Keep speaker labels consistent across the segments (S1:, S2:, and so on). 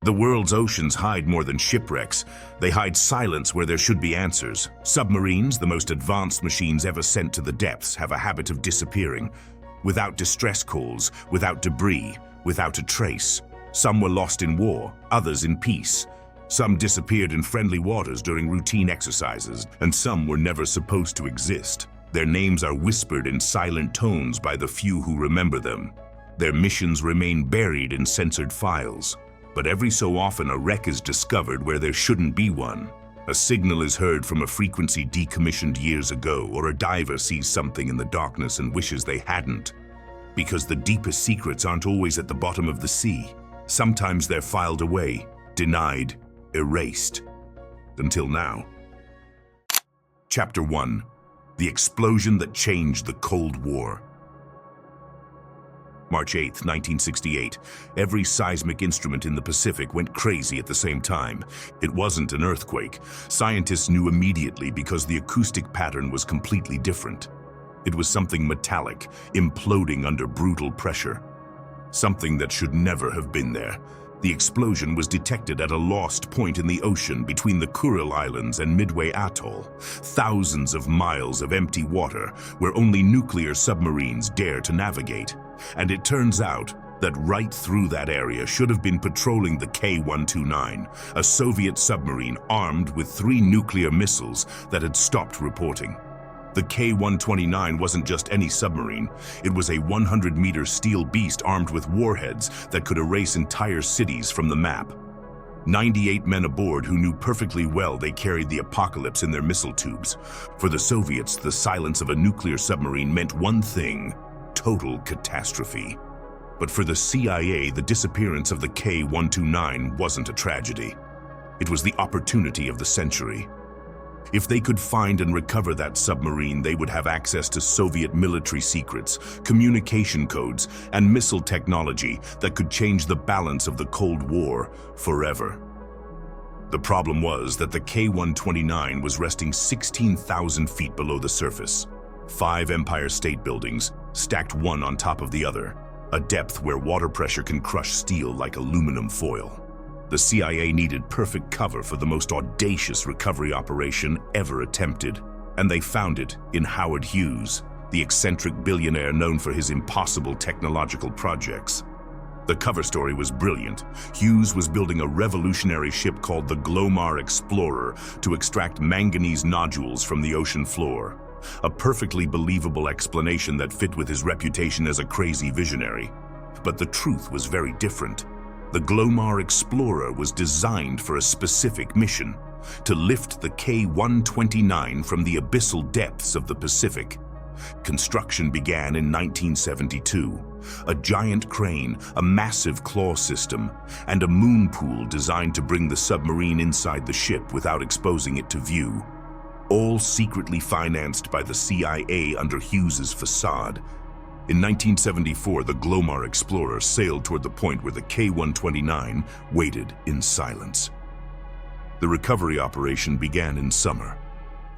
S1: The world's oceans hide more than shipwrecks. They hide silence where there should be answers. Submarines, the most advanced machines ever sent to the depths, have a habit of disappearing. Without distress calls, without debris, without a trace. Some were lost in war, others in peace. Some disappeared in friendly waters during routine exercises, and some were never supposed to exist. Their names are whispered in silent tones by the few who remember them. Their missions remain buried in censored files. But every so often a wreck is discovered where there shouldn't be one. A signal is heard from a frequency decommissioned years ago, or a diver sees something in the darkness and wishes they hadn't. Because the deepest secrets aren't always at the bottom of the sea. Sometimes they're filed away, denied, erased. Until now. Chapter 1. The explosion that changed the Cold War. March 8, 1968. Every seismic instrument in the Pacific went crazy at the same time. It wasn't an earthquake. Scientists knew immediately because the acoustic pattern was completely different. It was something metallic, imploding under brutal pressure. Something that should never have been there. The explosion was detected at a lost point in the ocean between the Kuril Islands and Midway Atoll. Thousands of miles of empty water where only nuclear submarines dare to navigate. And it turns out that right through that area should have been patrolling the K-129, a Soviet submarine armed with 3 nuclear missiles that had stopped reporting. The K-129 wasn't just any submarine. It was a 100-meter steel beast armed with warheads that could erase entire cities from the map. 98 men aboard who knew perfectly well they carried the apocalypse in their missile tubes. For the Soviets, the silence of a nuclear submarine meant one thing: total catastrophe. But for the CIA, the disappearance of the K-129 wasn't a tragedy. It was the opportunity of the century. If they could find and recover that submarine, they would have access to Soviet military secrets, communication codes, and missile technology that could change the balance of the Cold War forever. The problem was that the K-129 was resting 16,000 feet below the surface. 5 Empire State Buildings, stacked one on top of the other, a depth where water pressure can crush steel like aluminum foil. The CIA needed perfect cover for the most audacious recovery operation ever attempted, and they found it in Howard Hughes, the eccentric billionaire known for his impossible technological projects. The cover story was brilliant. Hughes was building a revolutionary ship called the Glomar Explorer to extract manganese nodules from the ocean floor. A perfectly believable explanation that fit with his reputation as a crazy visionary. But the truth was very different. The Glomar Explorer was designed for a specific mission: to lift the K-129 from the abyssal depths of the Pacific. Construction began in 1972. A giant crane, a massive claw system, and a moon pool designed to bring the submarine inside the ship without exposing it to view. All secretly financed by the CIA under Hughes's facade. In 1974, the Glomar Explorer sailed toward the point where the K-129 waited in silence. The recovery operation began in summer.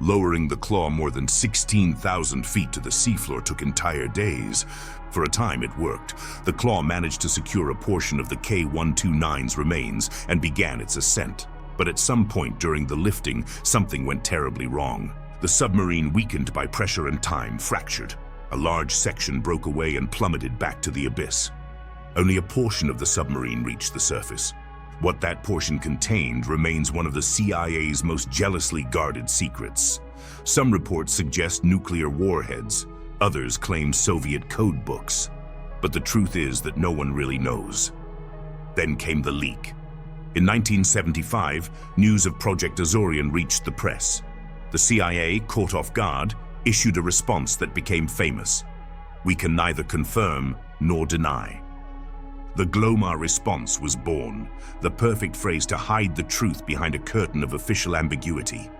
S1: Lowering the claw more than 16,000 feet to the seafloor took entire days. For a time, it worked. The claw managed to secure a portion of the K-129's remains and began its ascent. But at some point during the lifting, something went terribly wrong. The submarine, weakened by pressure and time, fractured. A large section broke away and plummeted back to the abyss. Only a portion of the submarine reached the surface. What that portion contained remains one of the CIA's most jealously guarded secrets. Some reports suggest nuclear warheads. Others claim Soviet code books. But the truth is that no one really knows. Then came the leak. In 1975, news of Project Azorian reached the press. The CIA, caught off guard, issued a response that became famous: "We can neither confirm nor deny." The Glomar response was born, the perfect phrase to hide the truth behind a curtain of official ambiguity.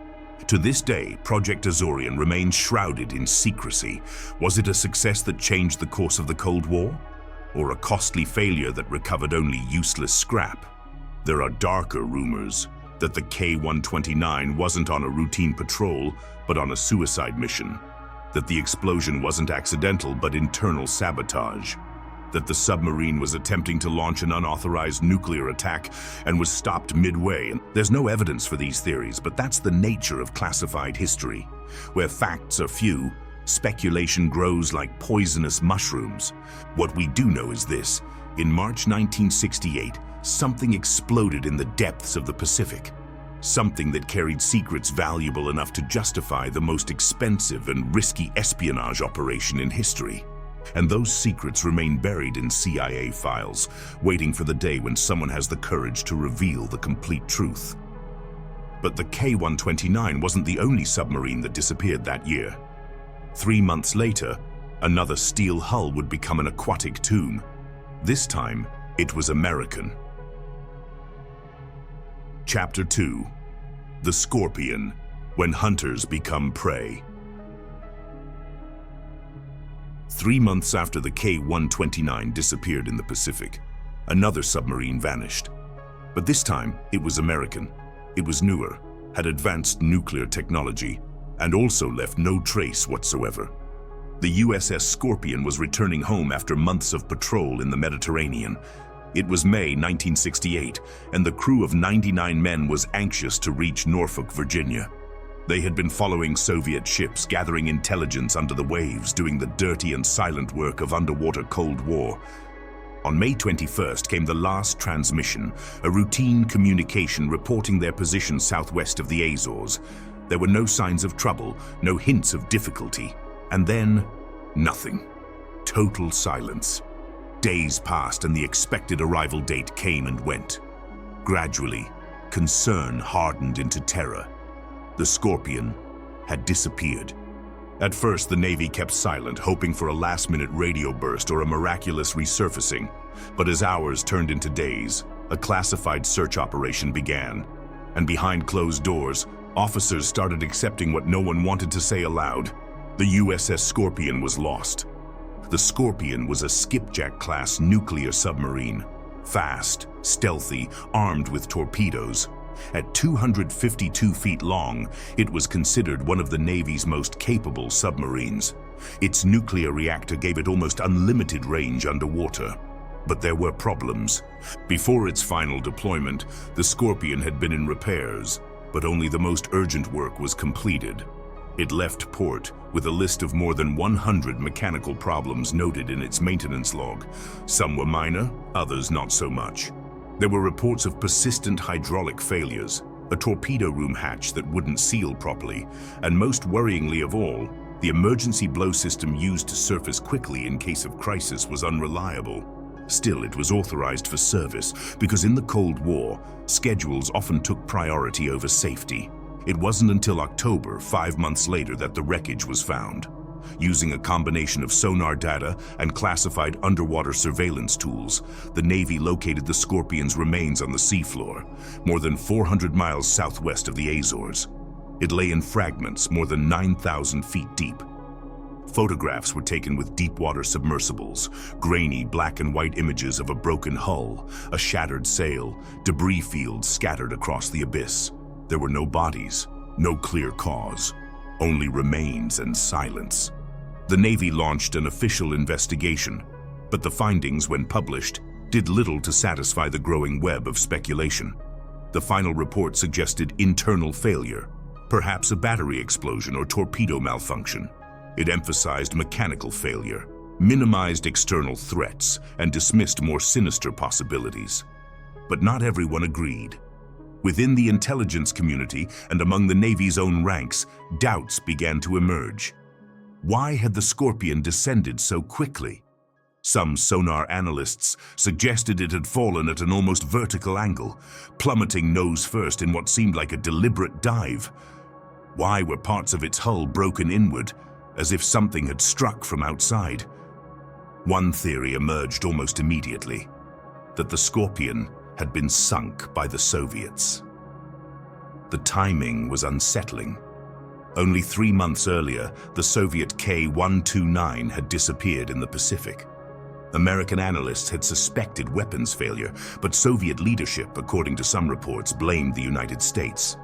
S1: To this day, Project Azorian remains shrouded in secrecy. Was it a success that changed the course of the Cold War? Or a costly failure that recovered only useless scrap? There are darker rumors that the K-129 wasn't on a routine patrol, but on a suicide mission. That the explosion wasn't accidental, but internal sabotage. that the submarine was attempting to launch an unauthorized nuclear attack and was stopped midway. There's no evidence for these theories, but that's the nature of classified history. Where facts are few, speculation grows like poisonous mushrooms. What we do know is this: in March 1968, something exploded in the depths of the Pacific. Something that carried secrets valuable enough to justify the most expensive and risky espionage operation in history. And those secrets remain buried in CIA files, waiting for the day when someone has the courage to reveal the complete truth. But the K-129 wasn't the only submarine that disappeared that year. 3 months later, another steel hull would become an aquatic tomb. This time, it was American. Chapter 2: The Scorpion, When Hunters Become Prey. 3 months after the K-129 disappeared in the Pacific, another submarine vanished. But this time, it was American. It was newer, had advanced nuclear technology, and also left no trace whatsoever. The USS Scorpion was returning home after months of patrol in the Mediterranean. It was May 1968, and the crew of 99 men was anxious to reach Norfolk, Virginia. They had been following Soviet ships, gathering intelligence under the waves, doing the dirty and silent work of underwater Cold War. On May 21st came the last transmission, a routine communication reporting their position southwest of the Azores. There were no signs of trouble, no hints of difficulty. And then, nothing. Total silence. Days passed and the expected arrival date came and went. Gradually, concern hardened into terror. The Scorpion had disappeared. At first, the Navy kept silent, hoping for a last-minute radio burst or a miraculous resurfacing. But as hours turned into days, a classified search operation began. And behind closed doors, officers started accepting what no one wanted to say aloud. The USS Scorpion was lost. The Scorpion was a skipjack-class nuclear submarine. Fast, stealthy, armed with torpedoes. At 252 feet long, it was considered one of the Navy's most capable submarines. Its nuclear reactor gave it almost unlimited range underwater. But there were problems. Before its final deployment, the Scorpion had been in repairs, but only the most urgent work was completed. It left port with a list of more than 100 mechanical problems noted in its maintenance log. Some were minor, others not so much. There were reports of persistent hydraulic failures, a torpedo room hatch that wouldn't seal properly, and most worryingly of all, the emergency blow system used to surface quickly in case of crisis was unreliable. Still, it was authorized for service because in the Cold War, schedules often took priority over safety. It wasn't until October, 5 months later, that the wreckage was found. Using a combination of sonar data and classified underwater surveillance tools, the Navy located the Scorpion's remains on the seafloor, more than 400 miles southwest of the Azores. It lay in fragments more than 9,000 feet deep. Photographs were taken with deep-water submersibles, grainy black and white images of a broken hull, a shattered sail, debris fields scattered across the abyss. There were no bodies, no clear cause, only remains and silence. The Navy launched an official investigation, but the findings, when published, did little to satisfy the growing web of speculation. The final report suggested internal failure, perhaps a battery explosion or torpedo malfunction. It emphasized mechanical failure, minimized external threats, and dismissed more sinister possibilities. But not everyone agreed. Within the intelligence community and among the Navy's own ranks, doubts began to emerge. Why had the Scorpion descended so quickly? Some sonar analysts suggested it had fallen at an almost vertical angle, plummeting nose first in what seemed like a deliberate dive. Why were parts of its hull broken inward, as if something had struck from outside? One theory emerged almost immediately, that the Scorpion had been sunk by the Soviets. The timing was unsettling. Only 3 months earlier, the Soviet K-129 had disappeared in the Pacific. American analysts had suspected weapons failure, but Soviet leadership, according to some reports, blamed the United States.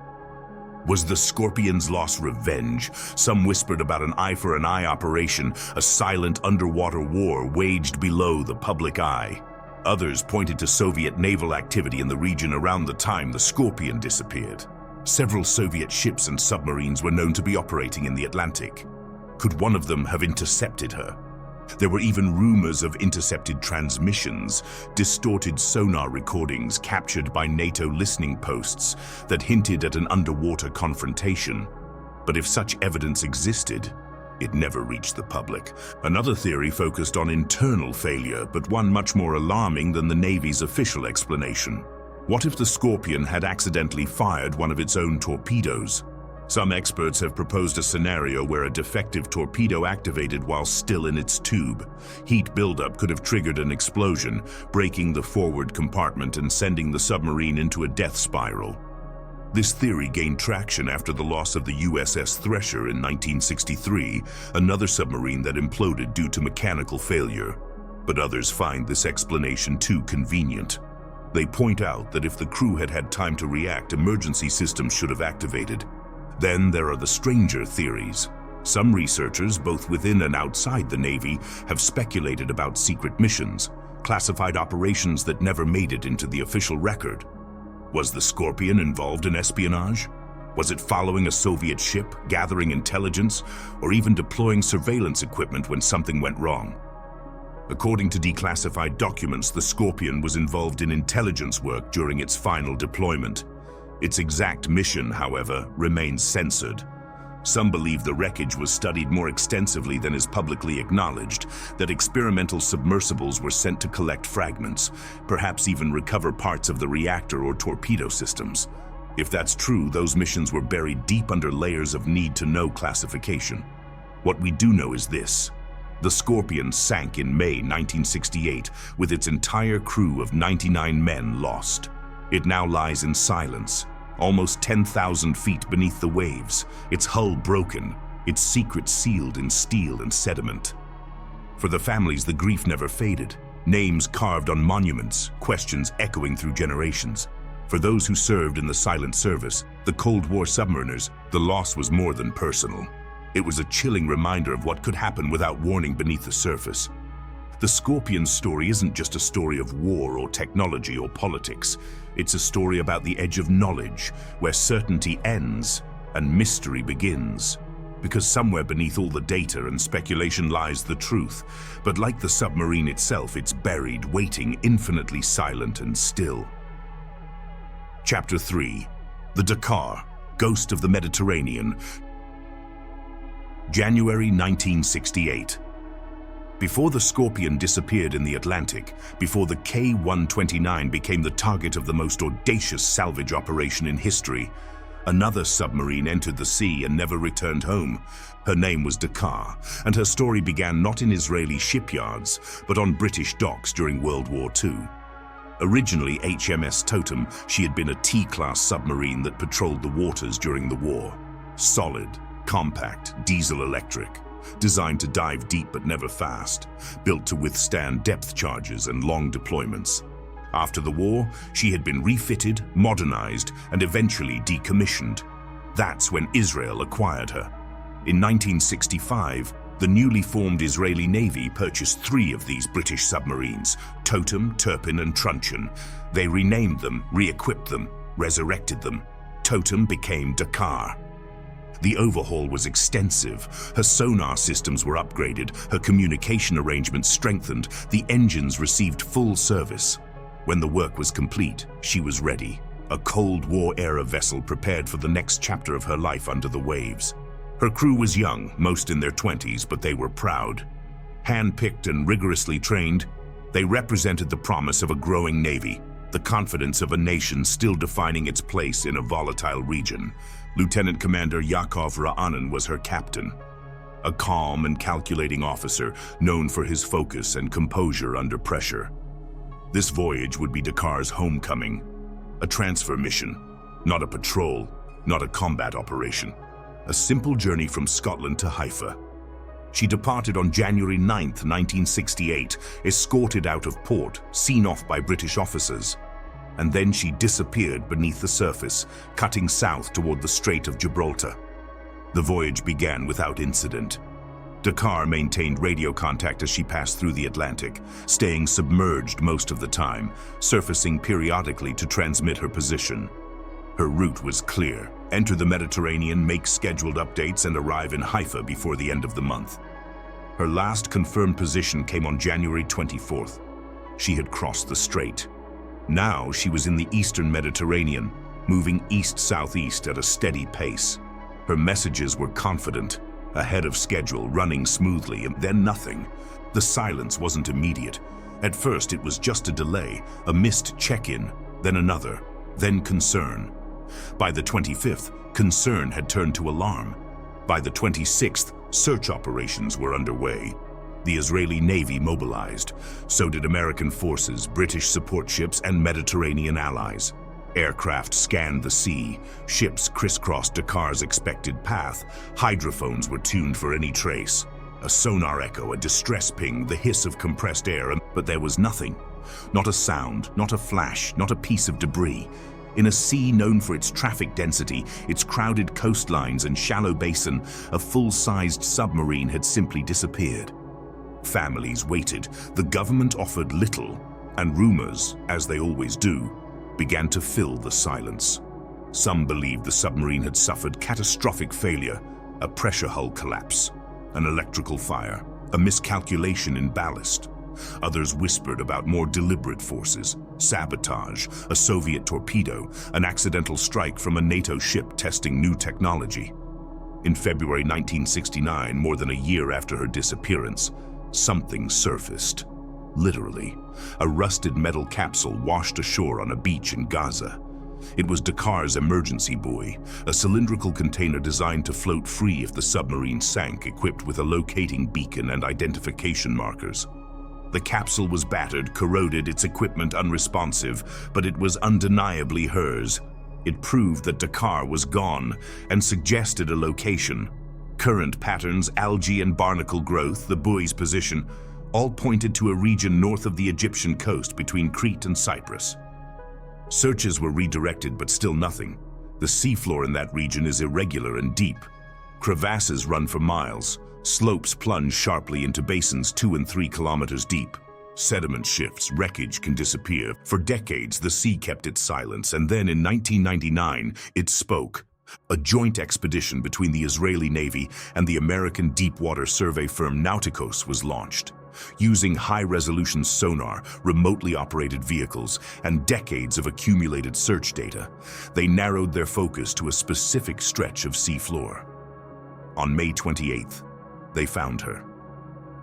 S1: Was the Scorpion's loss revenge? Some whispered about an eye-for-an-eye operation, a silent underwater war waged below the public eye. Others pointed to Soviet naval activity in the region around the time the Scorpion disappeared. Several Soviet ships and submarines were known to be operating in the Atlantic. Could one of them have intercepted her? There were even rumors of intercepted transmissions, distorted sonar recordings captured by NATO listening posts that hinted at an underwater confrontation. But if such evidence existed, it never reached the public. Another theory focused on internal failure, but one much more alarming than the Navy's official explanation. What if the Scorpion had accidentally fired one of its own torpedoes? Some experts have proposed a scenario where a defective torpedo activated while still in its tube. Heat buildup could have triggered an explosion, breaking the forward compartment and sending the submarine into a death spiral. This theory gained traction after the loss of the USS Thresher in 1963, another submarine that imploded due to mechanical failure. But others find this explanation too convenient. They point out that if the crew had had time to react, emergency systems should have activated. Then there are the stranger theories. Some researchers, both within and outside the Navy, have speculated about secret missions, classified operations that never made it into the official record. Was the Scorpion involved in espionage? Was it following a Soviet ship, gathering intelligence, or even deploying surveillance equipment when something went wrong? According to declassified documents, the Scorpion was involved in intelligence work during its final deployment. Its exact mission, however, remains censored. Some believe the wreckage was studied more extensively than is publicly acknowledged, that experimental submersibles were sent to collect fragments, perhaps even recover parts of the reactor or torpedo systems. If that's true, those missions were buried deep under layers of need-to-know classification. What we do know is this. The Scorpion sank in May 1968 with its entire crew of 99 men lost. It now lies in silence, almost 10,000 feet beneath the waves, its hull broken, its secret sealed in steel and sediment. For the families, the grief never faded, names carved on monuments, questions echoing through generations. For those who served in the silent service, the Cold War submariners, the loss was more than personal. It was a chilling reminder of what could happen without warning beneath the surface. The Scorpion's story isn't just a story of war or technology or politics. It's a story about the edge of knowledge, where certainty ends and mystery begins. Because somewhere beneath all the data and speculation lies the truth. But like the submarine itself, it's buried, waiting, infinitely silent and still. Chapter 3. The Dakar, Ghost of the Mediterranean. January 1968. Before the Scorpion disappeared in the Atlantic, before the K-129 became the target of the most audacious salvage operation in history, another submarine entered the sea and never returned home. Her name was Dakar, and her story began not in Israeli shipyards, but on British docks during World War II. Originally HMS Totem, she had been a T-class submarine that patrolled the waters during the war. Solid, compact, diesel-electric. Designed to dive deep but never fast, built to withstand depth charges and long deployments. After the war, she had been refitted, modernized, and eventually decommissioned. That's when Israel acquired her. In 1965, the newly formed Israeli Navy purchased 3 of these British submarines, Totem, Turpin, and Truncheon. They renamed them, re-equipped them, resurrected them. Totem became Dakar. The overhaul was extensive. Her sonar systems were upgraded, her communication arrangements strengthened, the engines received full service. When the work was complete, she was ready. A Cold War-era vessel prepared for the next chapter of her life under the waves. Her crew was young, most in their 20s, but they were proud. Hand-picked and rigorously trained, they represented the promise of a growing navy, the confidence of a nation still defining its place in a volatile region. Lieutenant Commander Yakov Ra'anan was her captain, a calm and calculating officer known for his focus and composure under pressure. This voyage would be Dakar's homecoming, a transfer mission, not a patrol, not a combat operation, a simple journey from Scotland to Haifa. She departed on January 9, 1968, escorted out of port, seen off by British officers. and then she disappeared beneath the surface, cutting south toward the Strait of Gibraltar. The voyage began without incident. Dakar maintained radio contact as she passed through the Atlantic, staying submerged most of the time, surfacing periodically to transmit her position. Her route was clear: enter the Mediterranean, make scheduled updates, and arrive in Haifa before the end of the month. Her last confirmed position came on January 24th. She had crossed the strait. Now she was in the eastern Mediterranean, moving east-southeast at a steady pace. Her messages were confident, ahead of schedule, running smoothly, and then nothing. The silence wasn't immediate. At first it was just a delay, a missed check-in, then another, then concern. By the 25th, concern had turned to alarm. By the 26th, search operations were underway. The Israeli Navy mobilized. So did American forces, British support ships, and Mediterranean allies. Aircraft scanned the sea. Ships crisscrossed Dakar's expected path. Hydrophones were tuned for any trace. A sonar echo, a distress ping, the hiss of compressed air, but there was nothing. Not a sound, not a flash, not a piece of debris. In a sea known for its traffic density, its crowded coastlines and shallow basin, a full-sized submarine had simply disappeared. Families waited. The government offered little, and rumors, as they always do, began to fill the silence. Some believed the submarine had suffered catastrophic failure, a pressure hull collapse, an electrical fire, a miscalculation in ballast. Others whispered about more deliberate forces: sabotage, a Soviet torpedo, an accidental strike from a NATO ship testing new technology. In February 1969, more than a year after her disappearance, something surfaced. Literally, a rusted metal capsule washed ashore on a beach in Gaza. It was Dakar's emergency buoy, a cylindrical container designed to float free if the submarine sank, equipped with a locating beacon and identification markers. The capsule was battered, corroded, its equipment unresponsive, but it was undeniably hers. It proved that Dakar was gone and suggested a location. Current patterns, algae and barnacle growth, the buoy's position, all pointed to a region north of the Egyptian coast between Crete and Cyprus. Searches were redirected, but still nothing. The seafloor in that region is irregular and deep. Crevasses run for miles. Slopes plunge sharply into basins 2 and 3 kilometers deep. Sediment shifts, wreckage can disappear. For decades, the sea kept its silence, and then in 1999, it spoke. A joint expedition between the Israeli Navy and the American deepwater survey firm Nauticus was launched. Using high-resolution sonar, remotely operated vehicles, and decades of accumulated search data, they narrowed their focus to a specific stretch of seafloor. On May 28th, they found her.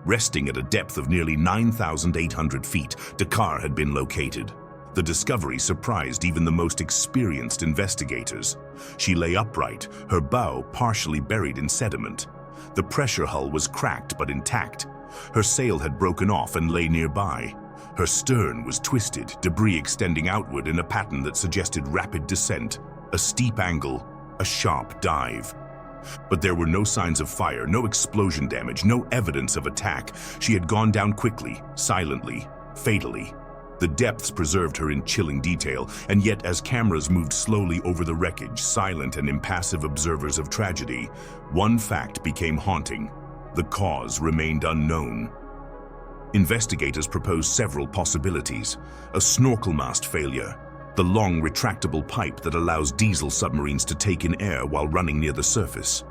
S1: Resting at a depth of nearly 9,800 feet, Dakar had been located. The discovery surprised even the most experienced investigators. She lay upright, her bow partially buried in sediment. The pressure hull was cracked but intact. Her sail had broken off and lay nearby. Her stern was twisted, debris extending outward in a pattern that suggested rapid descent, a steep angle, a sharp dive. But there were no signs of fire, no explosion damage, no evidence of attack. She had gone down quickly, silently, fatally. The depths preserved her in chilling detail, and yet as cameras moved slowly over the wreckage, silent and impassive observers of tragedy, one fact became haunting. The cause remained unknown. Investigators proposed several possibilities: a snorkel mast failure, the long retractable pipe that allows diesel submarines to take in air while running near the surface.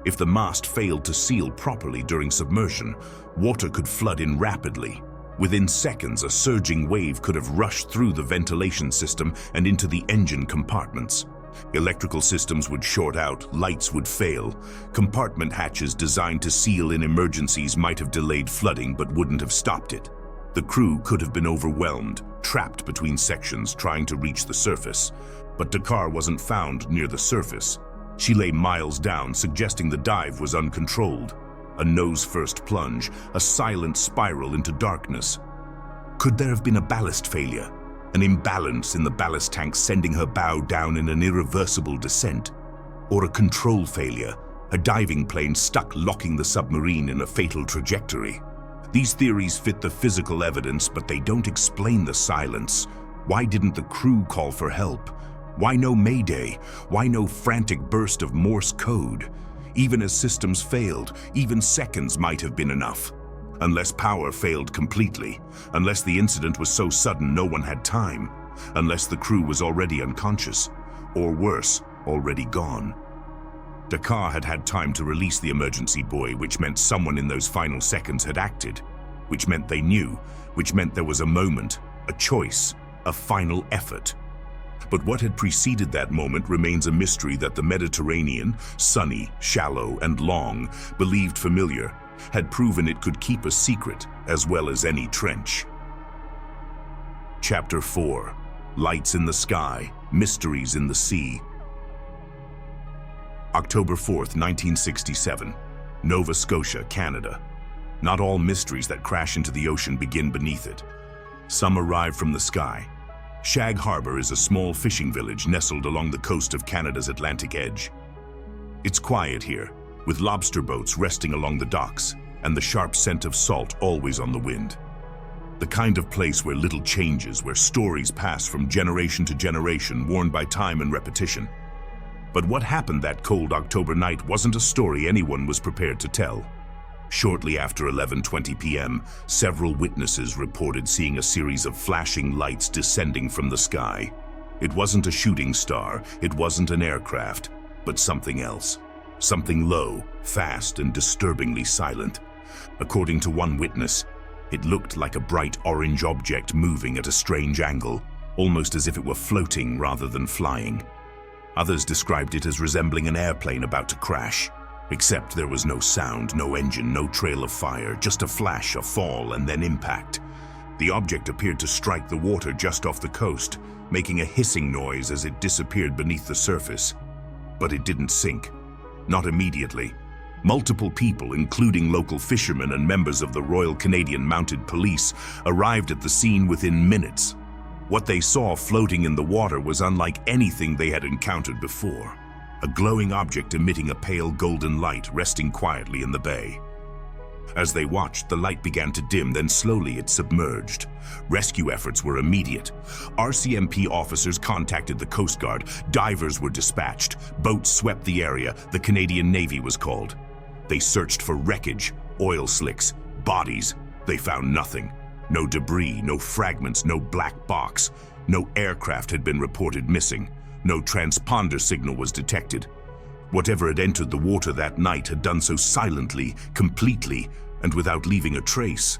S1: If the mast failed to seal properly during submersion, water could flood in rapidly. Within seconds, a surging wave could have rushed through the ventilation system and into the engine compartments. Electrical systems would short out, lights would fail. Compartment hatches designed to seal in emergencies might have delayed flooding but wouldn't have stopped it. The crew could have been overwhelmed, trapped between sections trying to reach the surface. But Dakar wasn't found near the surface. She lay miles down, suggesting the dive was uncontrolled. A nose-first plunge, a silent spiral into darkness. Could there have been a ballast failure? An imbalance in the ballast tank sending her bow down in an irreversible descent? Or a control failure, a diving plane stuck locking the submarine in a fatal trajectory? These theories fit the physical evidence, but they don't explain the silence. Why didn't the crew call for help? Why no mayday? Why no frantic burst of Morse code? Even as systems failed, even seconds might have been enough. Unless power failed completely, unless the incident was so sudden no one had time, unless the crew was already unconscious, or worse, already gone. Dakar had had time to release the emergency buoy, which meant someone in those final seconds had acted, which meant they knew, which meant there was a moment, a choice, a final effort. But what had preceded that moment remains a mystery that the Mediterranean, sunny, shallow, and long, believed familiar, had proven it could keep a secret as well as any trench. Chapter 4. Lights in the Sky, Mysteries in the Sea. October 4th, 1967, Nova Scotia, Canada. Not all mysteries that crash into the ocean begin beneath it. Some arrive from the sky. Shag Harbor is a small fishing village nestled along the coast of Canada's Atlantic edge. It's quiet here, with lobster boats resting along the docks and the sharp scent of salt always on the wind. The kind of place where little changes, where stories pass from generation to generation, worn by time and repetition. But what happened that cold October night wasn't a story anyone was prepared to tell. Shortly after 11:20 p.m., several witnesses reported seeing a series of flashing lights descending from the sky. It wasn't a shooting star, it wasn't an aircraft, but something else. Something low, fast, and disturbingly silent. According to one witness, it looked like a bright orange object moving at a strange angle, almost as if it were floating rather than flying. Others described it as resembling an airplane about to crash. Except there was no sound, no engine, no trail of fire, just a flash, a fall, and then impact. The object appeared to strike the water just off the coast, making a hissing noise as it disappeared beneath the surface. But it didn't sink. Not immediately. Multiple people, including local fishermen and members of the Royal Canadian Mounted Police, arrived at the scene within minutes. What they saw floating in the water was unlike anything they had encountered before. A glowing object emitting a pale golden light resting quietly in the bay. As they watched, the light began to dim, then slowly it submerged. Rescue efforts were immediate. RCMP officers contacted the Coast Guard, divers were dispatched, boats swept the area, the Canadian Navy was called. They searched for wreckage, oil slicks, bodies. They found nothing. No debris, no fragments, no black box. No aircraft had been reported missing. No transponder signal was detected. Whatever had entered the water that night had done so silently, completely, and without leaving a trace.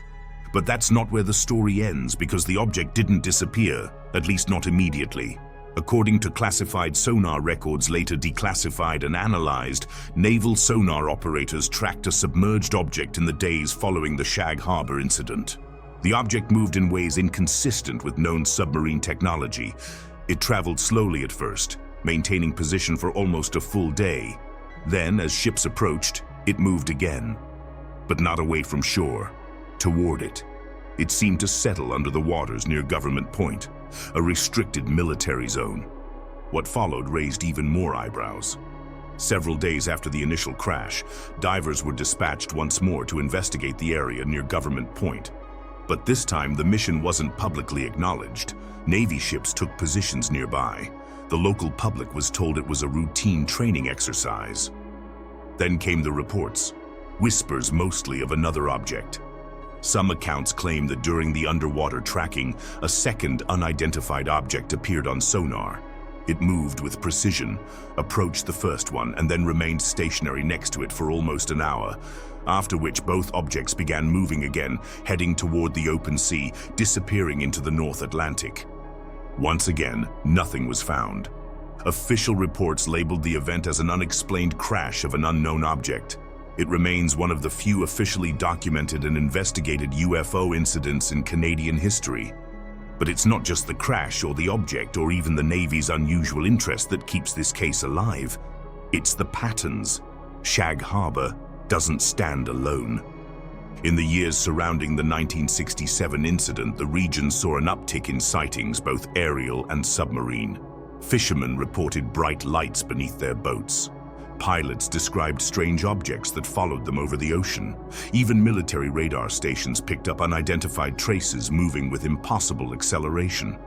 S1: But that's not where the story ends, because the object didn't disappear, at least not immediately. According to classified sonar records later declassified and analyzed, naval sonar operators tracked a submerged object in the days following the Shag Harbor incident. The object moved in ways inconsistent with known submarine technology. It traveled slowly at first, maintaining position for almost a full day. Then, as ships approached, it moved again. But not away from shore, toward it. It seemed to settle under the waters near Government Point, a restricted military zone. What followed raised even more eyebrows. Several days after the initial crash, divers were dispatched once more to investigate the area near Government Point. But this time, the mission wasn't publicly acknowledged. Navy ships took positions nearby. The local public was told it was a routine training exercise. Then came the reports, whispers mostly of another object. Some accounts claim that during the underwater tracking, a second unidentified object appeared on sonar. It moved with precision, approached the first one, and then remained stationary next to it for almost an hour, after which both objects began moving again, heading toward the open sea, disappearing into the North Atlantic. Once again, nothing was found. Official reports labeled the event as an unexplained crash of an unknown object. It remains one of the few officially documented and investigated UFO incidents in Canadian history. But it's not just the crash or the object or even the Navy's unusual interest that keeps this case alive. It's the patterns. Shag Harbor doesn't stand alone. In the years surrounding the 1967 incident, the region saw an uptick in sightings, both aerial and submarine. Fishermen reported bright lights beneath their boats. Pilots described strange objects that followed them over the ocean. Even military radar stations picked up unidentified traces moving with impossible acceleration.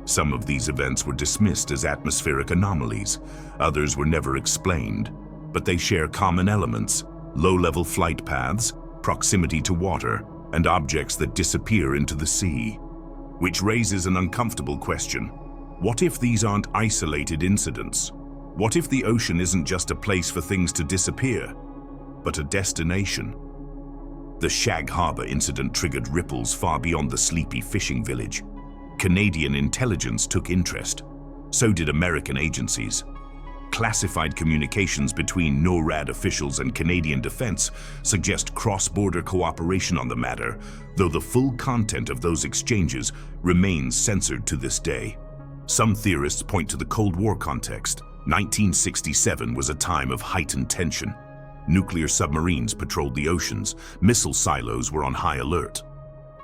S1: Some of these events were dismissed as atmospheric anomalies, others were never explained, but they share common elements: low-level flight paths, proximity to water, and objects that disappear into the sea. Which raises an uncomfortable question. What if these aren't isolated incidents? What if the ocean isn't just a place for things to disappear, but a destination? The Shag Harbor incident triggered ripples far beyond the sleepy fishing village. Canadian intelligence took interest. So did American agencies. Classified communications between NORAD officials and Canadian Defense suggest cross-border cooperation on the matter, though the full content of those exchanges remains censored to this day. Some theorists point to the Cold War context. 1967 was a time of heightened tension. Nuclear submarines patrolled the oceans. Missile silos were on high alert.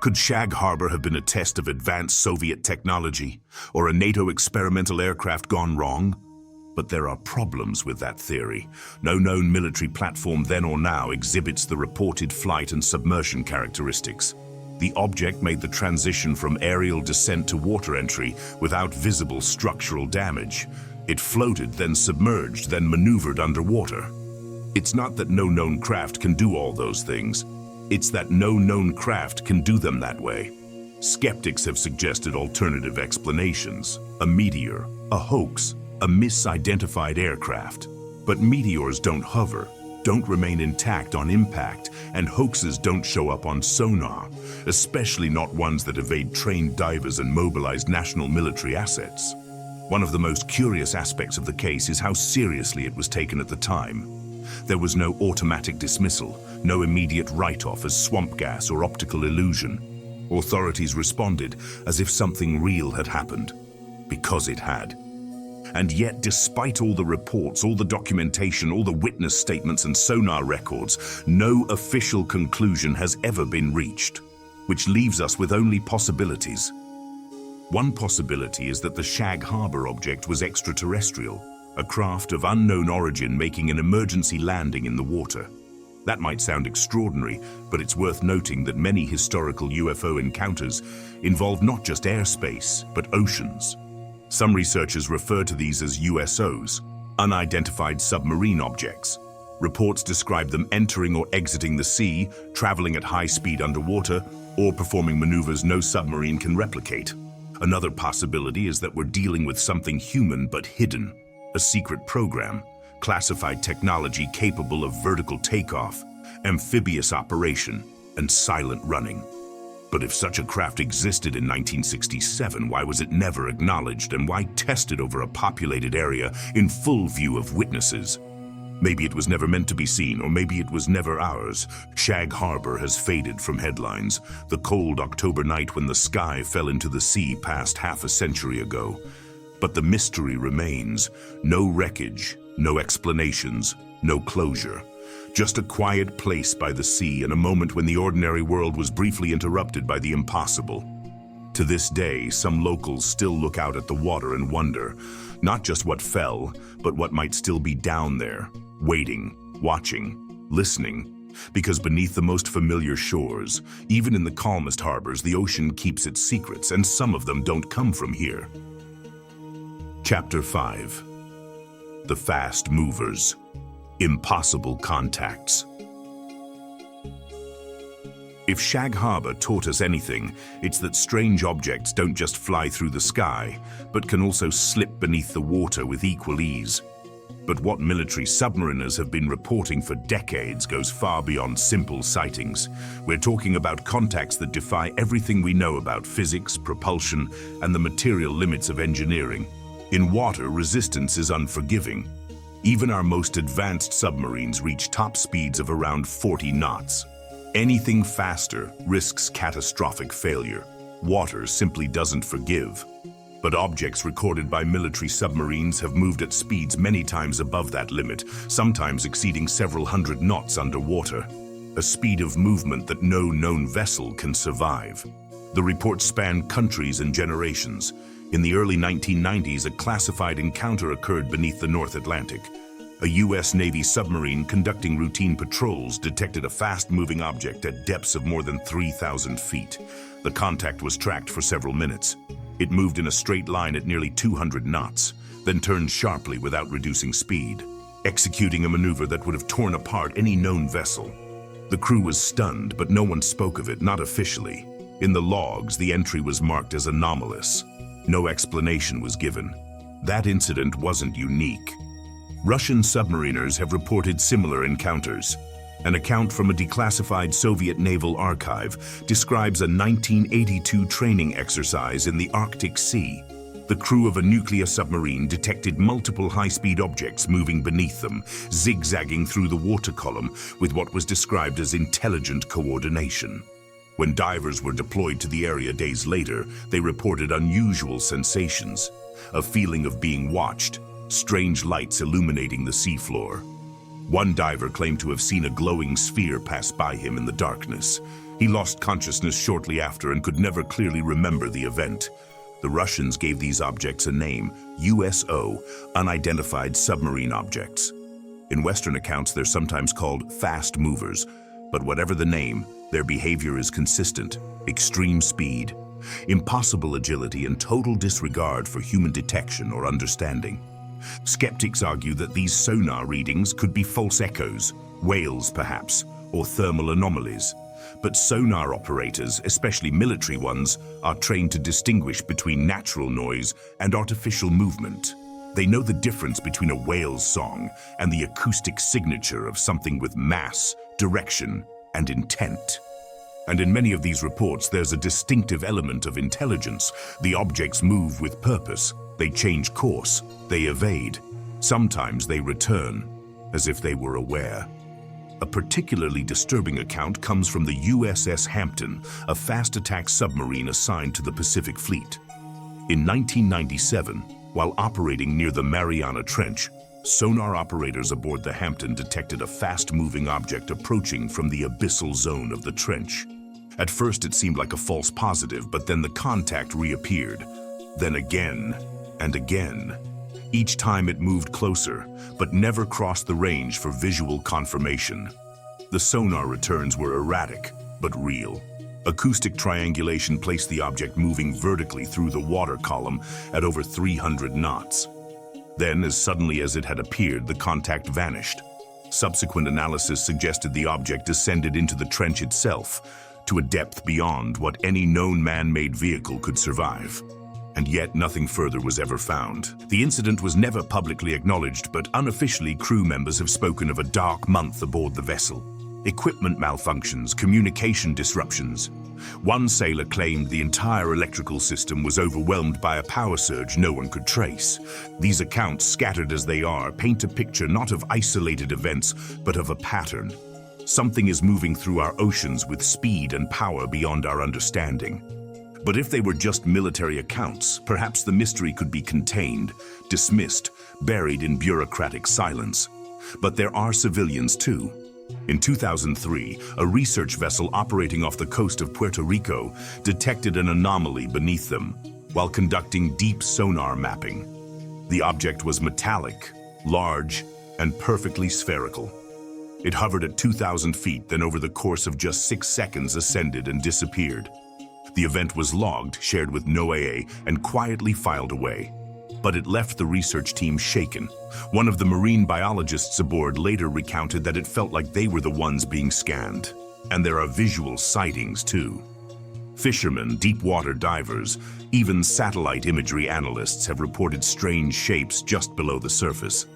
S1: Could Shag Harbor have been a test of advanced Soviet technology, or a NATO experimental aircraft gone wrong? But there are problems with that theory. No known military platform then or now exhibits the reported flight and submersion characteristics. The object made the transition from aerial descent to water entry without visible structural damage. It floated, then submerged, then maneuvered underwater. It's not that no known craft can do all those things. It's that no known craft can do them that way. Skeptics have suggested alternative explanations: a meteor, a hoax, a misidentified aircraft. But meteors don't hover, don't remain intact on impact, and hoaxes don't show up on sonar, especially not ones that evade trained divers and mobilized national military assets. One of the most curious aspects of the case is how seriously it was taken at the time. There was no automatic dismissal, no immediate write-off as swamp gas or optical illusion. Authorities responded as if something real had happened, because it had. And yet, despite all the reports, all the documentation, all the witness statements and sonar records, no official conclusion has ever been reached, which leaves us with only possibilities. One possibility is that the Shag Harbor object was extraterrestrial, a craft of unknown origin making an emergency landing in the water. That might sound extraordinary, but it's worth noting that many historical UFO encounters involve not just airspace, but oceans. Some researchers refer to these as USOs, unidentified submarine objects. Reports describe them entering or exiting the sea, traveling at high speed underwater, or performing maneuvers no submarine can replicate. Another possibility is that we're dealing with something human but hidden, a secret program, classified technology capable of vertical takeoff, amphibious operation, and silent running. But if such a craft existed in 1967, why was it never acknowledged, and why tested over a populated area in full view of witnesses? Maybe it was never meant to be seen, or maybe it was never ours. Shag Harbor has faded from headlines. The cold October night when the sky fell into the sea passed half a century ago. But the mystery remains. No wreckage, no explanations, no closure. Just a quiet place by the sea in a moment when the ordinary world was briefly interrupted by the impossible. To this day, some locals still look out at the water and wonder, not just what fell, but what might still be down there, waiting, watching, listening. Because beneath the most familiar shores, even in the calmest harbors, the ocean keeps its secrets, and some of them don't come from here. Chapter 5. The Fast Movers. Impossible Contacts. If Shag Harbor taught us anything, it's that strange objects don't just fly through the sky, but can also slip beneath the water with equal ease. But what military submariners have been reporting for decades goes far beyond simple sightings. We're talking about contacts that defy everything we know about physics, propulsion, and the material limits of engineering. In water, resistance is unforgiving. Even our most advanced submarines reach top speeds of around 40 knots. Anything faster risks catastrophic failure. Water simply doesn't forgive. But objects recorded by military submarines have moved at speeds many times above that limit, sometimes exceeding several hundred knots underwater. A speed of movement that no known vessel can survive. The reports span countries and generations. In the early 1990s, a classified encounter occurred beneath the North Atlantic. A U.S. Navy submarine conducting routine patrols detected a fast-moving object at depths of more than 3,000 feet. The contact was tracked for several minutes. It moved in a straight line at nearly 200 knots, then turned sharply without reducing speed, executing a maneuver that would have torn apart any known vessel. The crew was stunned, but no one spoke of it, not officially. In the logs, the entry was marked as anomalous. No explanation was given. That incident wasn't unique. Russian submariners have reported similar encounters. An account from a declassified Soviet naval archive describes a 1982 training exercise in the Arctic Sea. The crew of a nuclear submarine detected multiple high-speed objects moving beneath them, zigzagging through the water column with what was described as intelligent coordination. When divers were deployed to the area days later, they reported unusual sensations, a feeling of being watched, strange lights illuminating the seafloor. One diver claimed to have seen a glowing sphere pass by him in the darkness. He lost consciousness shortly after and could never clearly remember the event. The Russians gave these objects a name, USO, unidentified submarine objects. In Western accounts, they're sometimes called fast movers, but whatever the name, their behavior is consistent: extreme speed, impossible agility, and total disregard for human detection or understanding. Skeptics argue that these sonar readings could be false echoes, whales perhaps, or thermal anomalies. But sonar operators, especially military ones, are trained to distinguish between natural noise and artificial movement. They know the difference between a whale's song and the acoustic signature of something with mass, direction, and intent. And in many of these reports, there's a distinctive element of intelligence. The objects move with purpose. They change course. They evade. Sometimes they return, as if they were aware. A particularly disturbing account comes from the USS Hampton, a fast attack submarine assigned to the Pacific Fleet. In 1997, while operating near the Mariana Trench, sonar operators aboard the Hampton detected a fast-moving object approaching from the abyssal zone of the trench. At first it seemed like a false positive, but then the contact reappeared. Then again and again. Each time it moved closer, but never crossed the range for visual confirmation. The sonar returns were erratic, but real. Acoustic triangulation placed the object moving vertically through the water column at over 300 knots. Then, as suddenly as it had appeared, the contact vanished. Subsequent analysis suggested the object descended into the trench itself, to a depth beyond what any known man-made vehicle could survive. And yet nothing further was ever found. The incident was never publicly acknowledged, but unofficially crew members have spoken of a dark month aboard the vessel. Equipment malfunctions, communication disruptions. One sailor claimed the entire electrical system was overwhelmed by a power surge no one could trace. These accounts, scattered as they are, paint a picture not of isolated events, but of a pattern. Something is moving through our oceans with speed and power beyond our understanding. But if they were just military accounts, perhaps the mystery could be contained, dismissed, buried in bureaucratic silence. But there are civilians too. In 2003, a research vessel operating off the coast of Puerto Rico detected an anomaly beneath them while conducting deep sonar mapping. The object was metallic, large, and perfectly spherical. It hovered at 2,000 feet, then over the course of just 6 seconds ascended and disappeared. The event was logged, shared with NOAA, and quietly filed away. But it left the research team shaken. One of the marine biologists aboard later recounted that it felt like they were the ones being scanned. And there are visual sightings too. Fishermen, deep water divers, even satellite imagery analysts have reported strange shapes just below the surface.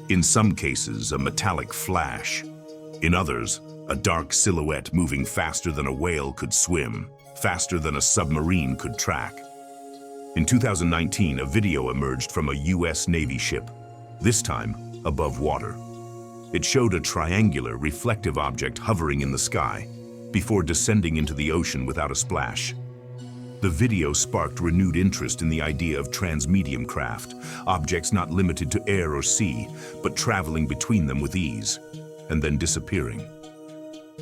S1: In some cases, a metallic flash. In others, a dark silhouette moving faster than a whale could swim, faster than a submarine could track. In 2019, a video emerged from a US Navy ship, this time above water. It showed a triangular, reflective object hovering in the sky, before descending into the ocean without a splash. The video sparked renewed interest in the idea of transmedium craft, objects not limited to air or sea, but traveling between them with ease, and then disappearing.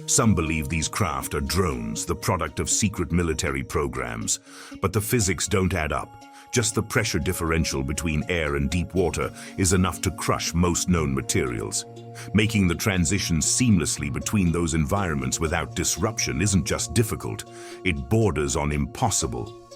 S1: Some believe these craft are drones, the product of secret military programs, but the physics don't add up. Just the pressure differential between air and deep water is enough to crush most known materials. Making the transition seamlessly between those environments without disruption isn't just difficult, it borders on impossible.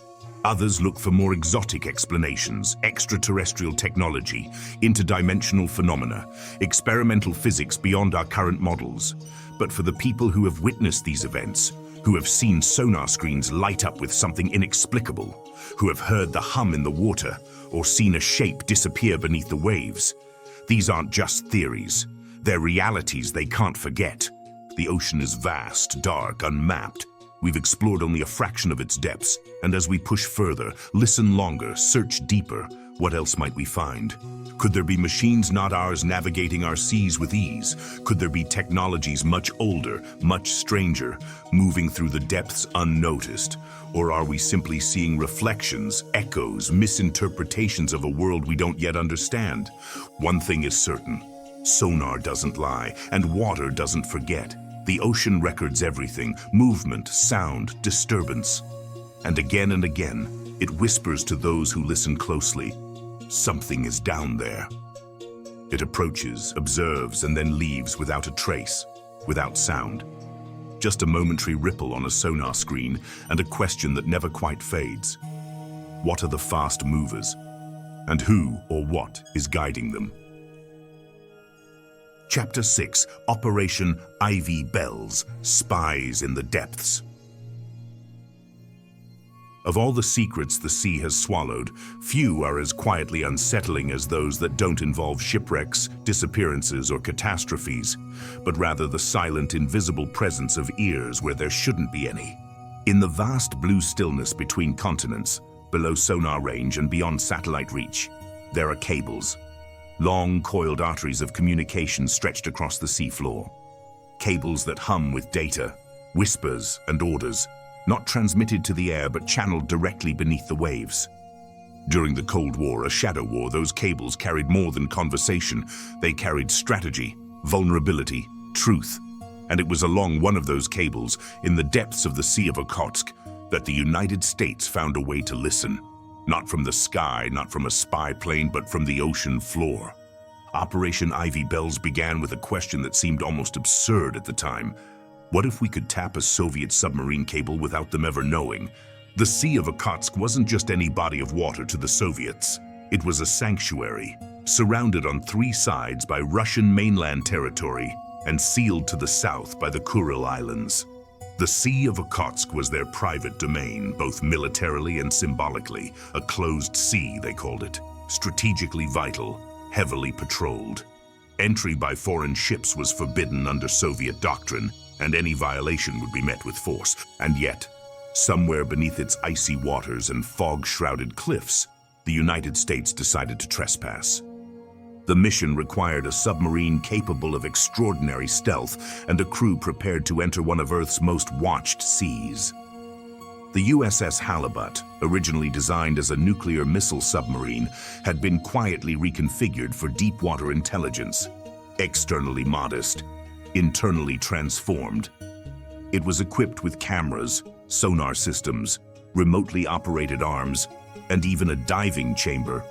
S1: Others look for more exotic explanations, extraterrestrial technology, interdimensional phenomena, experimental physics beyond our current models. But for the people who have witnessed these events, who have seen sonar screens light up with something inexplicable, who have heard the hum in the water, or seen a shape disappear beneath the waves, these aren't just theories. They're realities they can't forget. The ocean is vast, dark, unmapped. We've explored only a fraction of its depths, and as we push further, listen longer, search deeper, what else might we find? Could there be machines not ours navigating our seas with ease? Could there be technologies much older, much stranger, moving through the depths unnoticed? Or are we simply seeing reflections, echoes, misinterpretations of a world we don't yet understand? One thing is certain: sonar doesn't lie, and water doesn't forget. The ocean records everything: movement, sound, disturbance. And again, it whispers to those who listen closely. Something is down there. It approaches, observes, and then leaves without a trace, without sound. Just a momentary ripple on a sonar screen, and a question that never quite fades. What are the fast movers? And who or what is guiding them? Chapter 6, Operation Ivy Bells, Spies in the Depths. Of all the secrets the sea has swallowed, few are as quietly unsettling as those that don't involve shipwrecks, disappearances, or catastrophes, but rather the silent, invisible presence of ears where there shouldn't be any. In the vast blue stillness between continents, below sonar range and beyond satellite reach, there are cables. Long, coiled arteries of communication stretched across the seafloor. Cables that hum with data, whispers, and orders, not transmitted to the air but channeled directly beneath the waves. During the Cold War, a shadow war, those cables carried more than conversation. They carried strategy, vulnerability, truth. And it was along one of those cables, in the depths of the Sea of Okhotsk, that the United States found a way to listen. Not from the sky, not from a spy plane, but from the ocean floor. Operation Ivy Bells began with a question that seemed almost absurd at the time. What if we could tap a Soviet submarine cable without them ever knowing? The Sea of Okhotsk wasn't just any body of water to the Soviets. It was a sanctuary, surrounded on three sides by Russian mainland territory and sealed to the south by the Kuril Islands. The Sea of Okhotsk was their private domain, both militarily and symbolically. A closed sea, they called it. Strategically vital, heavily patrolled. Entry by foreign ships was forbidden under Soviet doctrine, and any violation would be met with force. And yet, somewhere beneath its icy waters and fog-shrouded cliffs, the United States decided to trespass. The mission required a submarine capable of extraordinary stealth and a crew prepared to enter one of Earth's most watched seas. The USS Halibut, originally designed as a nuclear missile submarine, had been quietly reconfigured for deep-water intelligence. Externally modest, internally transformed. It was equipped with cameras, sonar systems, remotely operated arms, and even a diving chamber.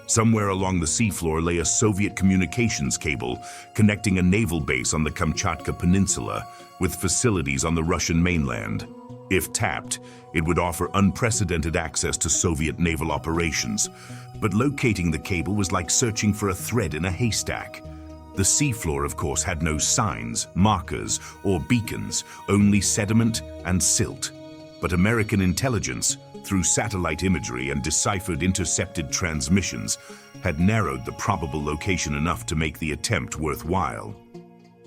S1: Somewhere along the seafloor lay a Soviet communications cable connecting a naval base on the Kamchatka Peninsula with facilities on the Russian mainland. If tapped, it would offer unprecedented access to Soviet naval operations. But locating the cable was like searching for a thread in a haystack. The seafloor, of course, had no signs, markers, or beacons, only sediment and silt. But American intelligence, through satellite imagery and deciphered intercepted transmissions, had narrowed the probable location enough to make the attempt worthwhile.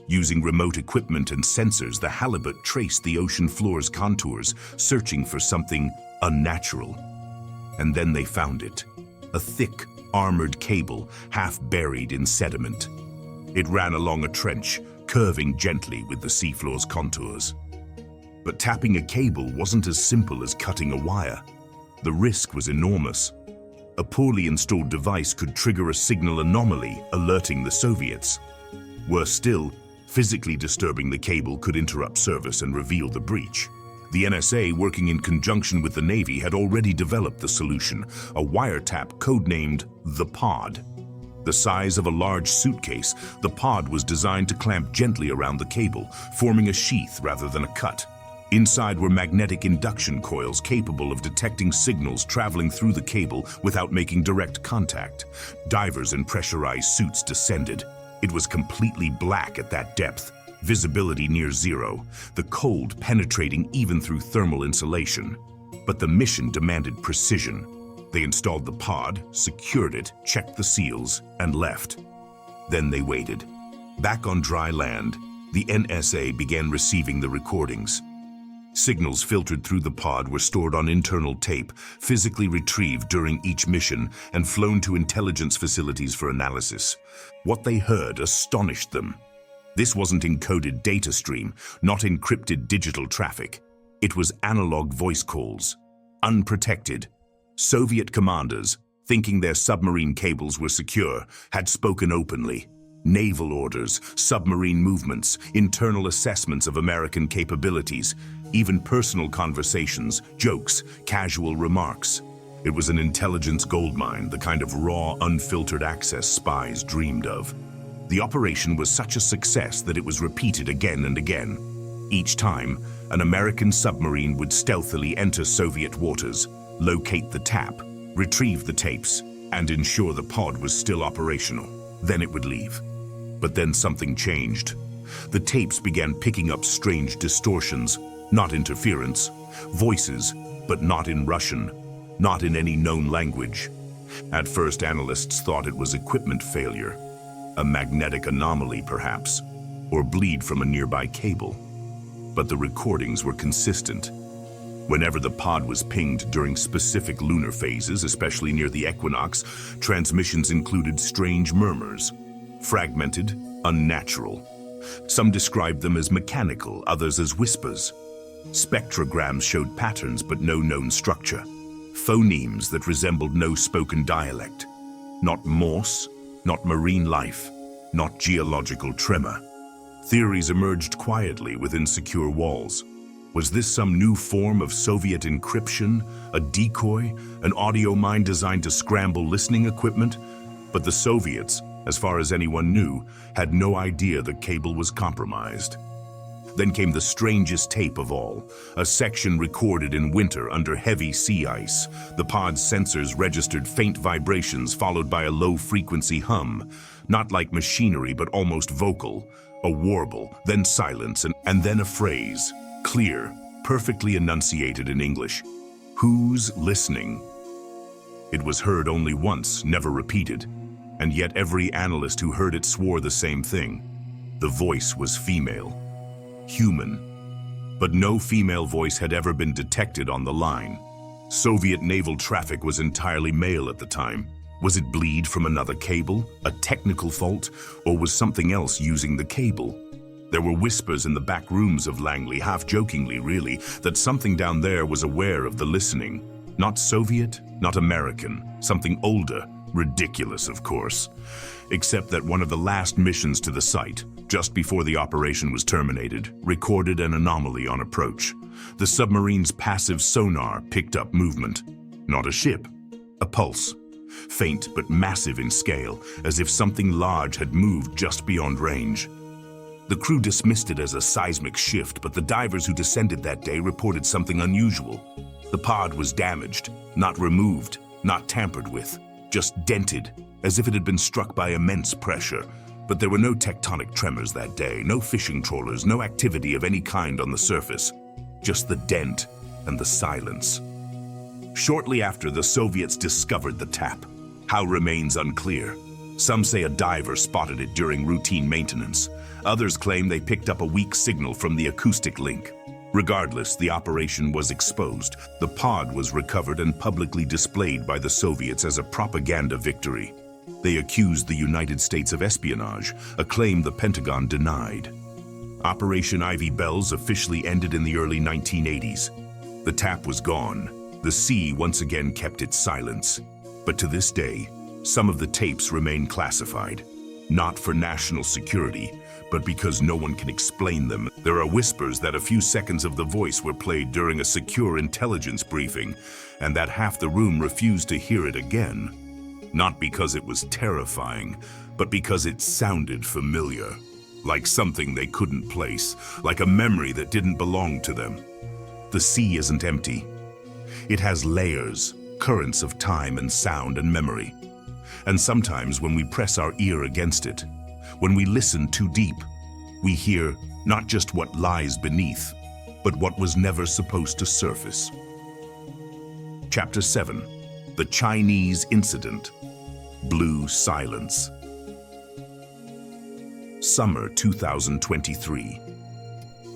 S1: Using remote equipment and sensors, the Halibut traced the ocean floor's contours, searching for something unnatural. And then they found it. A thick, armored cable, half buried in sediment. It ran along a trench, curving gently with the seafloor's contours. But tapping a cable wasn't as simple as cutting a wire. The risk was enormous. A poorly installed device could trigger a signal anomaly, alerting the Soviets. Worse still, physically disturbing the cable could interrupt service and reveal the breach. The NSA, working in conjunction with the Navy, had already developed the solution, a wiretap codenamed the Pod. The size of a large suitcase, the pod was designed to clamp gently around the cable, forming a sheath rather than a cut. Inside were magnetic induction coils capable of detecting signals traveling through the cable without making direct contact. Divers in pressurized suits descended. It was completely black at that depth, visibility near zero, the cold penetrating even through thermal insulation. But the mission demanded precision. They installed the pod, secured it, checked the seals, and left. Then they waited. Back on dry land, the NSA began receiving the recordings. Signals filtered through the pod were stored on internal tape, physically retrieved during each mission, and flown to intelligence facilities for analysis. What they heard astonished them. This wasn't encoded data stream, not encrypted digital traffic. It was analog voice calls, unprotected. Soviet commanders, thinking their submarine cables were secure, had spoken openly. Naval orders, submarine movements, internal assessments of American capabilities, even personal conversations, jokes, casual remarks. It was an intelligence goldmine, the kind of raw, unfiltered access spies dreamed of. The operation was such a success that it was repeated again and again. Each time, an American submarine would stealthily enter Soviet waters, locate the tap, retrieve the tapes, and ensure the pod was still operational. Then it would leave. But then something changed. The tapes began picking up strange distortions, not interference, voices, but not in Russian, not in any known language. At first, analysts thought it was equipment failure, a magnetic anomaly perhaps, or bleed from a nearby cable. But the recordings were consistent. Whenever the pod was pinged during specific lunar phases, especially near the equinox, transmissions included strange murmurs, fragmented, unnatural. Some described them as mechanical, others as whispers. Spectrograms showed patterns but no known structure. Phonemes that resembled no spoken dialect. Not Morse, not marine life, not geological tremor. Theories emerged quietly within secure walls. Was this some new form of Soviet encryption, a decoy, an audio mine designed to scramble listening equipment? But the Soviets, as far as anyone knew, had no idea the cable was compromised. Then came the strangest tape of all, a section recorded in winter under heavy sea ice. The pod's sensors registered faint vibrations followed by a low-frequency hum, not like machinery but almost vocal, a warble, then silence, and then a phrase, clear, perfectly enunciated in English. Who's listening? It was heard only once, never repeated. And yet every analyst who heard it swore the same thing. The voice was female, human. But no female voice had ever been detected on the line. Soviet naval traffic was entirely male at the time. Was it bleed from another cable, a technical fault, or was something else using the cable? There were whispers in the back rooms of Langley, half-jokingly really, that something down there was aware of the listening. Not Soviet, not American, something older. Ridiculous, of course. Except that one of the last missions to the site, just before the operation was terminated, recorded an anomaly on approach. The submarine's passive sonar picked up movement. Not a ship, a pulse. Faint but massive in scale, as if something large had moved just beyond range. The crew dismissed it as a seismic shift, but the divers who descended that day reported something unusual. The pod was damaged, not removed, not tampered with. Just dented, as if it had been struck by immense pressure. But there were no tectonic tremors that day, no fishing trawlers, no activity of any kind on the surface. Just the dent and the silence. Shortly after, the Soviets discovered the tap. How remains unclear. Some say a diver spotted it during routine maintenance. Others claim they picked up a weak signal from the acoustic link. Regardless, the operation was exposed. The pod was recovered and publicly displayed by the Soviets as a propaganda victory. They accused the United States of espionage, a claim the Pentagon denied. Operation Ivy Bells officially ended in the early 1980s. The tap was gone. The sea once again kept its silence. But to this day, some of the tapes remain classified. Not for national security, but because no one can explain them. There are whispers that a few seconds of the voice were played during a secure intelligence briefing, and that half the room refused to hear it again. Not because it was terrifying, but because it sounded familiar. like something they couldn't place, like a memory that didn't belong to them. The sea isn't empty. It has layers, currents of time and sound and memory. And sometimes when we press our ear against it, when we listen too deep, we hear not just what lies beneath, but what was never supposed to surface. Chapter 7. The Chinese Incident. Blue Silence. Summer 2023.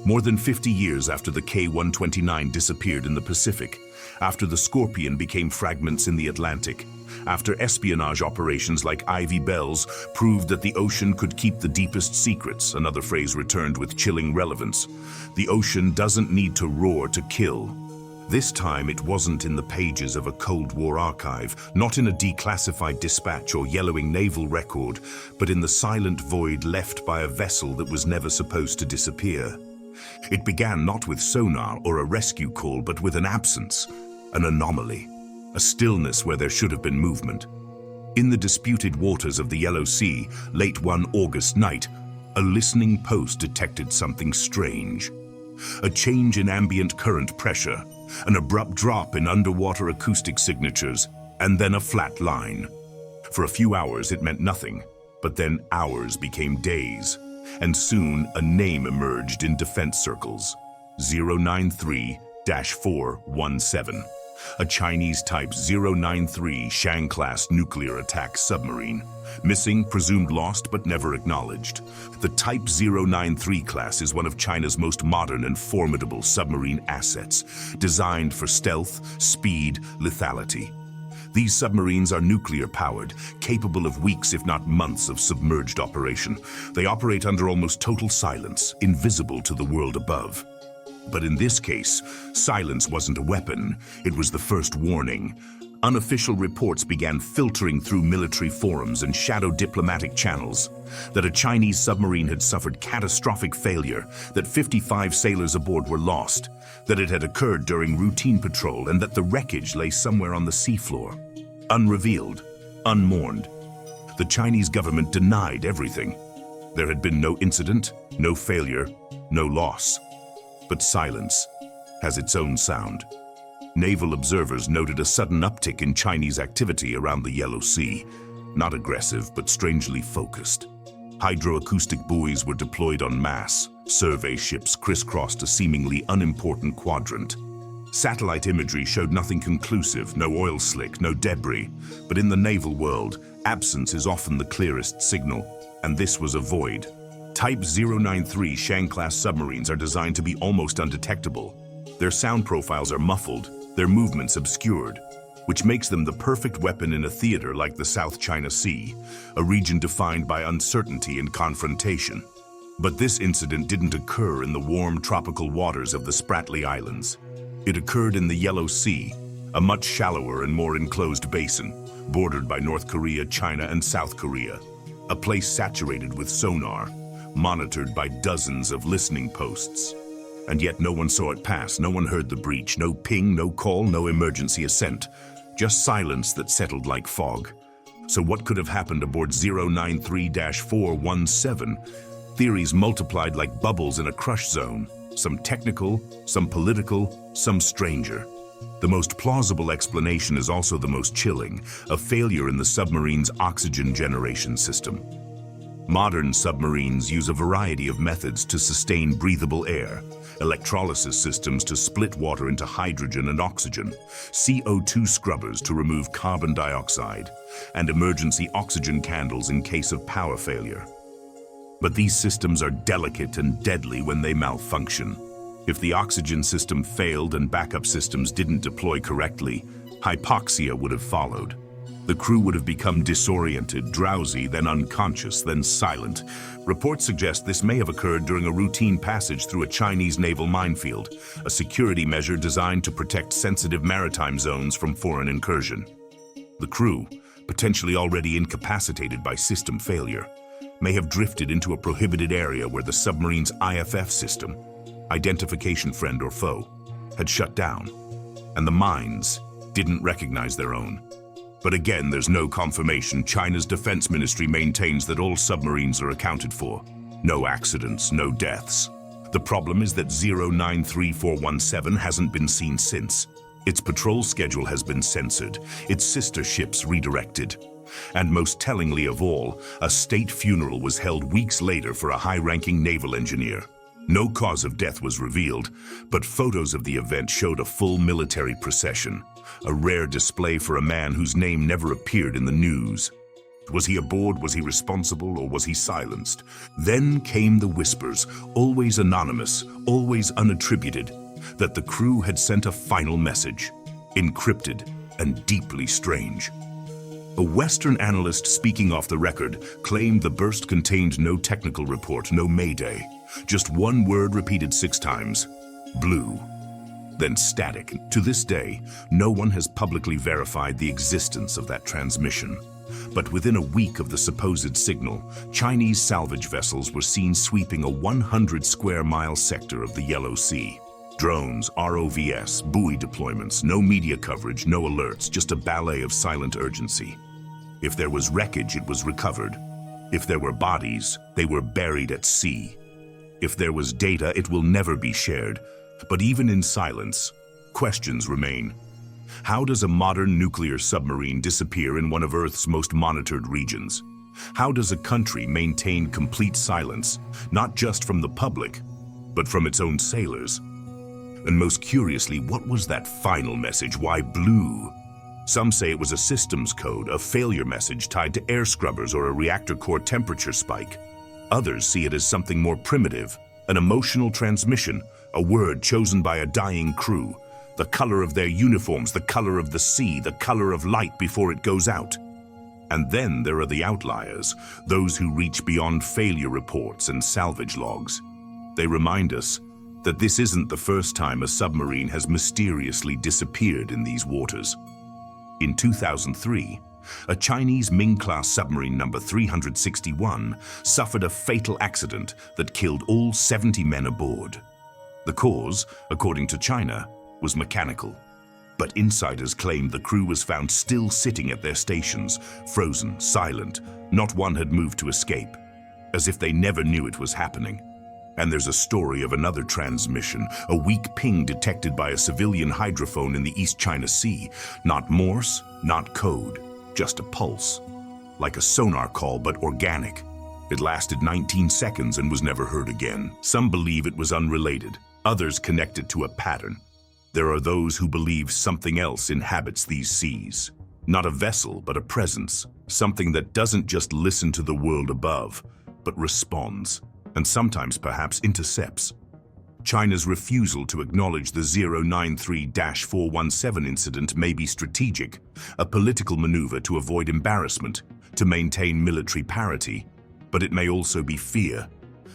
S1: More than 50 years after the K-129 disappeared in the Pacific, after the Scorpion became fragments in the Atlantic, after espionage operations like Ivy Bell's proved that the ocean could keep the deepest secrets, another phrase returned with chilling relevance. The ocean doesn't need to roar to kill. This time it wasn't in the pages of a Cold War archive, not in a declassified dispatch or yellowing naval record, but in the silent void left by a vessel that was never supposed to disappear. It began not with sonar or a rescue call, but with an absence, an anomaly, a stillness where there should have been movement. In the disputed waters of the Yellow Sea, late one August night, a listening post detected something strange. A change in ambient current pressure, an abrupt drop in underwater acoustic signatures, and then a flat line. For a few hours it meant nothing, but then hours became days, and soon a name emerged in defense circles: 093-417. A Chinese Type 093 Shang-class nuclear attack submarine. Missing, presumed lost, but never acknowledged. The Type 093 class is one of China's most modern and formidable submarine assets, designed for stealth, speed, lethality. These submarines are nuclear-powered, capable of weeks if not months of submerged operation. They operate under almost total silence, invisible to the world above. But in this case, silence wasn't a weapon, it was the first warning. Unofficial reports began filtering through military forums and shadow diplomatic channels that a Chinese submarine had suffered catastrophic failure, that 55 sailors aboard were lost, that it had occurred during routine patrol, and that the wreckage lay somewhere on the seafloor. Unrevealed, unmourned. The Chinese government denied everything. There had been no incident, no failure, no loss. But silence has its own sound. Naval observers noted a sudden uptick in Chinese activity around the Yellow Sea. Not aggressive, but strangely focused. Hydroacoustic buoys were deployed en masse. Survey ships crisscrossed a seemingly unimportant quadrant. Satellite imagery showed nothing conclusive, no oil slick, no debris. But in the naval world, absence is often the clearest signal, and this was a void. Type 093 Shang-class submarines are designed to be almost undetectable. Their sound profiles are muffled, their movements obscured, which makes them the perfect weapon in a theater like the South China Sea, a region defined by uncertainty and confrontation. But this incident didn't occur in the warm tropical waters of the Spratly Islands. It occurred in the Yellow Sea, a much shallower and more enclosed basin, bordered by North Korea, China, and South Korea. A place saturated with sonar, monitored by dozens of listening posts. And yet no one saw it pass, no one heard the breach, no ping, no call, no emergency ascent. Just silence that settled like fog. So what could have happened aboard 093-417? Theories multiplied like bubbles in a crush zone. Some technical, some political, some stranger. The most plausible explanation is also the most chilling: a failure in the submarine's oxygen generation system. Modern submarines use a variety of methods to sustain breathable air: electrolysis systems to split water into hydrogen and oxygen, CO2 scrubbers to remove carbon dioxide, and emergency oxygen candles in case of power failure. But these systems are delicate and deadly when they malfunction. If the oxygen system failed and backup systems didn't deploy correctly, hypoxia would have followed. The crew would have become disoriented, drowsy, then unconscious, then silent. Reports suggest this may have occurred during a routine passage through a Chinese naval minefield, a security measure designed to protect sensitive maritime zones from foreign incursion. The crew, potentially already incapacitated by system failure, may have drifted into a prohibited area where the submarine's IFF system, identification friend or foe, had shut down, and the mines didn't recognize their own. But again, there's no confirmation. China's defense ministry maintains that all submarines are accounted for. No accidents, no deaths. The problem is that 093417 hasn't been seen since. Its patrol schedule has been censored, its sister ships redirected. And most tellingly of all, a state funeral was held weeks later for a high-ranking naval engineer. No cause of death was revealed, but photos of the event showed a full military procession, a rare display for a man whose name never appeared in the news. Was he aboard, was he responsible, or was he silenced? Then came the whispers, always anonymous, always unattributed, that the crew had sent a final message, encrypted and deeply strange. A Western analyst speaking off the record claimed the burst contained no technical report, no mayday, just one word repeated 6 times, blue, then static. To this day, no one has publicly verified the existence of that transmission. But within a week of the supposed signal, Chinese salvage vessels were seen sweeping a 100-square-mile sector of the Yellow Sea. Drones, ROVs, buoy deployments, no media coverage, no alerts, just a ballet of silent urgency. If there was wreckage, it was recovered. If there were bodies, they were buried at sea. If there was data, it will never be shared. But even in silence, questions remain. How does a modern nuclear submarine disappear in one of Earth's most monitored regions? How does a country maintain complete silence, not just from the public, but from its own sailors? And most curiously, what was that final message? Why blue? Some say it was a systems code, a failure message tied to air scrubbers or a reactor core temperature spike. Others see it as something more primitive, an emotional transmission, a word chosen by a dying crew. The color of their uniforms, the color of the sea, the color of light before it goes out. And then there are the outliers, those who reach beyond failure reports and salvage logs. They remind us that this isn't the first time a submarine has mysteriously disappeared in these waters. In 2003, a Chinese Ming-class submarine number 361 suffered a fatal accident that killed all 70 men aboard. The cause, according to China, was mechanical. But insiders claimed the crew was found still sitting at their stations, frozen, silent. Not one had moved to escape, as if they never knew it was happening. And there's a story of another transmission, a weak ping detected by a civilian hydrophone in the East China Sea. Not Morse, not code, just a pulse. Like a sonar call, but organic. It lasted 19 seconds and was never heard again. Some believe it was unrelated, others connect it to a pattern. There are those who believe something else inhabits these seas. Not a vessel, but a presence. Something that doesn't just listen to the world above, but responds, and sometimes perhaps intercepts. China's refusal to acknowledge the 093-417 incident may be strategic, a political maneuver to avoid embarrassment, to maintain military parity, but it may also be fear.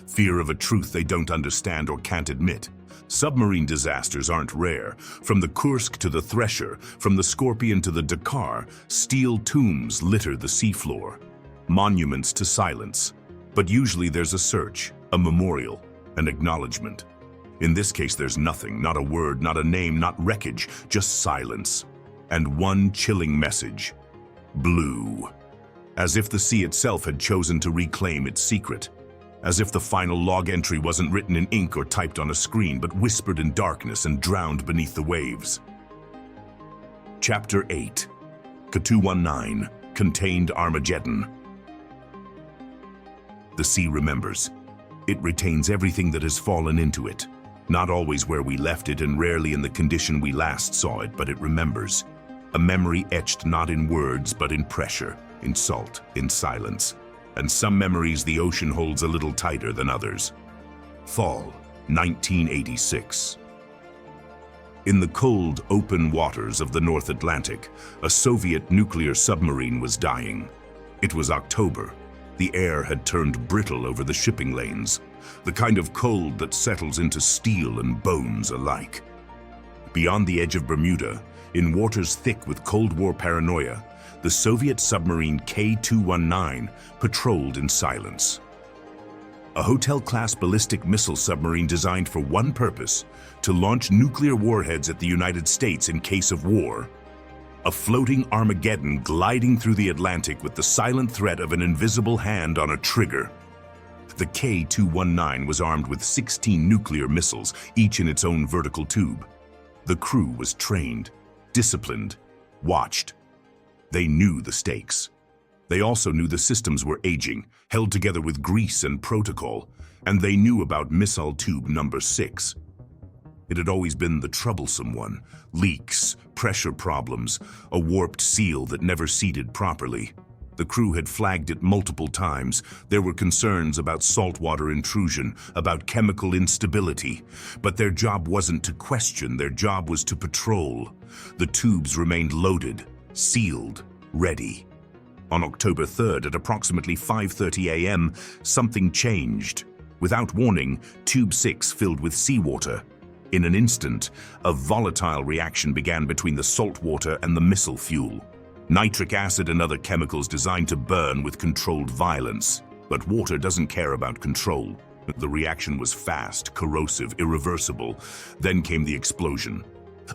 S1: Fear of a truth they don't understand or can't admit. Submarine disasters aren't rare. From the Kursk to the Thresher, from the Scorpion to the Dakar, steel tombs litter the seafloor. Monuments to silence. But usually there's a search, a memorial, an acknowledgement. In this case, there's nothing, not a word, not a name, not wreckage, just silence. And one chilling message. Blue. As if the sea itself had chosen to reclaim its secret. As if the final log entry wasn't written in ink or typed on a screen, but whispered in darkness and drowned beneath the waves. Chapter 8. K219, Contained Armageddon. The sea remembers. It retains everything that has fallen into it. Not always where we left it and rarely in the condition we last saw it, but it remembers. A memory etched not in words, but in pressure, in salt, in silence. And some memories the ocean holds a little tighter than others. Fall, 1986. In the cold, open waters of the North Atlantic, a Soviet nuclear submarine was dying. It was October. The air had turned brittle over the shipping lanes, the kind of cold that settles into steel and bones alike. Beyond the edge of Bermuda, in waters thick with Cold War paranoia, the Soviet submarine K219 patrolled in silence. A hotel-class ballistic missile submarine designed for one purpose, to launch nuclear warheads at the United States in case of war. A floating Armageddon gliding through the Atlantic with the silent threat of an invisible hand on a trigger. The K-219 was armed with 16 nuclear missiles, each in its own vertical tube. The crew was trained, disciplined, watched. They knew the stakes. They also knew the systems were aging, held together with grease and protocol, and they knew about missile tube number 6. It had always been the troublesome one: leaks, pressure problems, a warped seal that never seated properly. The crew had flagged it multiple times. There were concerns about saltwater intrusion, about chemical instability. But their job wasn't to question, their job was to patrol. The tubes remained loaded, sealed, ready. On October 3rd, at approximately 5:30 a.m., something changed. Without warning, Tube 6 filled with seawater. In an instant, a volatile reaction began between the salt water and the missile fuel. Nitric acid and other chemicals designed to burn with controlled violence. But water doesn't care about control. The reaction was fast, corrosive, irreversible. Then came the explosion.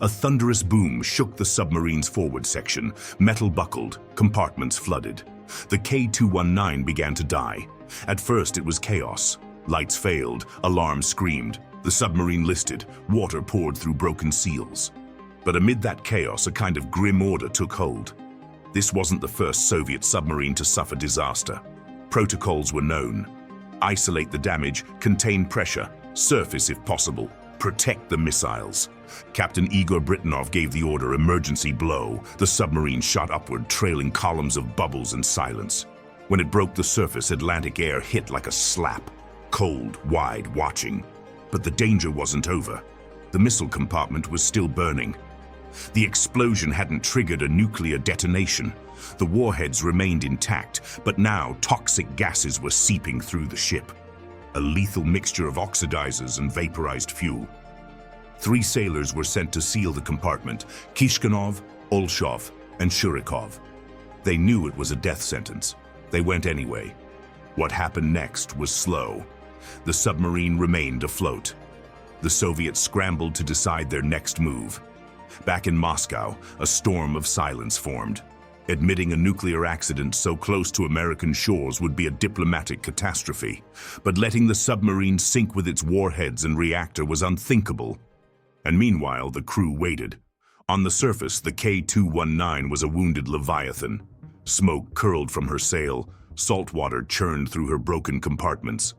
S1: A thunderous boom shook the submarine's forward section. Metal buckled, compartments flooded. The K-219 began to die. At first, it was chaos. Lights failed, alarms screamed. The submarine listed, water poured through broken seals. But amid that chaos, a kind of grim order took hold. This wasn't the first Soviet submarine to suffer disaster. Protocols were known. Isolate the damage, contain pressure, surface if possible, protect the missiles. Captain Igor Britanov gave the order, emergency blow. The submarine shot upward, trailing columns of bubbles and silence. When it broke the surface, Atlantic air hit like a slap. Cold, wide, watching. But the danger wasn't over. The missile compartment was still burning. The explosion hadn't triggered a nuclear detonation. The warheads remained intact, but now toxic gases were seeping through the ship. A lethal mixture of oxidizers and vaporized fuel. 3 sailors were sent to seal the compartment: Kishkinov, Olshov, and Shurikov. They knew it was a death sentence. They went anyway. What happened next was slow. The submarine remained afloat. The Soviets scrambled to decide their next move. Back in Moscow, a storm of silence formed. Admitting a nuclear accident so close to American shores would be a diplomatic catastrophe. But letting the submarine sink with its warheads and reactor was unthinkable. And meanwhile, the crew waited. On the surface, the K-219 was a wounded Leviathan. Smoke curled from her sail. Salt water churned through her broken compartments.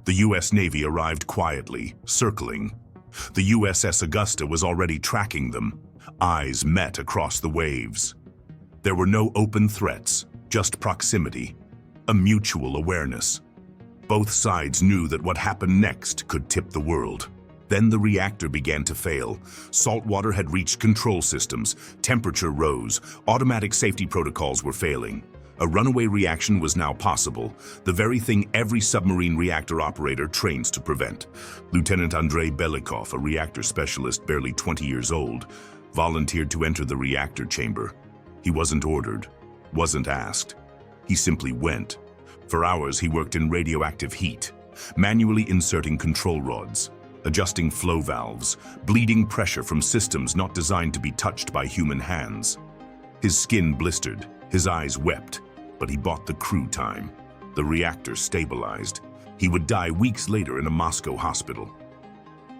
S1: The U.S. Navy arrived quietly, circling. The USS Augusta was already tracking them. Eyes met across the waves. There were no open threats, just proximity, a mutual awareness. Both sides knew that what happened next could tip the world. Then the reactor began to fail. Salt water had reached control systems. Temperature rose. Automatic safety protocols were failing. A runaway reaction was now possible, the very thing every submarine reactor operator trains to prevent. Lieutenant Andrei Belikov, a reactor specialist barely 20 years old, volunteered to enter the reactor chamber. He wasn't ordered, wasn't asked. He simply went. For hours he worked in radioactive heat, manually inserting control rods, adjusting flow valves, bleeding pressure from systems not designed to be touched by human hands. His skin blistered, his eyes wept. But he bought the crew time. The reactor stabilized. He would die weeks later in a Moscow hospital.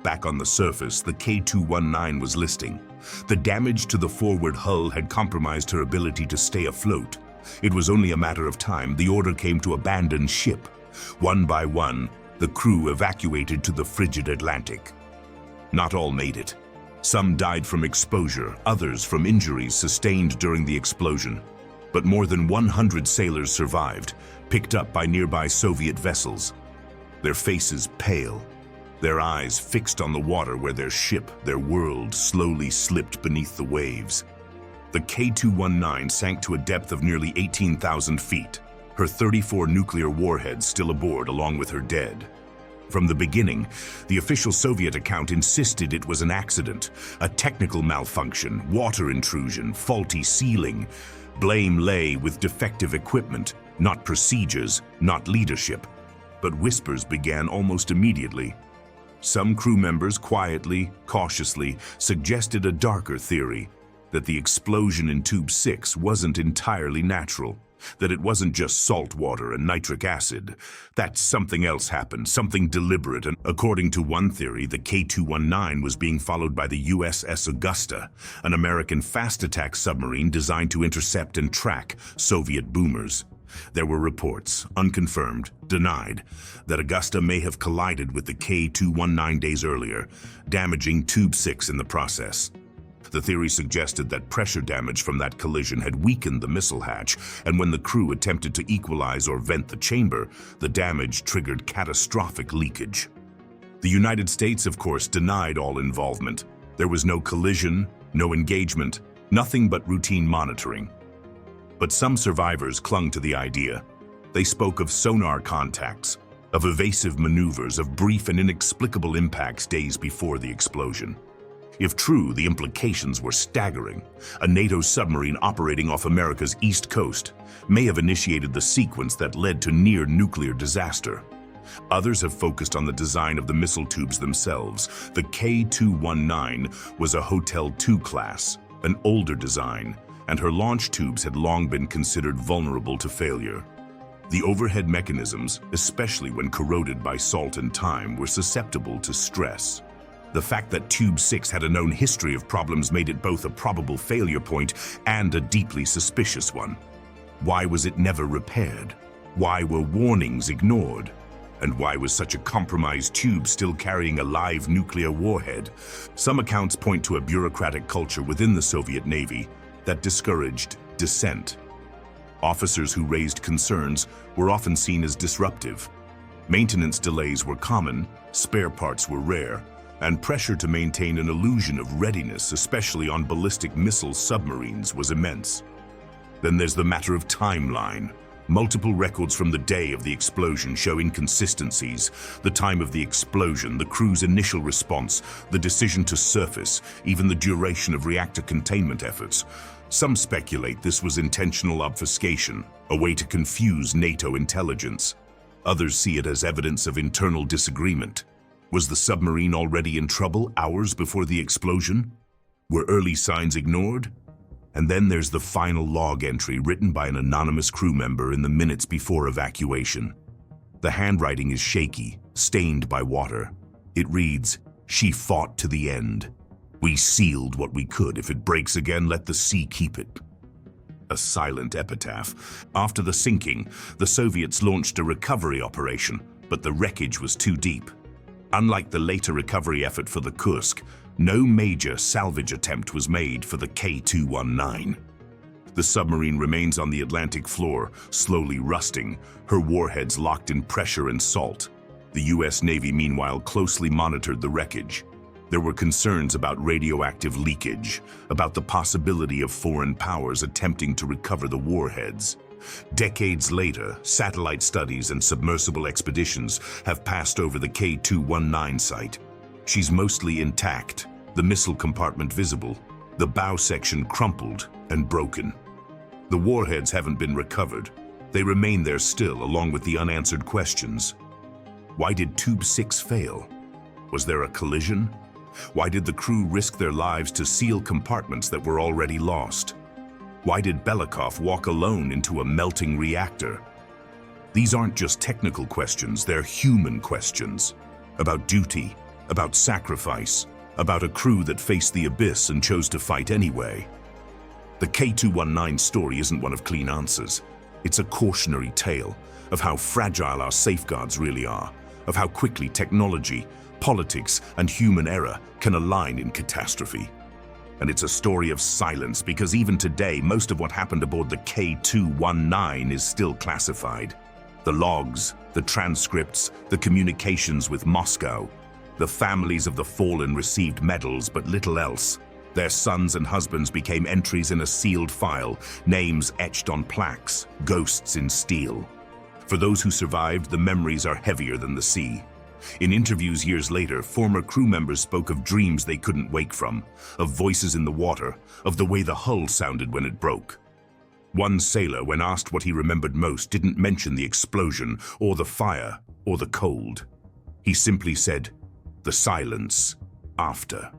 S1: Back on the surface, the K-219 was listing. The damage to the forward hull had compromised her ability to stay afloat. It was only a matter of time. The order came to abandon ship. One by one, the crew evacuated to the frigid Atlantic. Not all made it. Some died from exposure, others from injuries sustained during the explosion. But more than 100 sailors survived, picked up by nearby Soviet vessels. Their faces pale, their eyes fixed on the water where their ship, their world, slowly slipped beneath the waves. The K-219 sank to a depth of nearly 18,000 feet, her 34 nuclear warheads still aboard along with her dead. From the beginning, the official Soviet account insisted it was an accident, a technical malfunction, water intrusion, faulty sealing. Blame lay with defective equipment, not procedures, not leadership. But whispers began almost immediately. Some crew members quietly, cautiously, suggested a darker theory, that the explosion in Tube 6 wasn't entirely natural. That it wasn't just salt water and nitric acid, that something else happened, something deliberate. And according to one theory, the K-219 was being followed by the USS Augusta, an American fast-attack submarine designed to intercept and track Soviet boomers. There were reports, unconfirmed, denied, that Augusta may have collided with the K-219 days earlier, damaging Tube 6 in the process. The theory suggested that pressure damage from that collision had weakened the missile hatch, and when the crew attempted to equalize or vent the chamber, the damage triggered catastrophic leakage. The United States, of course, denied all involvement. There was no collision, no engagement, nothing but routine monitoring. But some survivors clung to the idea. They spoke of sonar contacts, of evasive maneuvers, of brief and inexplicable impacts days before the explosion. If true, the implications were staggering. A NATO submarine operating off America's east coast may have initiated the sequence that led to near-nuclear disaster. Others have focused on the design of the missile tubes themselves. The K-219 was a Hotel II class, an older design, and her launch tubes had long been considered vulnerable to failure. The overhead mechanisms, especially when corroded by salt and time, were susceptible to stress. The fact that Tube 6 had a known history of problems made it both a probable failure point and a deeply suspicious one. Why was it never repaired? Why were warnings ignored? And why was such a compromised tube still carrying a live nuclear warhead? Some accounts point to a bureaucratic culture within the Soviet Navy that discouraged dissent. Officers who raised concerns were often seen as disruptive. Maintenance delays were common, spare parts were rare, and pressure to maintain an illusion of readiness, especially on ballistic missile submarines, was immense. Then there's the matter of timeline. Multiple records from the day of the explosion show inconsistencies. The time of the explosion, the crew's initial response, the decision to surface, even the duration of reactor containment efforts. Some speculate this was intentional obfuscation, a way to confuse NATO intelligence. Others see it as evidence of internal disagreement. Was the submarine already in trouble hours before the explosion? Were early signs ignored? And then there's the final log entry written by an anonymous crew member in the minutes before evacuation. The handwriting is shaky, stained by water. It reads, "She fought to the end. We sealed what we could. If it breaks again, let the sea keep it." A silent epitaph. After the sinking, the Soviets launched a recovery operation, but the wreckage was too deep. Unlike the later recovery effort for the Kursk, no major salvage attempt was made for the K-219. The submarine remains on the Atlantic floor, slowly rusting, her warheads locked in pressure and salt. The US Navy, meanwhile, closely monitored the wreckage. There were concerns about radioactive leakage, about the possibility of foreign powers attempting to recover the warheads. Decades later, satellite studies and submersible expeditions have passed over the K-219 site. She's mostly intact, the missile compartment visible, the bow section crumpled and broken. The warheads haven't been recovered. They remain there still, along with the unanswered questions. Why did Tube 6 fail? Was there a collision? Why did the crew risk their lives to seal compartments that were already lost? Why did Belikov walk alone into a melting reactor? These aren't just technical questions, they're human questions. About duty, about sacrifice, about a crew that faced the abyss and chose to fight anyway. The K-219 story isn't one of clean answers. It's a cautionary tale of how fragile our safeguards really are, of how quickly technology, politics, and human error can align in catastrophe. And it's a story of silence, because even today, most of what happened aboard the K-219 is still classified. The logs, the transcripts, the communications with Moscow. The families of the fallen received medals, but little else. Their sons and husbands became entries in a sealed file, names etched on plaques, ghosts in steel. For those who survived, the memories are heavier than the sea. In interviews years later, former crew members spoke of dreams they couldn't wake from, of voices in the water, of the way the hull sounded when it broke. One sailor, when asked what he remembered most, didn't mention the explosion, or the fire, or the cold. He simply said, "The silence after."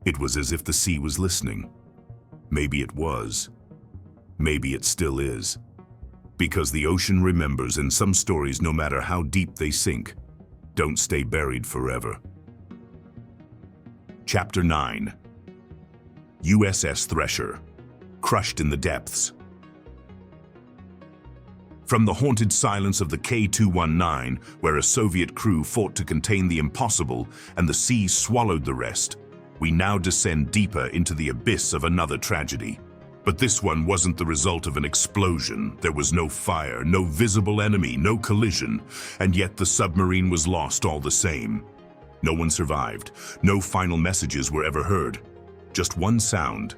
S1: It was as if the sea was listening. Maybe it was. Maybe it still is. Because the ocean remembers, and some stories, no matter how deep they sink, don't stay buried forever. Chapter 9. USS Thresher, crushed in the depths. From the haunted silence of the K-219, where a Soviet crew fought to contain the impossible and the sea swallowed the rest, we now descend deeper into the abyss of another tragedy. But this one wasn't the result of an explosion. There was no fire, no visible enemy, no collision, and yet the submarine was lost all the same. No one survived. No final messages were ever heard. Just one sound,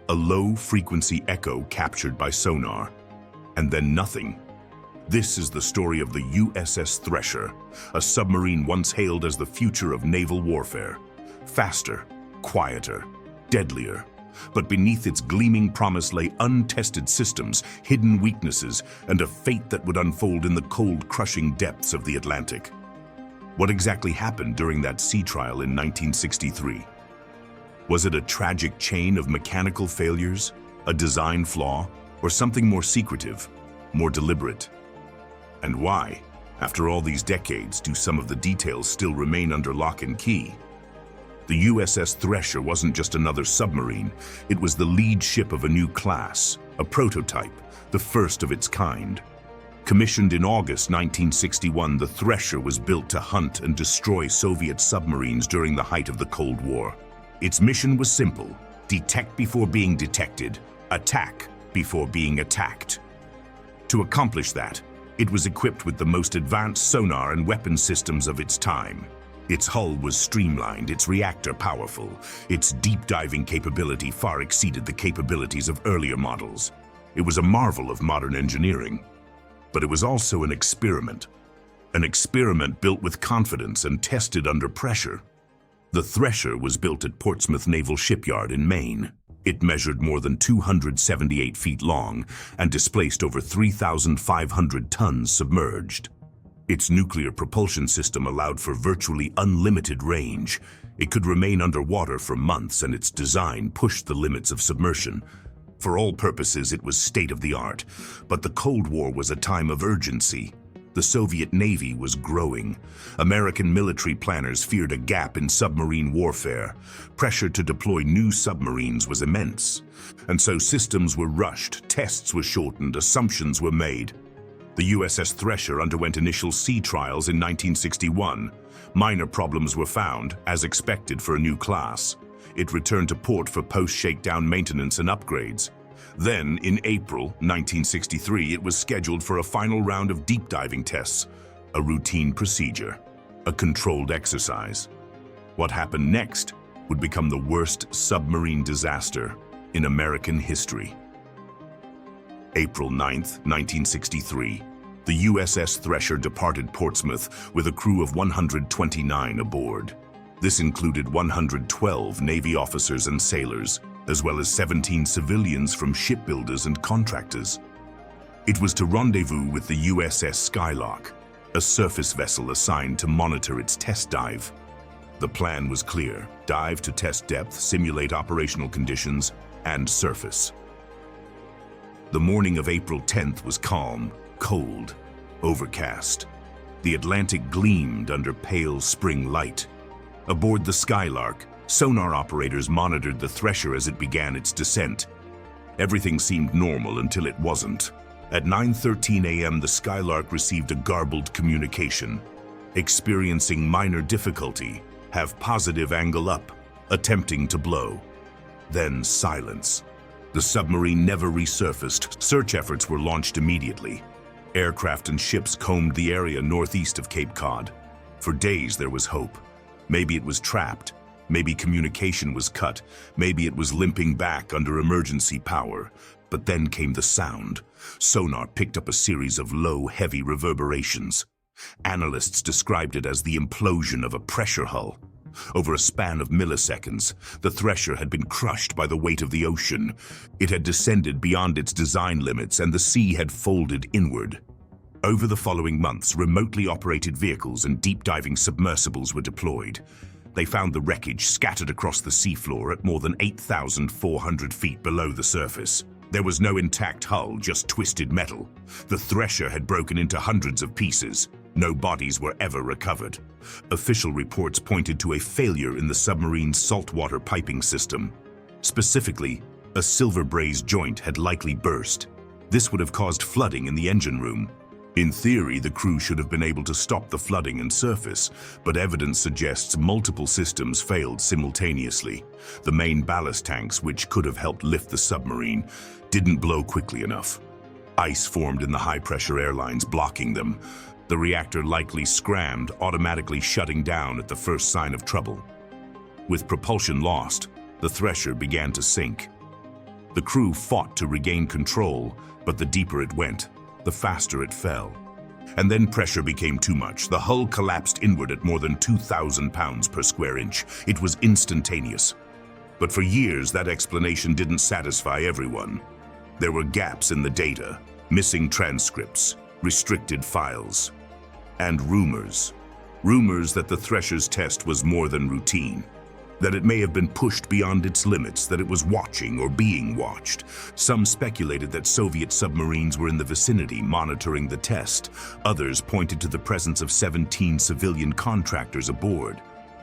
S1: a low-frequency echo captured by sonar. And then nothing. This is the story of the USS Thresher, a submarine once hailed as the future of naval warfare. Faster, quieter, deadlier. But beneath its gleaming promise lay untested systems, hidden weaknesses, and a fate that would unfold in the cold, crushing depths of the Atlantic. What exactly happened during that sea trial in 1963? Was it a tragic chain of mechanical failures, a design flaw, or something more secretive, more deliberate? And why, after all these decades, do some of the details still remain under lock and key? The USS Thresher wasn't just another submarine. It was the lead ship of a new class, a prototype, the first of its kind. Commissioned in August 1961, the Thresher was built to hunt and destroy Soviet submarines during the height of the Cold War. Its mission was simple: detect before being detected, attack before being attacked. To accomplish that, it was equipped with the most advanced sonar and weapon systems of its time. Its hull was streamlined, its reactor powerful. Its deep-diving capability far exceeded the capabilities of earlier models. It was a marvel of modern engineering. But it was also an experiment built with confidence and tested under pressure. The Thresher was built at Portsmouth Naval Shipyard in Maine. It measured more than 278 feet long and displaced over 3,500 tons submerged. Its nuclear propulsion system allowed for virtually unlimited range. It could remain underwater for months, and its design pushed the limits of submersion. For all purposes, it was state-of-the-art. But the Cold War was a time of urgency. The Soviet Navy was growing. American military planners feared a gap in submarine warfare. Pressure to deploy new submarines was immense. And so systems were rushed, tests were shortened, assumptions were made. The USS Thresher underwent initial sea trials in 1961. Minor problems were found, as expected for a new class. It returned to port for post-shakedown maintenance and upgrades. Then, in April 1963, it was scheduled for a final round of deep diving tests, a routine procedure, a controlled exercise. What happened next would become the worst submarine disaster in American history. April 9, 1963, the USS Thresher departed Portsmouth with a crew of 129 aboard. This included 112 Navy officers and sailors, as well as 17 civilians from shipbuilders and contractors. It was to rendezvous with the USS Skylark, a surface vessel assigned to monitor its test dive. The plan was clear: dive to test depth, simulate operational conditions, and surface. The morning of April 10th was calm, cold, overcast. The Atlantic gleamed under pale spring light. Aboard the Skylark, sonar operators monitored the Thresher as it began its descent. Everything seemed normal until it wasn't. At 9:13 a.m., the Skylark received a garbled communication. Experiencing minor difficulty. Have positive angle up. Attempting to blow. Then silence. The submarine never resurfaced. Search efforts were launched immediately. Aircraft and ships combed the area northeast of Cape Cod. For days there was hope. Maybe it was trapped. Maybe communication was cut. Maybe it was limping back under emergency power. But then came the sound. Sonar picked up a series of low, heavy reverberations. Analysts described it as the implosion of a pressure hull. Over a span of milliseconds, the Thresher had been crushed by the weight of the ocean. It had descended beyond its design limits, and the sea had folded inward. Over the following months, remotely operated vehicles and deep-diving submersibles were deployed. They found the wreckage scattered across the seafloor at more than 8,400 feet below the surface. There was no intact hull, just twisted metal. The Thresher had broken into hundreds of pieces. No bodies were ever recovered. Official reports pointed to a failure in the submarine's saltwater piping system. Specifically, a silver braze joint had likely burst. This would have caused flooding in the engine room. In theory, the crew should have been able to stop the flooding and surface, but evidence suggests multiple systems failed simultaneously. The main ballast tanks, which could have helped lift the submarine, didn't blow quickly enough. Ice formed in the high-pressure airlines, blocking them. The reactor likely scrammed, automatically shutting down at the first sign of trouble. With propulsion lost, the Thresher began to sink. The crew fought to regain control, but the deeper it went, the faster it fell. And then pressure became too much. The hull collapsed inward at more than 2,000 pounds per square inch. It was instantaneous. But for years, that explanation didn't satisfy everyone. There were gaps in the data, missing transcripts, restricted files, and rumors. Rumors that the Thresher's test was more than routine, that it may have been pushed beyond its limits, that it was watching or being watched. Some speculated that Soviet submarines were in the vicinity monitoring the test. Others pointed to the presence of 17 civilian contractors aboard.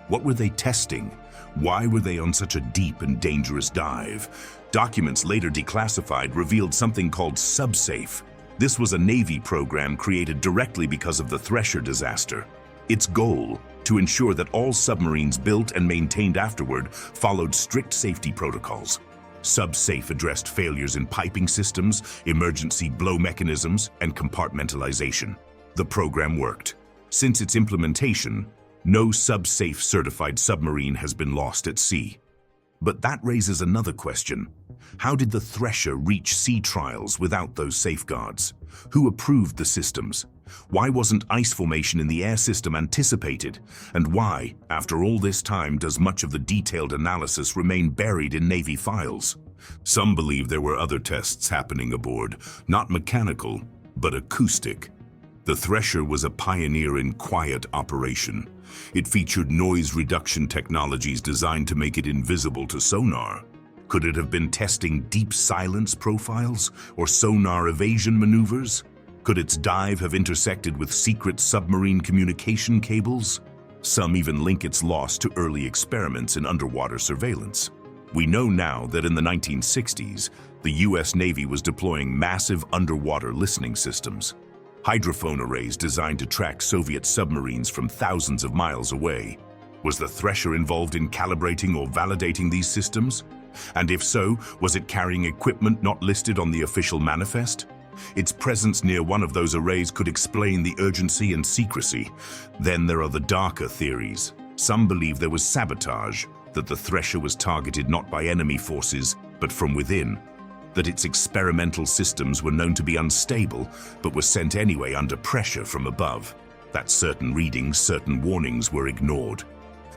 S1: What were they testing? Why were they on such a deep and dangerous dive? Documents later declassified revealed something called SubSafe. This was a Navy program created directly because of the Thresher disaster. Its goal, to ensure that all submarines built and maintained afterward followed strict safety protocols. SubSafe addressed failures in piping systems, emergency blow mechanisms, and compartmentalization. The program worked. Since its implementation, no SubSafe certified submarine has been lost at sea. But that raises another question. How did the Thresher reach sea trials without those safeguards? Who approved the systems? Why wasn't ice formation in the air system anticipated? And why, after all this time, does much of the detailed analysis remain buried in Navy files? Some believe there were other tests happening aboard, not mechanical, but acoustic. The Thresher was a pioneer in quiet operation. It featured noise reduction technologies designed to make it invisible to sonar. Could it have been testing deep silence profiles or sonar evasion maneuvers? Could its dive have intersected with secret submarine communication cables? Some even link its loss to early experiments in underwater surveillance. We know now that in the 1960s, the US Navy was deploying massive underwater listening systems. Hydrophone arrays designed to track Soviet submarines from thousands of miles away. Was the Thresher involved in calibrating or validating these systems? And if so, was it carrying equipment not listed on the official manifest? Its presence near one of those arrays could explain the urgency and secrecy. Then there are the darker theories. Some believe there was sabotage, that the Thresher was targeted not by enemy forces, but from within. That its experimental systems were known to be unstable, but were sent anyway under pressure from above. That certain readings, certain warnings were ignored.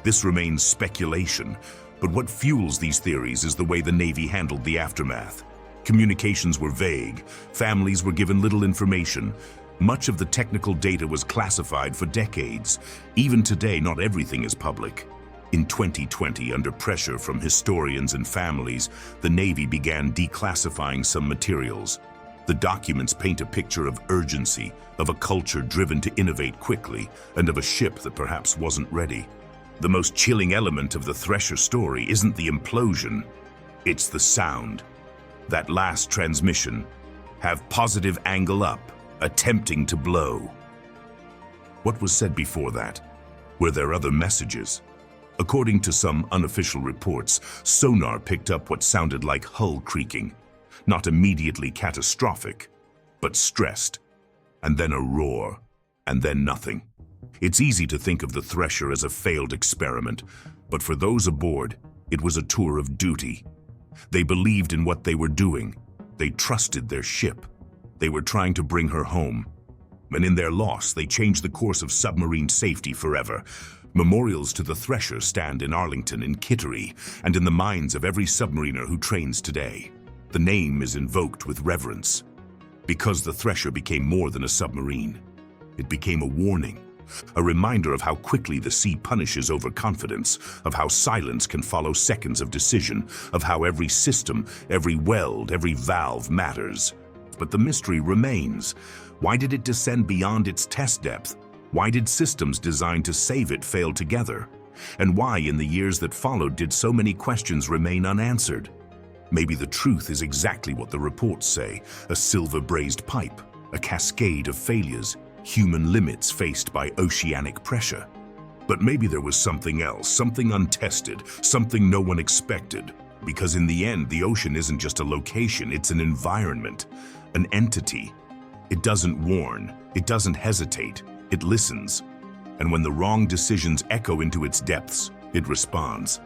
S1: This remains speculation, but what fuels these theories is the way the Navy handled the aftermath. Communications were vague, families were given little information. Much of the technical data was classified for decades. Even today, not everything is public. In 2020, under pressure from historians and families, the Navy began declassifying some materials. The documents paint a picture of urgency, of a culture driven to innovate quickly, and of a ship that perhaps wasn't ready. The most chilling element of the Thresher story isn't the implosion, it's the sound. That last transmission, have positive angle up, attempting to blow. What was said before that? Were there other messages? According to some unofficial reports, sonar picked up what sounded like hull creaking. Not immediately catastrophic, but stressed. And then a roar, and then nothing. It's easy to think of the Thresher as a failed experiment, but for those aboard, it was a tour of duty. They believed in what they were doing. They trusted their ship. They were trying to bring her home. And in their loss, they changed the course of submarine safety forever. Memorials to the Thresher stand in Arlington, in Kittery, and in the minds of every submariner who trains today. The name is invoked with reverence. Because the Thresher became more than a submarine. It became a warning, A reminder of how quickly the sea punishes overconfidence, of how silence can follow seconds of decision, of how every system, every weld, every valve matters. But the mystery remains. Why did it descend beyond its test depth? Why did systems designed to save it fail together? And why, in the years that followed, did so many questions remain unanswered? Maybe the truth is exactly what the reports say: a silver-brazed pipe, a cascade of failures, human limits faced by oceanic pressure. But maybe there was something else, something untested, something no one expected. Because in the end, the ocean isn't just a location, it's an environment, an entity. It doesn't warn, it doesn't hesitate, it listens. And when the wrong decisions echo into its depths, it responds.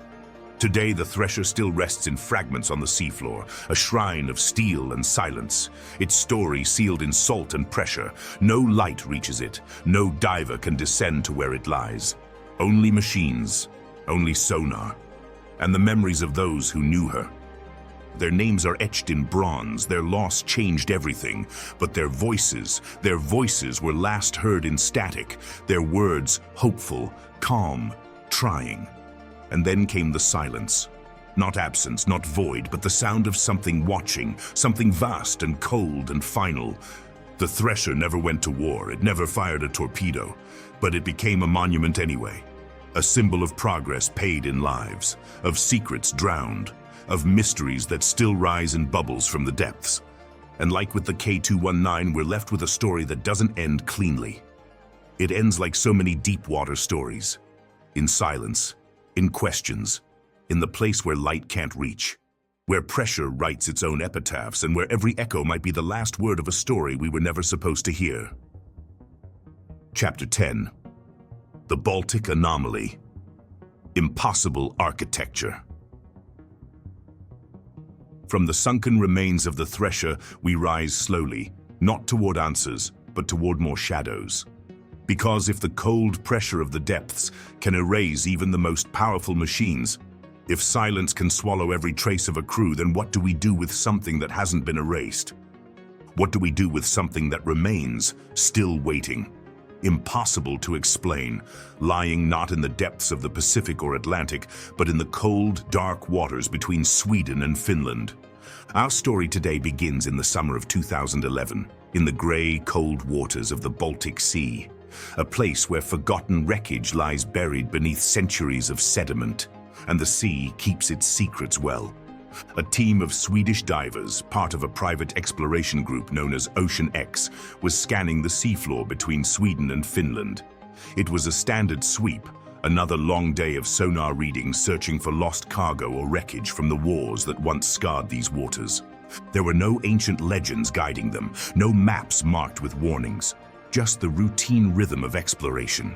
S1: Today, the Thresher still rests in fragments on the seafloor, a shrine of steel and silence. Its story sealed in salt and pressure. No light reaches it. No diver can descend to where it lies. Only machines, only sonar, and the memories of those who knew her. Their names are etched in bronze. Their loss changed everything, but their voices were last heard in static. Their words hopeful, calm, trying. And then came the silence. Not absence, not void, but the sound of something watching, something vast and cold and final. The Thresher never went to war, it never fired a torpedo, but it became a monument anyway. A symbol of progress paid in lives, of secrets drowned, of mysteries that still rise in bubbles from the depths. And like with the K219, we're left with a story that doesn't end cleanly. It ends like so many deep water stories, in silence, in questions, in the place where light can't reach, where pressure writes its own epitaphs, and where every echo might be the last word of a story we were never supposed to hear. Chapter 10. The Baltic Anomaly. Impossible Architecture. From the sunken remains of the Thresher, we rise slowly, not toward answers, but toward more shadows. Because if the cold pressure of the depths can erase even the most powerful machines, if silence can swallow every trace of a crew, then what do we do with something that hasn't been erased? What do we do with something that remains, still waiting? Impossible to explain, lying not in the depths of the Pacific or Atlantic, but in the cold, dark waters between Sweden and Finland. Our story today begins in the summer of 2011, in the gray, cold waters of the Baltic Sea. A place where forgotten wreckage lies buried beneath centuries of sediment, and the sea keeps its secrets well. A team of Swedish divers, part of a private exploration group known as Ocean X, was scanning the seafloor between Sweden and Finland. It was a standard sweep, another long day of sonar readings searching for lost cargo or wreckage from the wars that once scarred these waters. There were no ancient legends guiding them, no maps marked with warnings. Just the routine rhythm of exploration,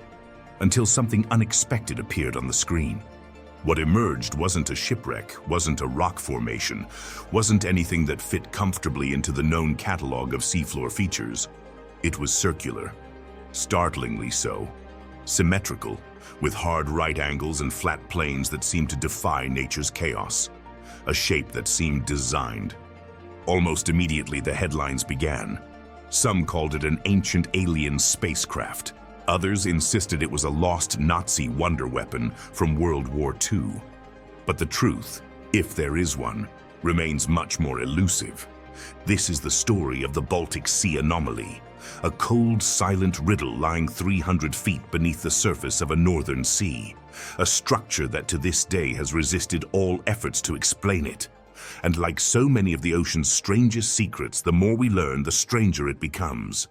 S1: until something unexpected appeared on the screen. What emerged wasn't a shipwreck, wasn't a rock formation, wasn't anything that fit comfortably into the known catalog of seafloor features. It was circular, startlingly so, symmetrical, with hard right angles and flat planes that seemed to defy nature's chaos. A shape that seemed designed. Almost immediately the headlines began. Some called it an ancient alien spacecraft. Others insisted it was a lost Nazi wonder weapon from World War II. But the truth, if there is one, remains much more elusive. This is the story of the Baltic Sea anomaly, a cold, silent riddle lying 300 feet beneath the surface of a northern sea, a structure that to this day has resisted all efforts to explain it. And like so many of the ocean's strangest secrets, the more we learn, the stranger it becomes.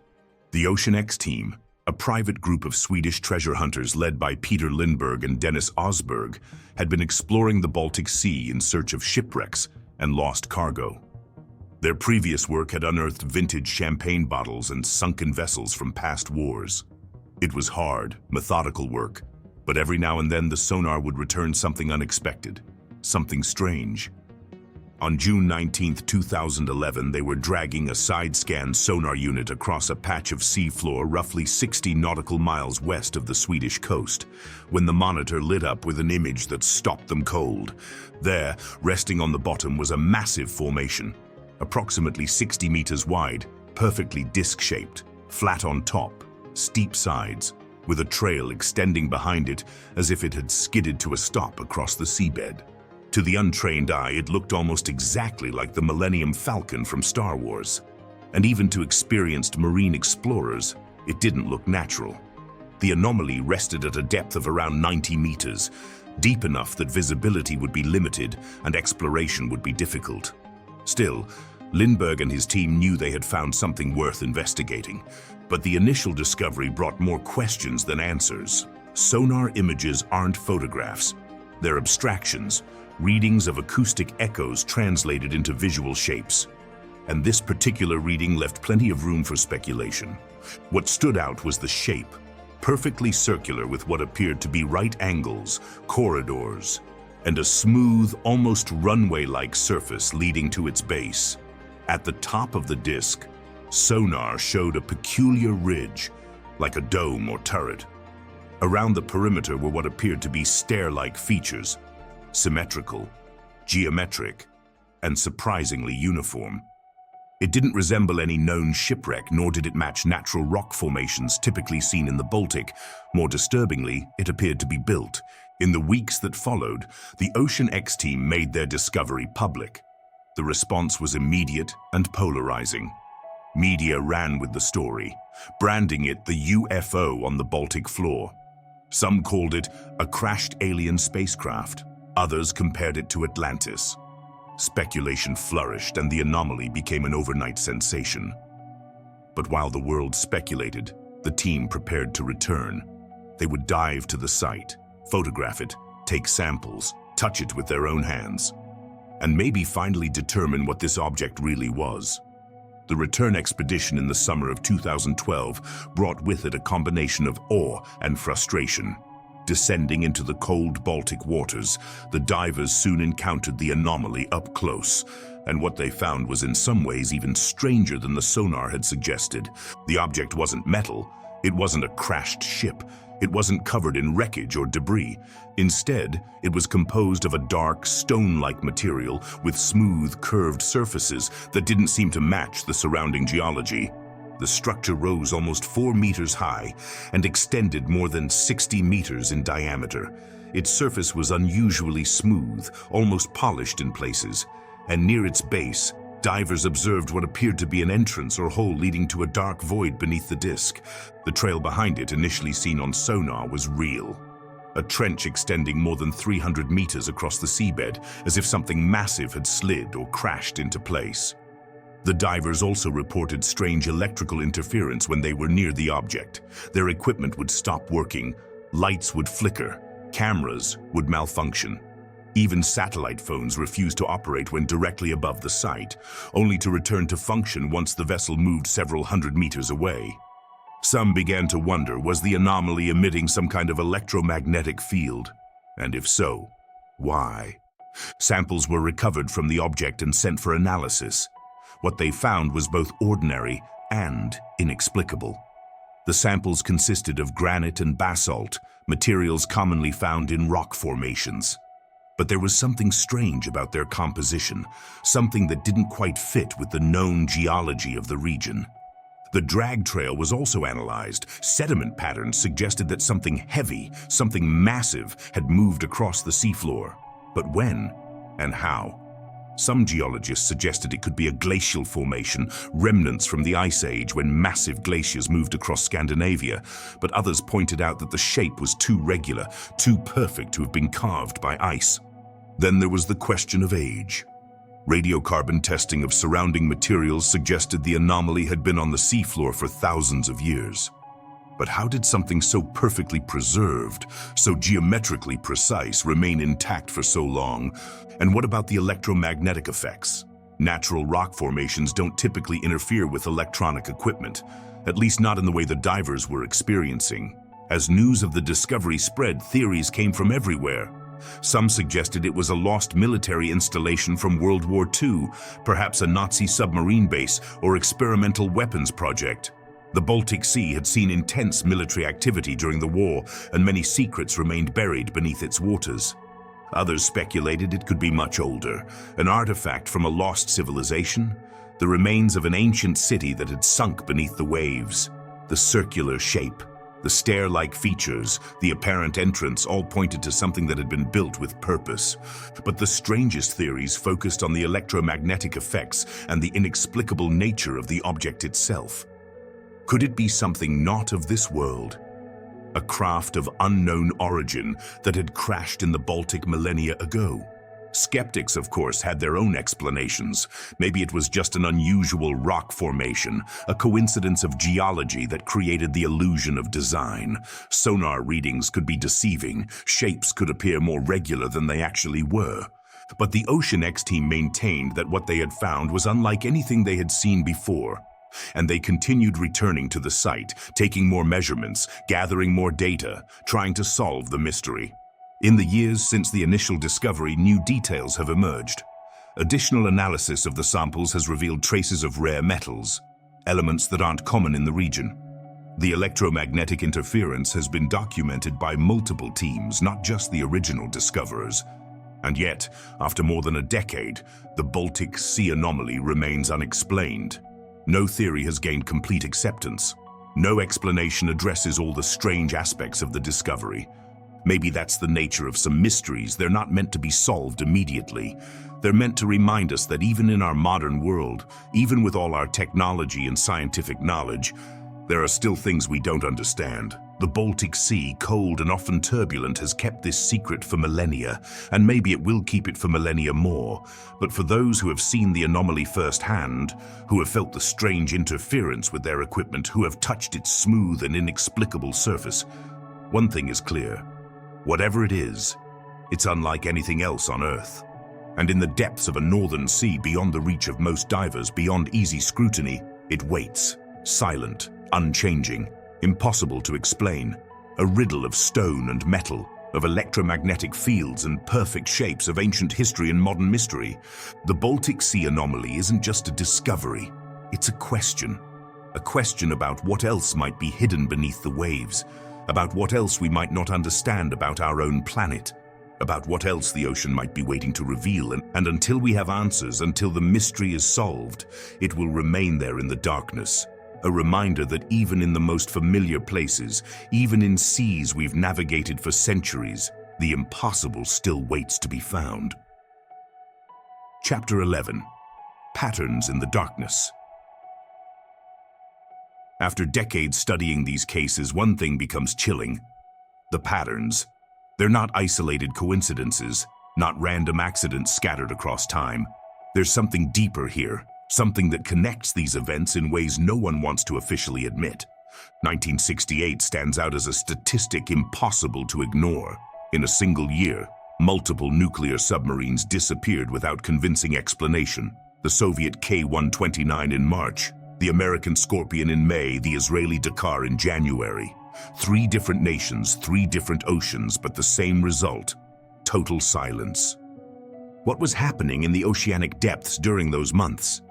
S1: The Ocean X team, a private group of Swedish treasure hunters led by Peter Lindberg and Dennis Osberg, had been exploring the Baltic Sea in search of shipwrecks and lost cargo. Their previous work had unearthed vintage champagne bottles and sunken vessels from past wars. It was hard, methodical work, but every now and then the sonar would return something unexpected, something strange. On June 19, 2011, they were dragging a side-scan sonar unit across a patch of seafloor roughly 60 nautical miles west of the Swedish coast, when the monitor lit up with an image that stopped them cold. There, resting on the bottom, was a massive formation, approximately 60 meters wide, perfectly disc-shaped, flat on top, steep sides, with a trail extending behind it as if it had skidded to a stop across the seabed. To the untrained eye, it looked almost exactly like the Millennium Falcon from Star Wars. And even to experienced marine explorers, it didn't look natural. The anomaly rested at a depth of around 90 meters, deep enough that visibility would be limited and exploration would be difficult. Still, Lindbergh and his team knew they had found something worth investigating, but the initial discovery brought more questions than answers. Sonar images aren't photographs. They're abstractions, readings of acoustic echoes translated into visual shapes. And this particular reading left plenty of room for speculation. What stood out was the shape, perfectly circular with what appeared to be right angles, corridors, and a smooth, almost runway-like surface leading to its base. At the top of the disc, sonar showed a peculiar ridge, like a dome or turret. Around the perimeter were what appeared to be stair-like features, symmetrical, geometric, and surprisingly uniform. It didn't resemble any known shipwreck, nor did it match natural rock formations typically seen in the Baltic. More disturbingly, it appeared to be built. In the weeks that followed, the Ocean X team made their discovery public. The response was immediate and polarizing. Media ran with the story, branding it the UFO on the Baltic floor. Some called it a crashed alien spacecraft. Others compared it to Atlantis. Speculation flourished and the anomaly became an overnight sensation. But while the world speculated, the team prepared to return. They would dive to the site, photograph it, take samples, touch it with their own hands, and maybe finally determine what this object really was. The return expedition in the summer of 2012 brought with it a combination of awe and frustration. Descending into the cold Baltic waters, the divers soon encountered the anomaly up close, and what they found was in some ways even stranger than the sonar had suggested. The object wasn't metal, it wasn't a crashed ship, it wasn't covered in wreckage or debris. Instead, it was composed of a dark, stone-like material with smooth, curved surfaces that didn't seem to match the surrounding geology. The structure rose almost 4 meters high and extended more than 60 meters in diameter. Its surface was unusually smooth, almost polished in places, and near its base, divers observed what appeared to be an entrance or hole leading to a dark void beneath the disc. The trail behind it, initially seen on sonar, was real. A trench extending more than 300 meters across the seabed, as if something massive had slid or crashed into place. The divers also reported strange electrical interference when they were near the object. Their equipment would stop working, lights would flicker, cameras would malfunction. Even satellite phones refused to operate when directly above the site, only to return to function once the vessel moved several hundred meters away. Some began to wonder, was the anomaly emitting some kind of electromagnetic field? And if so, why? Samples were recovered from the object and sent for analysis. What they found was both ordinary and inexplicable. The samples consisted of granite and basalt, materials commonly found in rock formations. But there was something strange about their composition, something that didn't quite fit with the known geology of the region. The drag trail was also analyzed. Sediment patterns suggested that something heavy, something massive, had moved across the seafloor. But when and how? Some geologists suggested it could be a glacial formation, remnants from the Ice Age when massive glaciers moved across Scandinavia, but others pointed out that the shape was too regular, too perfect to have been carved by ice. Then there was the question of age. Radiocarbon testing of surrounding materials suggested the anomaly had been on the seafloor for thousands of years. But how did something so perfectly preserved, so geometrically precise, remain intact for so long? And what about the electromagnetic effects? Natural rock formations don't typically interfere with electronic equipment, at least not in the way the divers were experiencing. As news of the discovery spread, theories came from everywhere. Some suggested it was a lost military installation from World War II, perhaps a Nazi submarine base or experimental weapons project. The Baltic Sea had seen intense military activity during the war, and many secrets remained buried beneath its waters. Others speculated it could be much older, an artifact from a lost civilization, the remains of an ancient city that had sunk beneath the waves. The circular shape, The stair-like features, the apparent entrance, all pointed to something that had been built with purpose. But the strangest theories focused on the electromagnetic effects and the inexplicable nature of the object itself. Could it be something not of this world? A craft of unknown origin that had crashed in the Baltic millennia ago? Skeptics, of course, had their own explanations. Maybe it was just an unusual rock formation, a coincidence of geology that created the illusion of design. Sonar readings could be deceiving, shapes could appear more regular than they actually were. But the Ocean X team maintained that what they had found was unlike anything they had seen before. And they continued returning to the site, taking more measurements, gathering more data, trying to solve the mystery. In the years since the initial discovery, new details have emerged. Additional analysis of the samples has revealed traces of rare metals, elements that aren't common in the region. The electromagnetic interference has been documented by multiple teams, not just the original discoverers. And yet, after more than a decade, the Baltic Sea anomaly remains unexplained. No theory has gained complete acceptance. No explanation addresses all the strange aspects of the discovery. Maybe that's the nature of some mysteries. They're not meant to be solved immediately. They're meant to remind us that even in our modern world, even with all our technology and scientific knowledge, there are still things we don't understand. The Baltic Sea, cold and often turbulent, has kept this secret for millennia, and maybe it will keep it for millennia more. But for those who have seen the anomaly firsthand, who have felt the strange interference with their equipment, who have touched its smooth and inexplicable surface, one thing is clear. Whatever it is, it's unlike anything else on Earth. And in the depths of a northern sea, beyond the reach of most divers, beyond easy scrutiny, it waits, silent, unchanging, impossible to explain, a riddle of stone and metal, of electromagnetic fields and perfect shapes, of ancient history and modern mystery. The Baltic Sea anomaly isn't just a discovery, it's a question about what else might be hidden beneath the waves, about what else we might not understand about our own planet, about what else the ocean might be waiting to reveal, and until we have answers, until the mystery is solved, it will remain there in the darkness. A reminder that even in the most familiar places, even in seas we've navigated for centuries, the impossible still waits to be found. Chapter 11. Patterns in the Darkness. After decades studying these cases, one thing becomes chilling: the patterns. They're not isolated coincidences, not random accidents scattered across time. There's something deeper here. Something that connects these events in ways no one wants to officially admit. 1968 stands out as a statistic impossible to ignore. In a single year, multiple nuclear submarines disappeared without convincing explanation. The Soviet K-129 in March, the American Scorpion in May, the Israeli Dakar in January. 3 different nations, 3 different oceans, but the same result: total silence. What was happening in the oceanic depths during those months?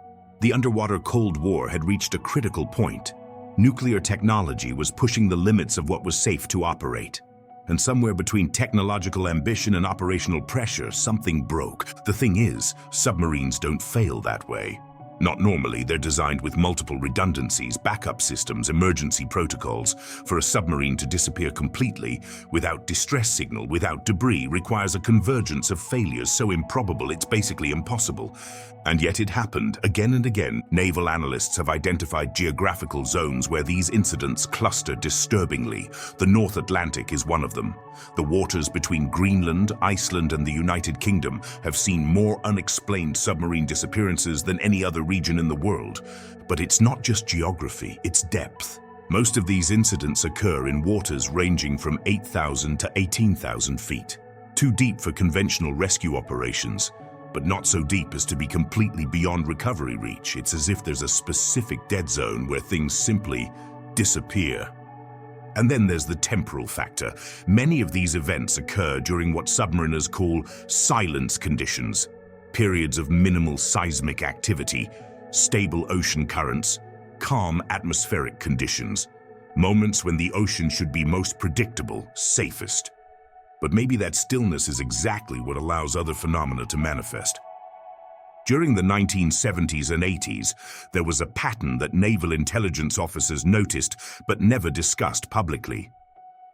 S1: The underwater Cold War had reached a critical point. Nuclear technology was pushing the limits of what was safe to operate. And somewhere between technological ambition and operational pressure, something broke. The thing is, submarines don't fail that way. Not normally. They're designed with multiple redundancies, backup systems, emergency protocols. For a submarine to disappear completely, without distress signal, without debris, requires a convergence of failures so improbable it's basically impossible. And yet it happened again and again. Naval analysts have identified geographical zones where these incidents cluster disturbingly. The North Atlantic is one of them. The waters between Greenland, Iceland, and the United Kingdom have seen more unexplained submarine disappearances than any other region in the world. But it's not just geography, it's depth. Most of these incidents occur in waters ranging from 8,000 to 18,000 feet. Too deep for conventional rescue operations, but not so deep as to be completely beyond recovery reach. It's as if there's a specific dead zone where things simply disappear. And then there's the temporal factor. Many of these events occur during what submariners call silence conditions, periods of minimal seismic activity, stable ocean currents, calm atmospheric conditions, moments when the ocean should be most predictable, safest. But maybe that stillness is exactly what allows other phenomena to manifest. During the 1970s and 80s, there was a pattern that naval intelligence officers noticed but never discussed publicly.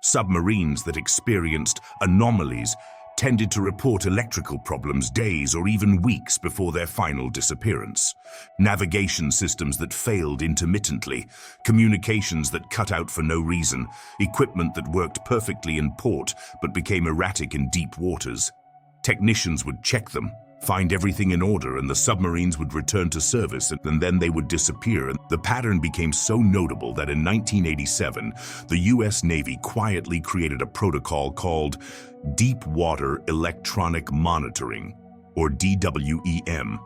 S1: Submarines that experienced anomalies tended to report electrical problems days or even weeks before their final disappearance. Navigation systems that failed intermittently, communications that cut out for no reason, equipment that worked perfectly in port but became erratic in deep waters. Technicians would check them, find everything in order, and the submarines would return to service, and then they would disappear. And the pattern became so notable that in 1987, the US Navy quietly created a protocol called Deep Water Electronic Monitoring, or DWEM.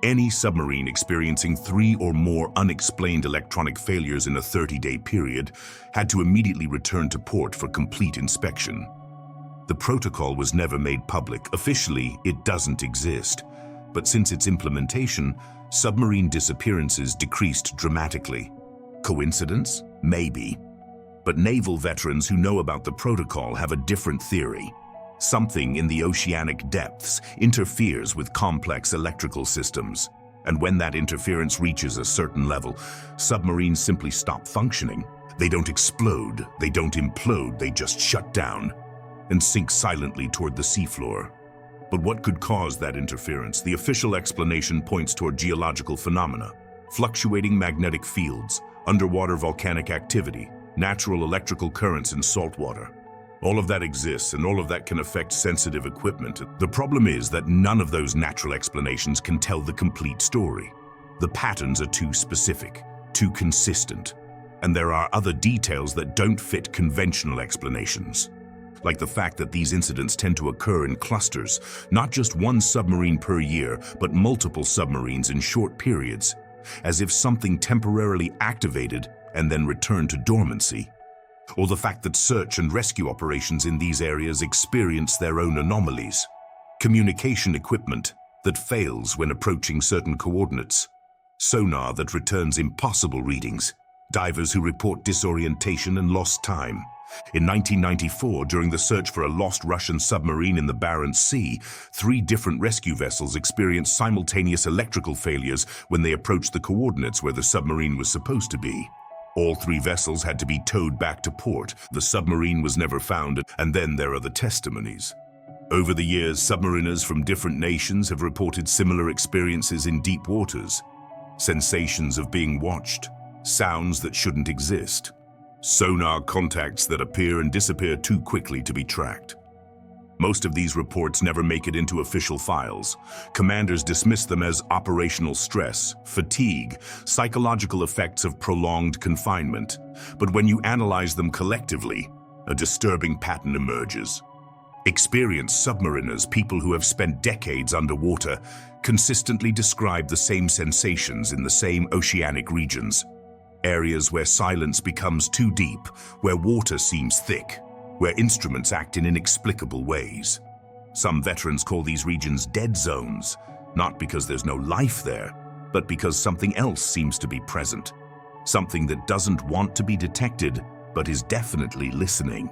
S1: Any submarine experiencing 3 or more unexplained electronic failures in a 30-day period had to immediately return to port for complete inspection. The protocol was never made public. Officially, it doesn't exist. But since its implementation, submarine disappearances decreased dramatically. Coincidence? Maybe. But naval veterans who know about the protocol have a different theory. Something in the oceanic depths interferes with complex electrical systems. And when that interference reaches a certain level, submarines simply stop functioning. They don't explode, they don't implode, they just shut down and sink silently toward the seafloor. But what could cause that interference? The official explanation points toward geological phenomena, fluctuating magnetic fields, underwater volcanic activity, natural electrical currents in salt water. All of that exists, and all of that can affect sensitive equipment. The problem is that none of those natural explanations can tell the complete story. The patterns are too specific, too consistent, and there are other details that don't fit conventional explanations. Like the fact that these incidents tend to occur in clusters, not just one submarine per year, but multiple submarines in short periods, as if something temporarily activated and then returned to dormancy. Or the fact that search and rescue operations in these areas experience their own anomalies. Communication equipment that fails when approaching certain coordinates. Sonar that returns impossible readings. Divers who report disorientation and lost time. In 1994, during the search for a lost Russian submarine in the Barents Sea, 3 different rescue vessels experienced simultaneous electrical failures when they approached the coordinates where the submarine was supposed to be. All 3 vessels had to be towed back to port. The submarine was never found, and then there are the testimonies. Over the years, submariners from different nations have reported similar experiences in deep waters. Sensations of being watched, sounds that shouldn't exist. Sonar contacts that appear and disappear too quickly to be tracked. Most of these reports never make it into official files. Commanders dismiss them as operational stress, fatigue, psychological effects of prolonged confinement. But when you analyze them collectively, a disturbing pattern emerges. Experienced submariners, people who have spent decades underwater, consistently describe the same sensations in the same oceanic regions. Areas where silence becomes too deep, where water seems thick, where instruments act in inexplicable ways. Some veterans call these regions dead zones, not because there's no life there, but because something else seems to be present. Something that doesn't want to be detected, but is definitely listening.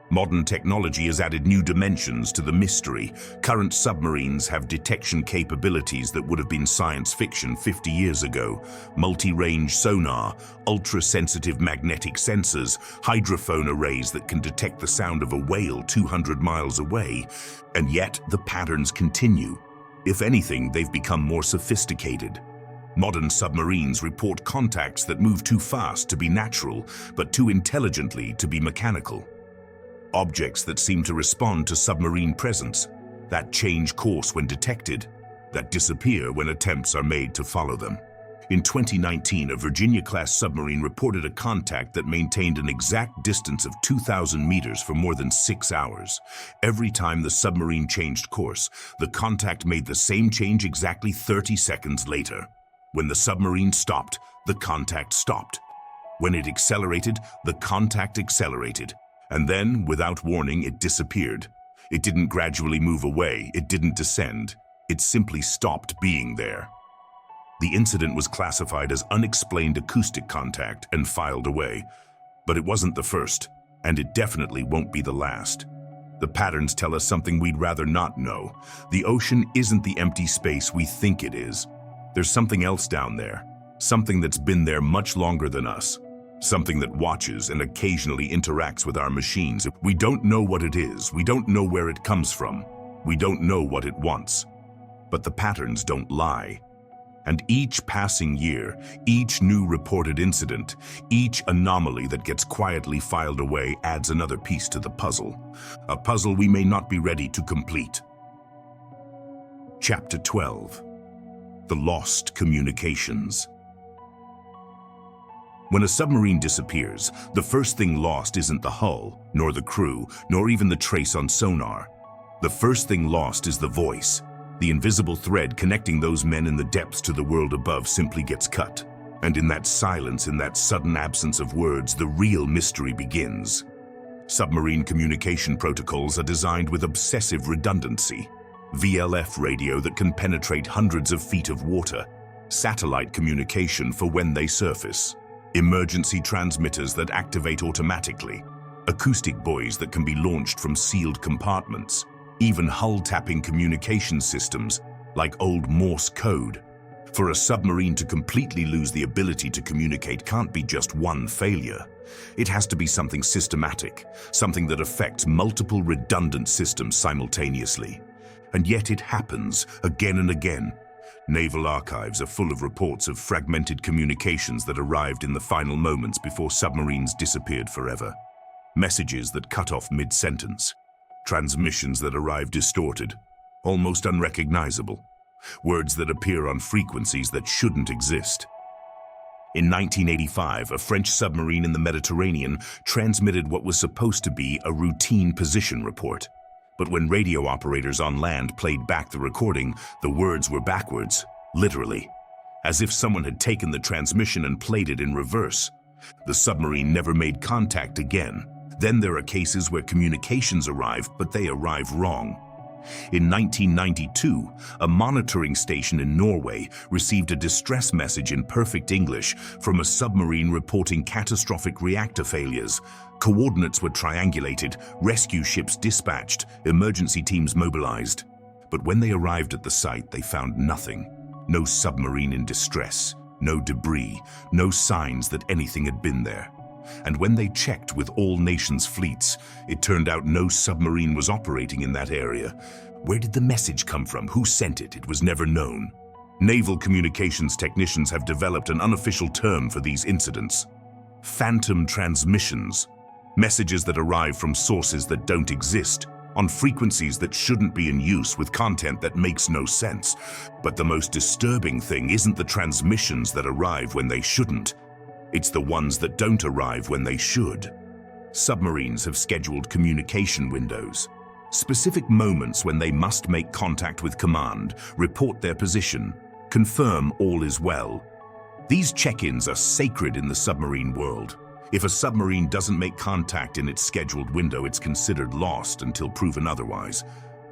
S1: Modern technology has added new dimensions to the mystery. Current submarines have detection capabilities that would have been science fiction 50 years ago. Multi-range sonar, ultra-sensitive magnetic sensors, hydrophone arrays that can detect the sound of a whale 200 miles away. And yet, the patterns continue. If anything, they've become more sophisticated. Modern submarines report contacts that move too fast to be natural, but too intelligently to be mechanical. Objects that seem to respond to submarine presence, that change course when detected, that disappear when attempts are made to follow them. In 2019, a Virginia-class submarine reported a contact that maintained an exact distance of 2,000 meters for more than 6 hours. Every time the submarine changed course, the contact made the same change exactly 30 seconds later. When the submarine stopped, the contact stopped. When it accelerated, the contact accelerated. And then, without warning, it disappeared. It didn't gradually move away, it didn't descend. It simply stopped being there. The incident was classified as unexplained acoustic contact and filed away. But it wasn't the first, and it definitely won't be the last. The patterns tell us something we'd rather not know. The ocean isn't the empty space we think it is. There's something else down there, something that's been there much longer than us, something that watches and occasionally interacts with our machines. We don't know what it is, we don't know where it comes from, we don't know what it wants. But the patterns don't lie. And each passing year, each new reported incident, each anomaly that gets quietly filed away adds another piece to the puzzle. A puzzle we may not be ready to complete. Chapter 12. The Lost Communications. When a submarine disappears, the first thing lost isn't the hull, nor the crew, nor even the trace on sonar. The first thing lost is the voice. The invisible thread connecting those men in the depths to the world above simply gets cut. And in that silence, in that sudden absence of words, the real mystery begins. Submarine communication protocols are designed with obsessive redundancy. VLF radio that can penetrate hundreds of feet of water. Satellite communication for when they surface. Emergency transmitters that activate automatically. Acoustic buoys that can be launched from sealed compartments. Even hull-tapping communication systems, like old Morse code. For a submarine to completely lose the ability to communicate can't be just one failure. It has to be something systematic, something that affects multiple redundant systems simultaneously. And yet it happens again and again. Naval archives are full of reports of fragmented communications that arrived in the final moments before submarines disappeared forever. Messages that cut off mid-sentence. Transmissions that arrive distorted, almost unrecognizable. Words that appear on frequencies that shouldn't exist. In 1985, a French submarine in the Mediterranean transmitted what was supposed to be a routine position report. But when radio operators on land played back the recording, the words were backwards, literally, as if someone had taken the transmission and played it in reverse. The submarine never made contact again. Then there are cases where communications arrive, but they arrive wrong. In 1992, a monitoring station in Norway received a distress message in perfect English from a submarine reporting catastrophic reactor failures. Coordinates were triangulated, rescue ships dispatched, emergency teams mobilized. But when they arrived at the site, they found nothing. No submarine in distress, no debris, no signs that anything had been there. And when they checked with all nations' fleets, it turned out no submarine was operating in that area. Where did the message come from? Who sent it? It was never known. Naval communications technicians have developed an unofficial term for these incidents. Phantom transmissions. Messages that arrive from sources that don't exist, on frequencies that shouldn't be in use with content that makes no sense. But the most disturbing thing isn't the transmissions that arrive when they shouldn't. It's the ones that don't arrive when they should. Submarines have scheduled communication windows, specific moments when they must make contact with command, report their position, confirm all is well. These check-ins are sacred in the submarine world. If a submarine doesn't make contact in its scheduled window, it's considered lost until proven otherwise.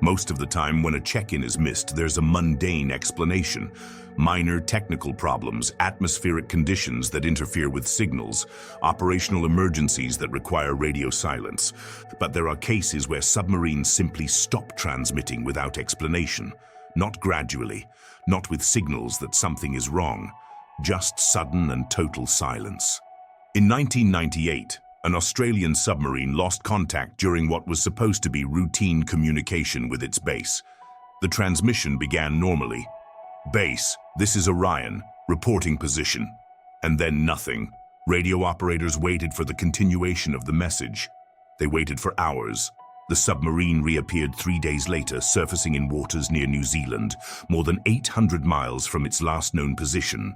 S1: Most of the time, when a check-in is missed, there's a mundane explanation. Minor technical problems, atmospheric conditions that interfere with signals, operational emergencies that require radio silence. But there are cases where submarines simply stop transmitting without explanation. Not gradually, not with signals that something is wrong. Just sudden and total silence. In 1998, an Australian submarine lost contact during what was supposed to be routine communication with its base. The transmission began normally. "Base, this is Orion, reporting position." And then nothing. Radio operators waited for the continuation of the message. They waited for hours. The submarine reappeared 3 days later, surfacing in waters near New Zealand, more than 800 miles from its last known position.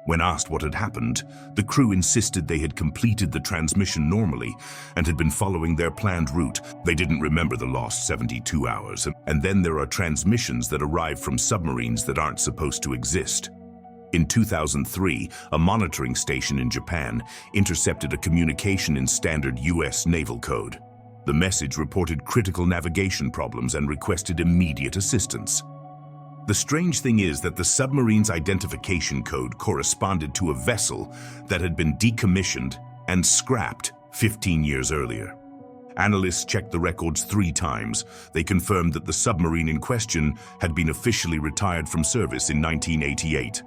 S1: When asked what had happened, the crew insisted they had completed the transmission normally and had been following their planned route. They didn't remember the lost 72 hours. And then there are transmissions that arrive from submarines that aren't supposed to exist. In 2003, a monitoring station in Japan intercepted a communication in standard US naval code. The message reported critical navigation problems and requested immediate assistance. The strange thing is that the submarine's identification code corresponded to a vessel that had been decommissioned and scrapped 15 years earlier. Analysts checked the records 3 times. They confirmed that the submarine in question had been officially retired from service in 1988.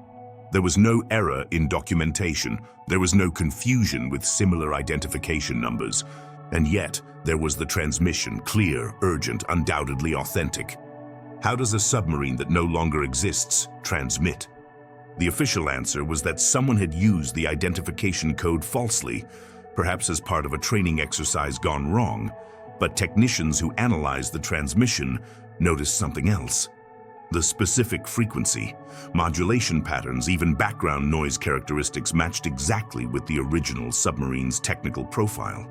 S1: There was no error in documentation. There was no confusion with similar identification numbers. And yet, there was the transmission, clear, urgent, undoubtedly authentic. How does a submarine that no longer exists transmit? The official answer was that someone had used the identification code falsely, perhaps as part of a training exercise gone wrong, but technicians who analyzed the transmission noticed something else. The specific frequency, modulation patterns, even background noise characteristics matched exactly with the original submarine's technical profile.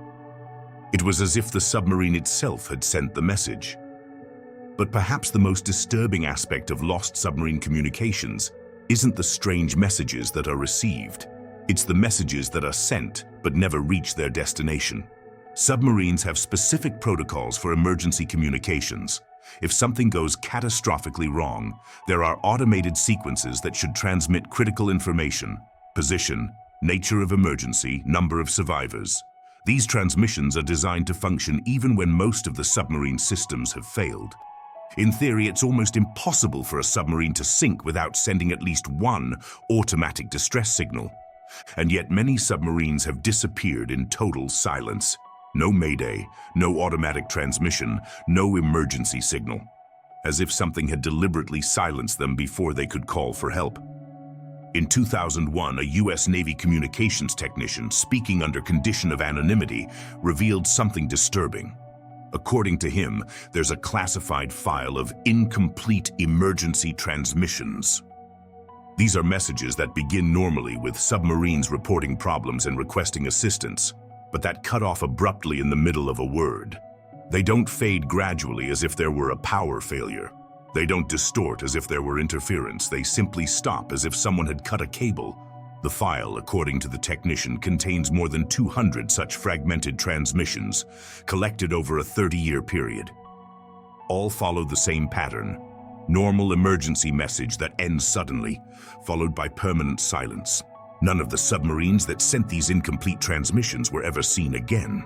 S1: It was as if the submarine itself had sent the message. But perhaps the most disturbing aspect of lost submarine communications isn't the strange messages that are received. It's the messages that are sent but never reach their destination. Submarines have specific protocols for emergency communications. If something goes catastrophically wrong, there are automated sequences that should transmit critical information: position, nature of emergency, number of survivors. These transmissions are designed to function even when most of the submarine systems have failed. In theory, it's almost impossible for a submarine to sink without sending at least one automatic distress signal. And yet many submarines have disappeared in total silence. No mayday, no automatic transmission, no emergency signal. As if something had deliberately silenced them before they could call for help. In 2001, a U.S. Navy communications technician, speaking under condition of anonymity, revealed something disturbing. According to him, there's a classified file of incomplete emergency transmissions. These are messages that begin normally with submarines reporting problems and requesting assistance, but that cut off abruptly in the middle of a word. They don't fade gradually as if there were a power failure. They don't distort as if there were interference. They simply stop as if someone had cut a cable. The file, according to the technician, contains more than 200 such fragmented transmissions, collected over a 30-year period. All follow the same pattern: normal emergency message that ends suddenly, followed by permanent silence. None of the submarines that sent these incomplete transmissions were ever seen again.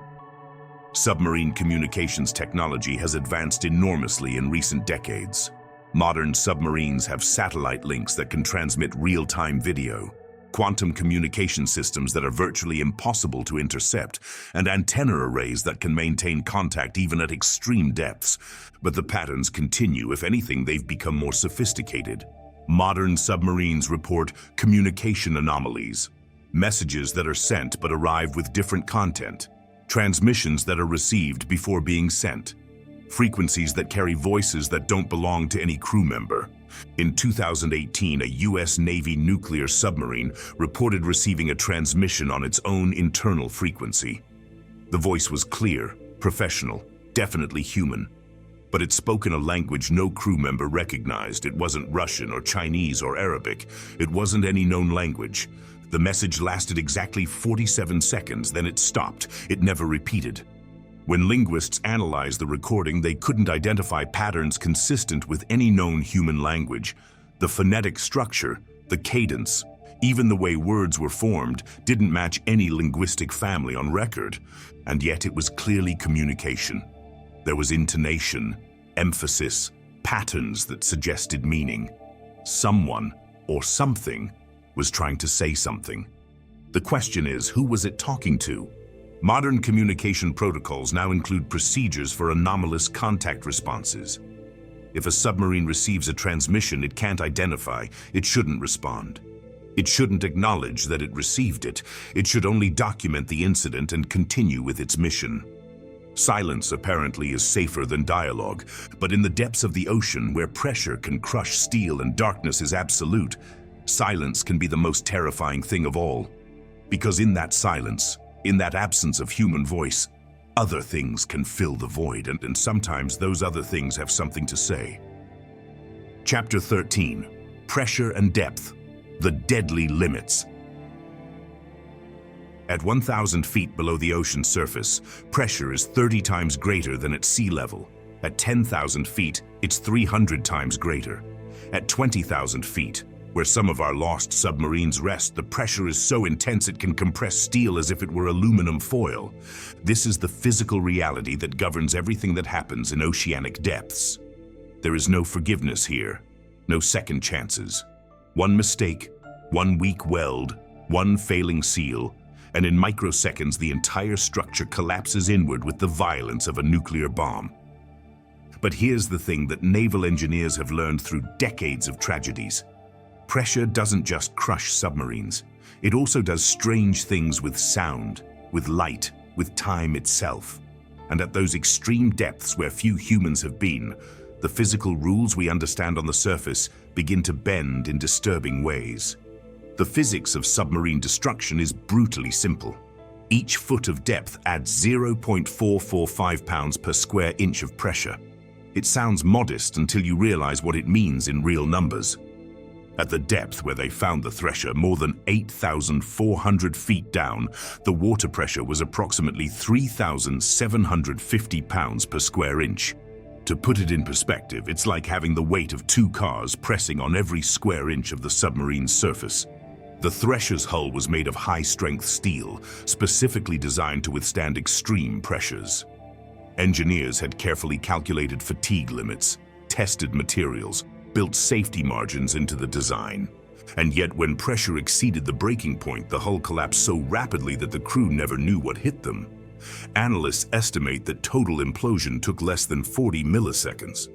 S1: Submarine communications technology has advanced enormously in recent decades. Modern submarines have satellite links that can transmit real-time video, quantum communication systems that are virtually impossible to intercept, and antenna arrays that can maintain contact even at extreme depths. But the patterns continue. If anything, they've become more sophisticated. Modern submarines report communication anomalies, messages that are sent but arrive with different content, transmissions that are received before being sent, frequencies that carry voices that don't belong to any crew member. In 2018, a U.S. Navy nuclear submarine reported receiving a transmission on its own internal frequency. The voice was clear, professional, definitely human, but it spoke in a language no crew member recognized. It wasn't Russian or Chinese or Arabic. It wasn't any known language. The message lasted exactly 47 seconds, then it stopped. It never repeated. When linguists analyzed the recording, they couldn't identify patterns consistent with any known human language. The phonetic structure, the cadence, even the way words were formed didn't match any linguistic family on record. And yet it was clearly communication. There was intonation, emphasis, patterns that suggested meaning. Someone, or something, was trying to say something. The question is, who was it talking to? Modern communication protocols now include procedures for anomalous contact responses. If a submarine receives a transmission it can't identify, it shouldn't respond. It shouldn't acknowledge that it received it. It should only document the incident and continue with its mission. Silence apparently is safer than dialogue, but in the depths of the ocean, where pressure can crush steel and darkness is absolute, silence can be the most terrifying thing of all. Because in that silence, in that absence of human voice, other things can fill the void, and sometimes those other things have something to say. Chapter 13: Pressure and Depth, the Deadly Limits. At 1,000 feet below the ocean surface, pressure is 30 times greater than at sea level. At 10,000 feet, it's 300 times greater. At 20,000 feet, Where some of our lost submarines rest, the pressure is so intense it can compress steel as if it were aluminum foil. This is the physical reality that governs everything that happens in oceanic depths. There is no forgiveness here, no second chances. One mistake, one weak weld, one failing seal, and in microseconds the entire structure collapses inward with the violence of a nuclear bomb. But here's the thing that naval engineers have learned through decades of tragedies. Pressure doesn't just crush submarines. It also does strange things with sound, with light, with time itself. And at those extreme depths where few humans have been, the physical rules we understand on the surface begin to bend in disturbing ways. The physics of submarine destruction is brutally simple. Each foot of depth adds 0.445 pounds per square inch of pressure. It sounds modest until you realize what it means in real numbers. At the depth where they found the Thresher, more than 8,400 feet down, the water pressure was approximately 3,750 pounds per square inch. To put it in perspective, it's like having the weight of 2 cars pressing on every square inch of the submarine's surface. The Thresher's hull was made of high-strength steel, specifically designed to withstand extreme pressures. Engineers had carefully calculated fatigue limits, tested materials, built safety margins into the design. And yet when pressure exceeded the breaking point, the hull collapsed so rapidly that the crew never knew what hit them. Analysts estimate that total implosion took less than 40 milliseconds.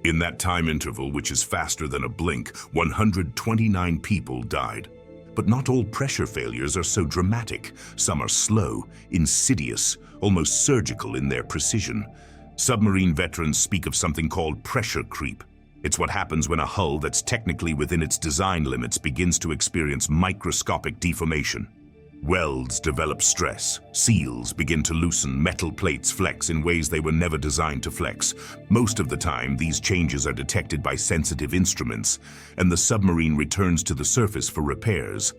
S1: In that time interval, which is faster than a blink, 129 people died. But not all pressure failures are so dramatic. Some are slow, insidious, almost surgical in their precision. Submarine veterans speak of something called pressure creep. It's what happens when a hull that's technically within its design limits begins to experience microscopic deformation. Welds develop stress, seals begin to loosen, metal plates flex in ways they were never designed to flex. Most of the time, these changes are detected by sensitive instruments, and the submarine returns to the surface for repairs.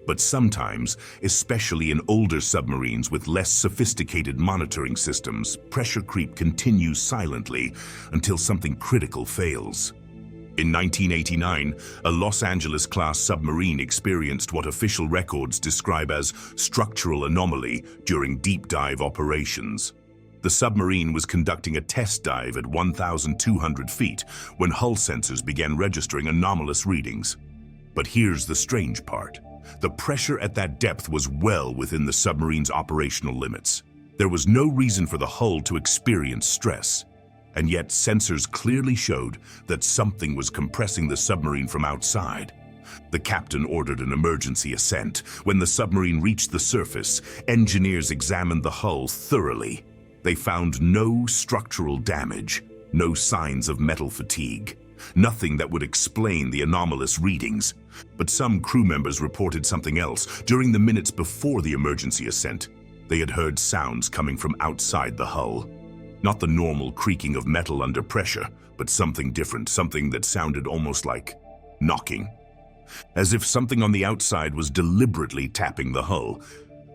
S1: But sometimes, especially in older submarines with less sophisticated monitoring systems, pressure creep continues silently until something critical fails. In 1989, a Los Angeles-class submarine experienced what official records describe as structural anomaly during deep dive operations. The submarine was conducting a test dive at 1,200 feet when hull sensors began registering anomalous readings. But here's the strange part. The pressure at that depth was well within the submarine's operational limits. There was no reason for the hull to experience stress. And yet sensors clearly showed that something was compressing the submarine from outside. The captain ordered an emergency ascent. When the submarine reached the surface, engineers examined the hull thoroughly. They found no structural damage, no signs of metal fatigue, nothing that would explain the anomalous readings. But some crew members reported something else. During the minutes before the emergency ascent, they had heard sounds coming from outside the hull. Not the normal creaking of metal under pressure, but something different, something that sounded almost like knocking. As if something on the outside was deliberately tapping the hull.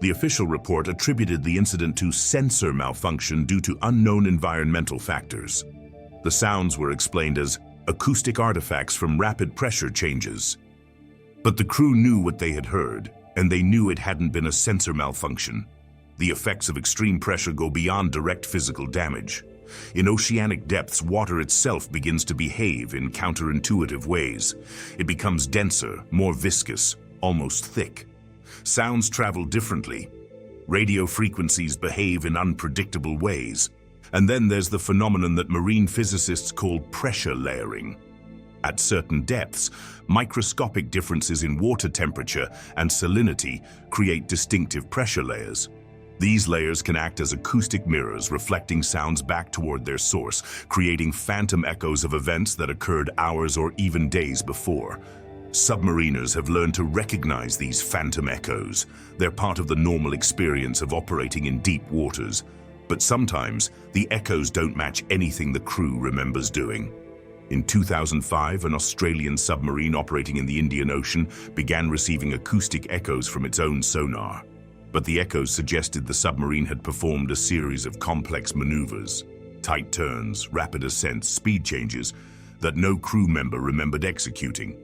S1: The official report attributed the incident to sensor malfunction due to unknown environmental factors. The sounds were explained as acoustic artifacts from rapid pressure changes. But the crew knew what they had heard, and they knew it hadn't been a sensor malfunction. The effects of extreme pressure go beyond direct physical damage. In oceanic depths, water itself begins to behave in counterintuitive ways. It becomes denser, more viscous, almost thick. Sounds travel differently. Radio frequencies behave in unpredictable ways. And then there's the phenomenon that marine physicists call pressure layering. At certain depths, microscopic differences in water temperature and salinity create distinctive pressure layers. These layers can act as acoustic mirrors, reflecting sounds back toward their source, creating phantom echoes of events that occurred hours or even days before. Submariners have learned to recognize these phantom echoes. They're part of the normal experience of operating in deep waters. But sometimes, the echoes don't match anything the crew remembers doing. In 2005, an Australian submarine operating in the Indian Ocean began receiving acoustic echoes from its own sonar. But the echoes suggested the submarine had performed a series of complex maneuvers, tight turns, rapid ascents, speed changes that no crew member remembered executing.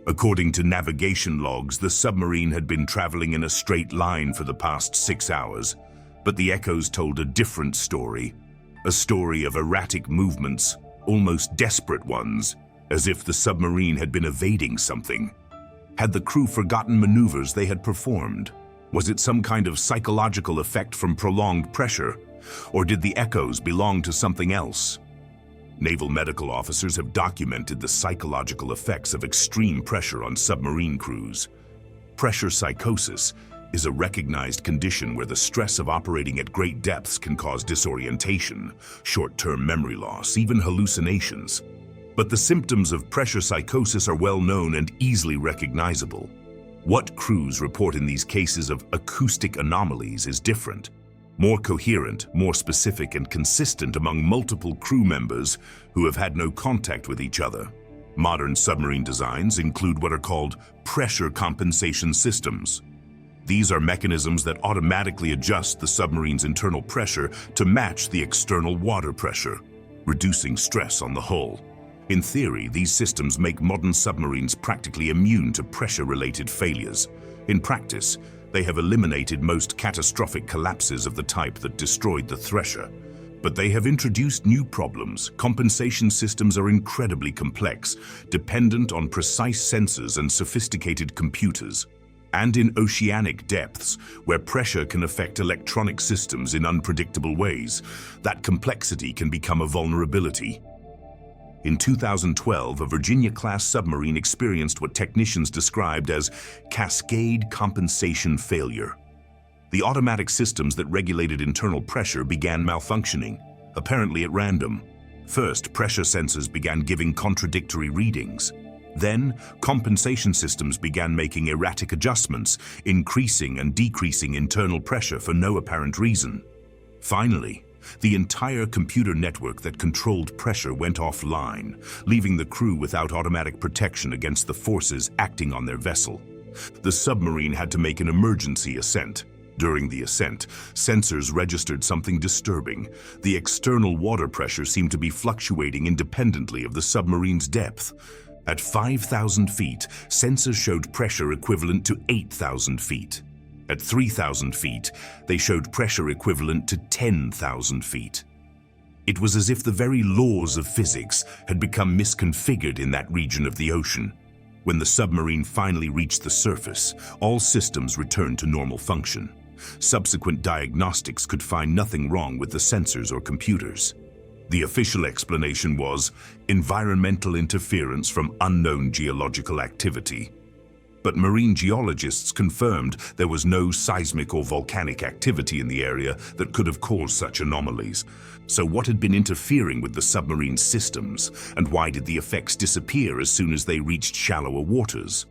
S1: According to navigation logs, the submarine had been traveling in a straight line for the past 6 hours, but the echoes told a different story. A story of erratic movements, almost desperate ones, as if the submarine had been evading something. Had the crew forgotten maneuvers they had performed? Was it some kind of psychological effect from prolonged pressure? Or did the echoes belong to something else? Naval medical officers have documented the psychological effects of extreme pressure on submarine crews. Pressure psychosis is a recognized condition where the stress of operating at great depths can cause disorientation, short-term memory loss, even hallucinations. But the symptoms of pressure psychosis are well known and easily recognizable. What crews report in these cases of acoustic anomalies is different, more coherent, more specific and consistent among multiple crew members who have had no contact with each other. Modern submarine designs include what are called pressure compensation systems. These are mechanisms that automatically adjust the submarine's internal pressure to match the external water pressure, reducing stress on the hull. In theory, these systems make modern submarines practically immune to pressure-related failures. In practice, they have eliminated most catastrophic collapses of the type that destroyed the Thresher. But they have introduced new problems. Compensation systems are incredibly complex, dependent on precise sensors and sophisticated computers. And in oceanic depths, where pressure can affect electronic systems in unpredictable ways, that complexity can become a vulnerability. In 2012, a Virginia-class submarine experienced what technicians described as cascade compensation failure. The automatic systems that regulated internal pressure began malfunctioning, apparently at random. First, pressure sensors began giving contradictory readings. Then, compensation systems began making erratic adjustments, increasing and decreasing internal pressure for no apparent reason. Finally, the entire computer network that controlled pressure went offline, leaving the crew without automatic protection against the forces acting on their vessel. The submarine had to make an emergency ascent. During the ascent, sensors registered something disturbing. The external water pressure seemed to be fluctuating independently of the submarine's depth. At 5,000 feet, sensors showed pressure equivalent to 8,000 feet. At 3,000 feet, they showed pressure equivalent to 10,000 feet. It was as if the very laws of physics had become misconfigured in that region of the ocean. When the submarine finally reached the surface, all systems returned to normal function. Subsequent diagnostics could find nothing wrong with the sensors or computers. The official explanation was environmental interference from unknown geological activity. But marine geologists confirmed there was no seismic or volcanic activity in the area that could have caused such anomalies. So what had been interfering with the submarine's systems, and why did the effects disappear as soon as they reached shallower waters?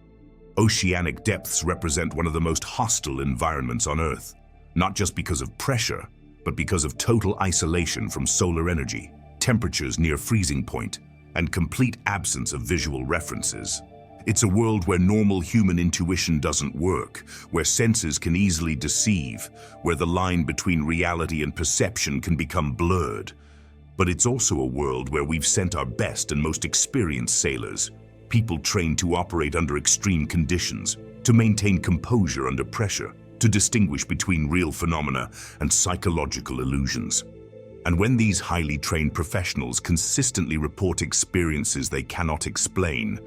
S1: Oceanic depths represent one of the most hostile environments on Earth, not just because of pressure, but because of total isolation from solar energy, temperatures near freezing point, and complete absence of visual references. It's a world where normal human intuition doesn't work, where senses can easily deceive, where the line between reality and perception can become blurred. But it's also a world where we've sent our best and most experienced sailors, people trained to operate under extreme conditions, to maintain composure under pressure, to distinguish between real phenomena and psychological illusions. And when these highly trained professionals consistently report experiences they cannot explain,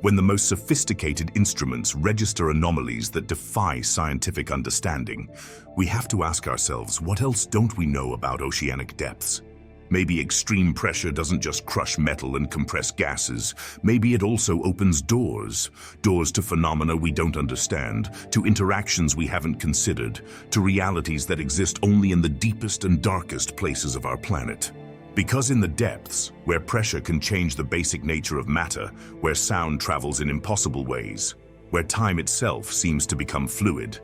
S1: when the most sophisticated instruments register anomalies that defy scientific understanding, we have to ask ourselves, what else don't we know about oceanic depths? Maybe extreme pressure doesn't just crush metal and compress gases. Maybe it also opens doors to phenomena we don't understand, to interactions we haven't considered, to realities that exist only in the deepest and darkest places of our planet. Because in the depths, where pressure can change the basic nature of matter, where sound travels in impossible ways, where time itself seems to become fluid,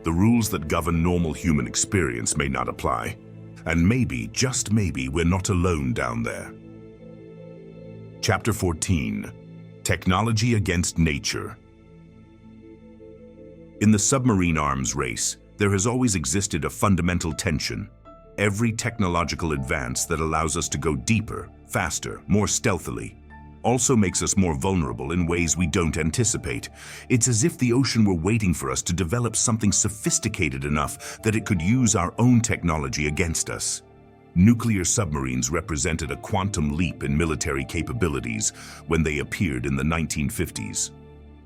S1: the rules that govern normal human experience may not apply. And maybe, just maybe, we're not alone down there. Chapter 14. Technology Against Nature. In the submarine arms race, there has always existed a fundamental tension. Every technological advance that allows us to go deeper, faster, more stealthily, also makes us more vulnerable in ways we don't anticipate. It's as if the ocean were waiting for us to develop something sophisticated enough that it could use our own technology against us. Nuclear submarines represented a quantum leap in military capabilities when they appeared in the 1950s.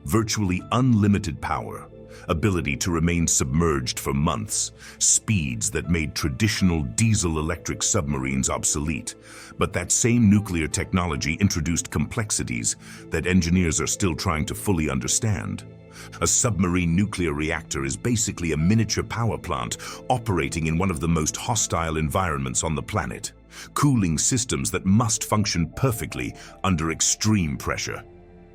S1: Virtually unlimited power, ability to remain submerged for months, speeds that made traditional diesel-electric submarines obsolete. But that same nuclear technology introduced complexities that engineers are still trying to fully understand. A submarine nuclear reactor is basically a miniature power plant operating in one of the most hostile environments on the planet. Cooling systems that must function perfectly under extreme pressure.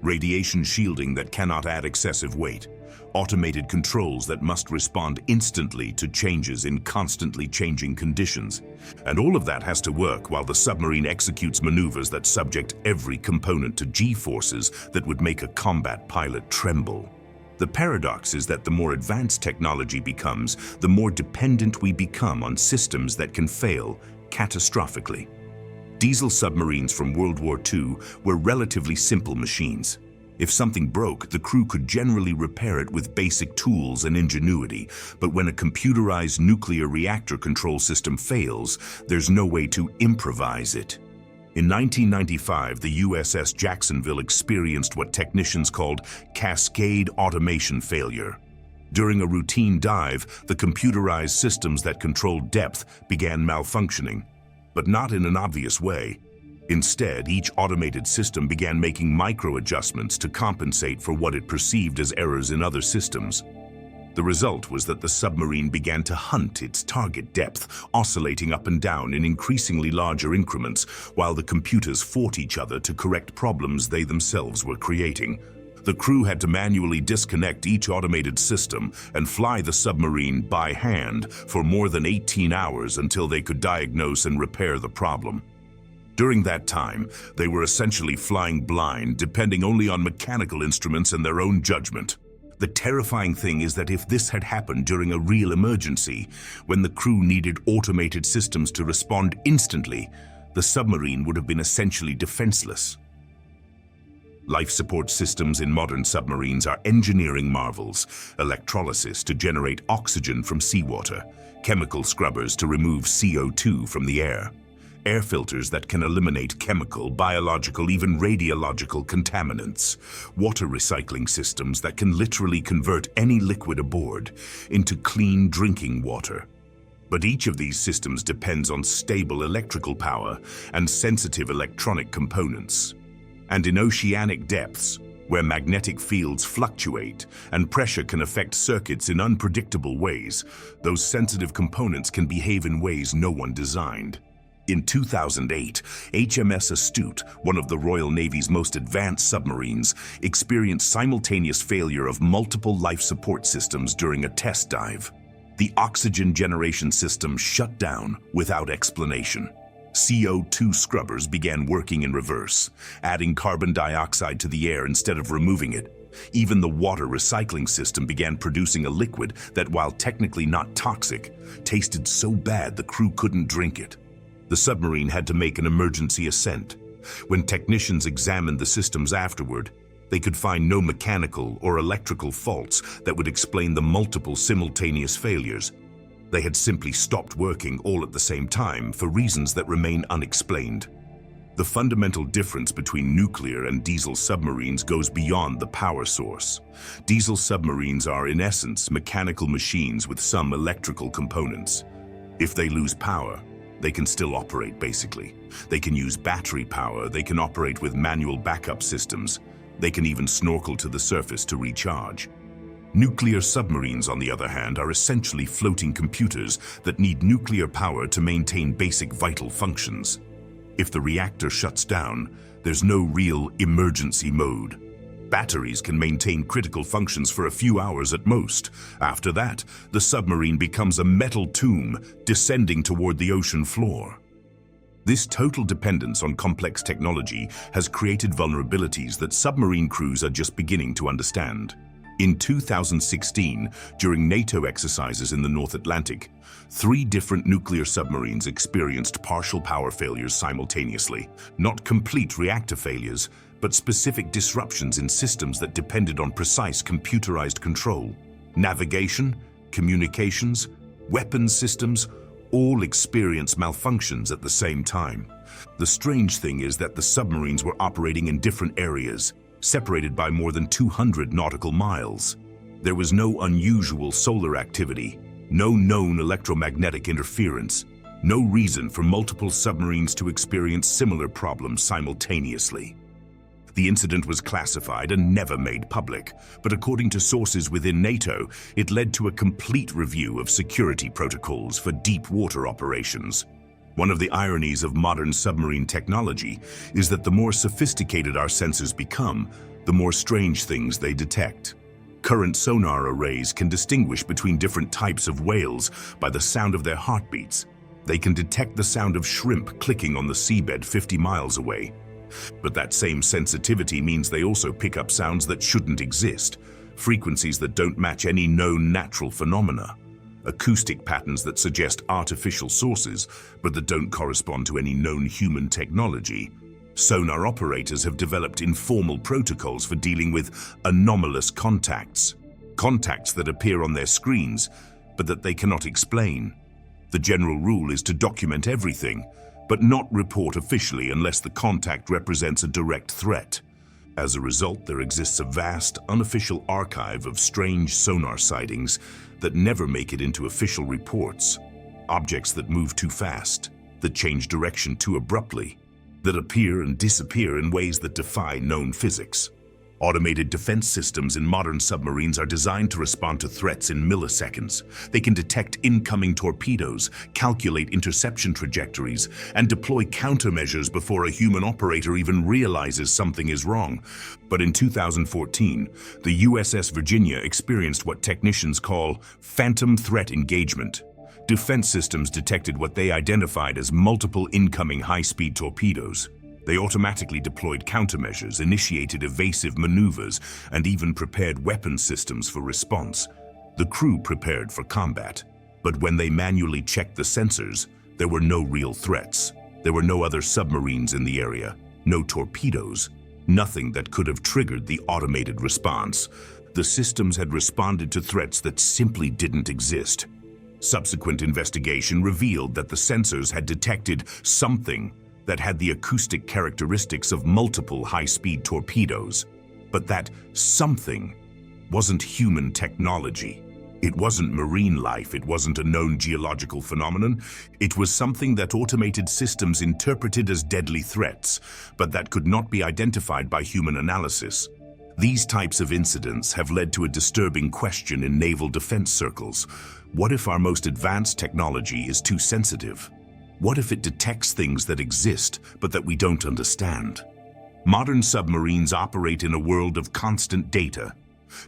S1: Radiation shielding that cannot add excessive weight. Automated controls that must respond instantly to changes in constantly changing conditions. And all of that has to work while the submarine executes maneuvers that subject every component to G-forces that would make a combat pilot tremble. The paradox is that the more advanced technology becomes, the more dependent we become on systems that can fail catastrophically. Diesel submarines from World War II were relatively simple machines. If something broke, the crew could generally repair it with basic tools and ingenuity, but when a computerized nuclear reactor control system fails, there's no way to improvise it. In 1995, the USS Jacksonville experienced what technicians called cascade automation failure. During a routine dive, the computerized systems that controlled depth began malfunctioning, but not in an obvious way. Instead, each automated system began making micro-adjustments to compensate for what it perceived as errors in other systems. The result was that the submarine began to hunt its target depth, oscillating up and down in increasingly larger increments, while the computers fought each other to correct problems they themselves were creating. The crew had to manually disconnect each automated system and fly the submarine by hand for more than 18 hours until they could diagnose and repair the problem. During that time, they were essentially flying blind, depending only on mechanical instruments and their own judgment. The terrifying thing is that if this had happened during a real emergency, when the crew needed automated systems to respond instantly, the submarine would have been essentially defenseless. Life support systems in modern submarines are engineering marvels: electrolysis to generate oxygen from seawater, chemical scrubbers to remove CO2 from the air, air filters that can eliminate chemical, biological, even radiological contaminants, water recycling systems that can literally convert any liquid aboard into clean drinking water. But each of these systems depends on stable electrical power and sensitive electronic components. And in oceanic depths, where magnetic fields fluctuate and pressure can affect circuits in unpredictable ways, those sensitive components can behave in ways no one designed. In 2008, HMS Astute, one of the Royal Navy's most advanced submarines, experienced simultaneous failure of multiple life support systems during a test dive. The oxygen generation system shut down without explanation. CO2 scrubbers began working in reverse, adding carbon dioxide to the air instead of removing it. Even the water recycling system began producing a liquid that, while technically not toxic, tasted so bad the crew couldn't drink it. The submarine had to make an emergency ascent. When technicians examined the systems afterward, they could find no mechanical or electrical faults that would explain the multiple simultaneous failures. They had simply stopped working all at the same time for reasons that remain unexplained. The fundamental difference between nuclear and diesel submarines goes beyond the power source. Diesel submarines are, in essence, mechanical machines with some electrical components. If they lose power, they can still operate, basically. They can use battery power, they can operate with manual backup systems, they can even snorkel to the surface to recharge. Nuclear submarines, on the other hand, are essentially floating computers that need nuclear power to maintain basic vital functions. If the reactor shuts down, there's no real emergency mode. Batteries can maintain critical functions for a few hours at most. After that, the submarine becomes a metal tomb descending toward the ocean floor. This total dependence on complex technology has created vulnerabilities that submarine crews are just beginning to understand. In 2016, during NATO exercises in the North Atlantic, 3 different nuclear submarines experienced partial power failures simultaneously. Not complete reactor failures, but specific disruptions in systems that depended on precise computerized control. Navigation, communications, weapons systems, all experienced malfunctions at the same time. The strange thing is that the submarines were operating in different areas, separated by more than 200 nautical miles. There was no unusual solar activity, no known electromagnetic interference, no reason for multiple submarines to experience similar problems simultaneously. The incident was classified and never made public, but according to sources within NATO, it led to a complete review of security protocols for deep water operations. One of the ironies of modern submarine technology is that the more sophisticated our sensors become, the more strange things they detect. Current sonar arrays can distinguish between different types of whales by the sound of their heartbeats. They can detect the sound of shrimp clicking on the seabed 50 miles away. But that same sensitivity means they also pick up sounds that shouldn't exist, frequencies that don't match any known natural phenomena, acoustic patterns that suggest artificial sources but that don't correspond to any known human technology. Sonar operators have developed informal protocols for dealing with anomalous contacts that appear on their screens but that they cannot explain. The general rule is to document everything, but not report officially unless the contact represents a direct threat. As a result, there exists a vast, unofficial archive of strange sonar sightings that never make it into official reports. Objects that move too fast, that change direction too abruptly, that appear and disappear in ways that defy known physics. Automated defense systems in modern submarines are designed to respond to threats in milliseconds. They can detect incoming torpedoes, calculate interception trajectories, and deploy countermeasures before a human operator even realizes something is wrong. But in 2014, the USS Virginia experienced what technicians call phantom threat engagement. Defense systems detected what they identified as multiple incoming high-speed torpedoes. They automatically deployed countermeasures, initiated evasive maneuvers, and even prepared weapon systems for response. The crew prepared for combat. But when they manually checked the sensors, there were no real threats. There were no other submarines in the area, no torpedoes, nothing that could have triggered the automated response. The systems had responded to threats that simply didn't exist. Subsequent investigation revealed that the sensors had detected something that had the acoustic characteristics of multiple high-speed torpedoes. But that something wasn't human technology. It wasn't marine life, it wasn't a known geological phenomenon. It was something that automated systems interpreted as deadly threats, but that could not be identified by human analysis. These types of incidents have led to a disturbing question in naval defense circles. What if our most advanced technology is too sensitive? What if it detects things that exist, but that we don't understand? Modern submarines operate in a world of constant data.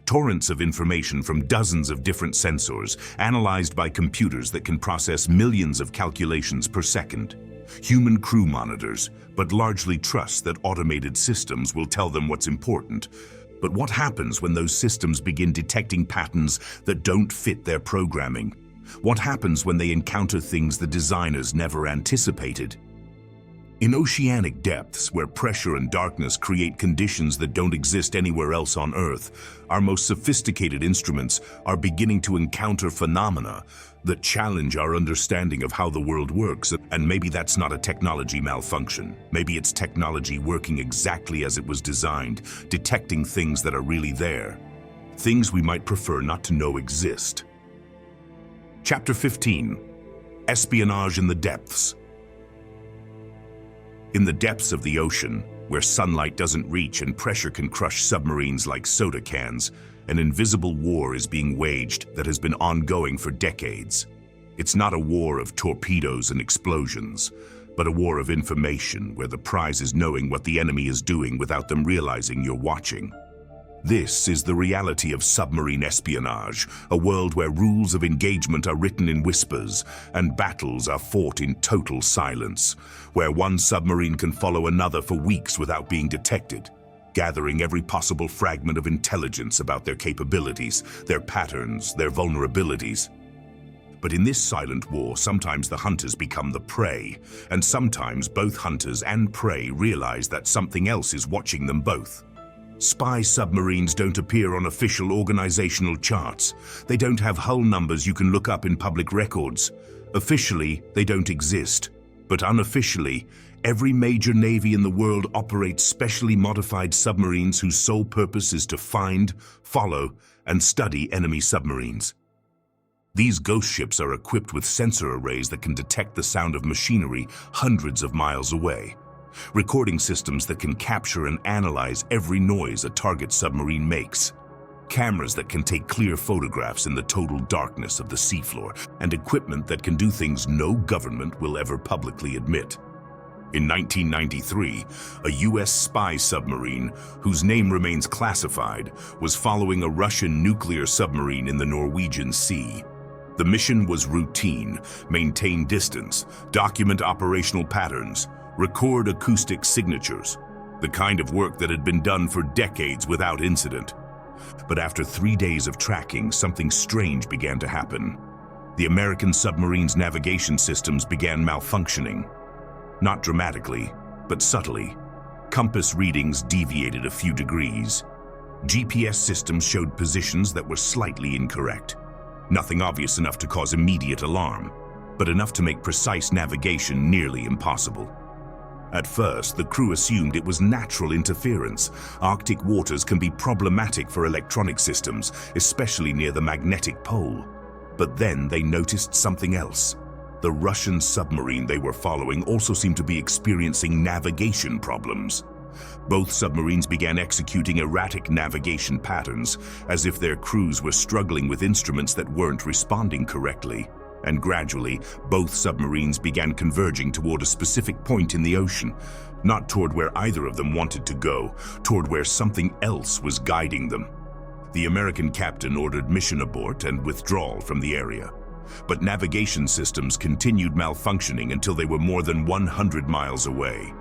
S1: Torrents of information from dozens of different sensors, analyzed by computers that can process millions of calculations per second. Human crew monitors, but largely trust that automated systems will tell them what's important. But what happens when those systems begin detecting patterns that don't fit their programming? What happens when they encounter things the designers never anticipated? In oceanic depths, where pressure and darkness create conditions that don't exist anywhere else on Earth, our most sophisticated instruments are beginning to encounter phenomena that challenge our understanding of how the world works. And maybe that's not a technology malfunction. Maybe it's technology working exactly as it was designed, detecting things that are really there, things we might prefer not to know exist. Chapter 15. Espionage in the Depths. In the depths of the ocean, where sunlight doesn't reach and pressure can crush submarines like soda cans, an invisible war is being waged that has been ongoing for decades. It's not a war of torpedoes and explosions, but a war of information where the prize is knowing what the enemy is doing without them realizing you're watching. This is the reality of submarine espionage, a world where rules of engagement are written in whispers and battles are fought in total silence, where one submarine can follow another for weeks without being detected. gathering every possible fragment of intelligence about their capabilities, their patterns, their vulnerabilities. But in this silent war, sometimes the hunters become the prey, and sometimes both hunters and prey realize that something else is watching them both. Spy submarines don't appear on official organizational charts. They don't have hull numbers you can look up in public records. Officially, they don't exist. But unofficially, every major navy in the world operates specially modified submarines whose sole purpose is to find, follow, and study enemy submarines. These ghost ships are equipped with sensor arrays that can detect the sound of machinery hundreds of miles away, recording systems that can capture and analyze every noise a target submarine makes, cameras that can take clear photographs in the total darkness of the seafloor, and equipment that can do things no government will ever publicly admit. In 1993, a U.S. spy submarine, whose name remains classified, was following a Russian nuclear submarine in the Norwegian Sea. The mission was routine: maintain distance, document operational patterns, record acoustic signatures, the kind of work that had been done for decades without incident. But after 3 days of tracking, something strange began to happen. The American submarine's navigation systems began malfunctioning. Not dramatically, but subtly. Compass readings deviated a few degrees. GPS systems showed positions that were slightly incorrect. Nothing obvious enough to cause immediate alarm, but enough to make precise navigation nearly impossible. At first, the crew assumed it was natural interference. Arctic waters can be problematic for electronic systems, especially near the magnetic pole. But then they noticed something else. The Russian submarine they were following also seemed to be experiencing navigation problems. Both submarines began executing erratic navigation patterns, as if their crews were struggling with instruments that weren't responding correctly. And gradually, both submarines began converging toward a specific point in the ocean, not toward where either of them wanted to go, toward where something else was guiding them. The American captain ordered mission abort and withdrawal from the area. But navigation systems continued malfunctioning until they were more than 100 miles away.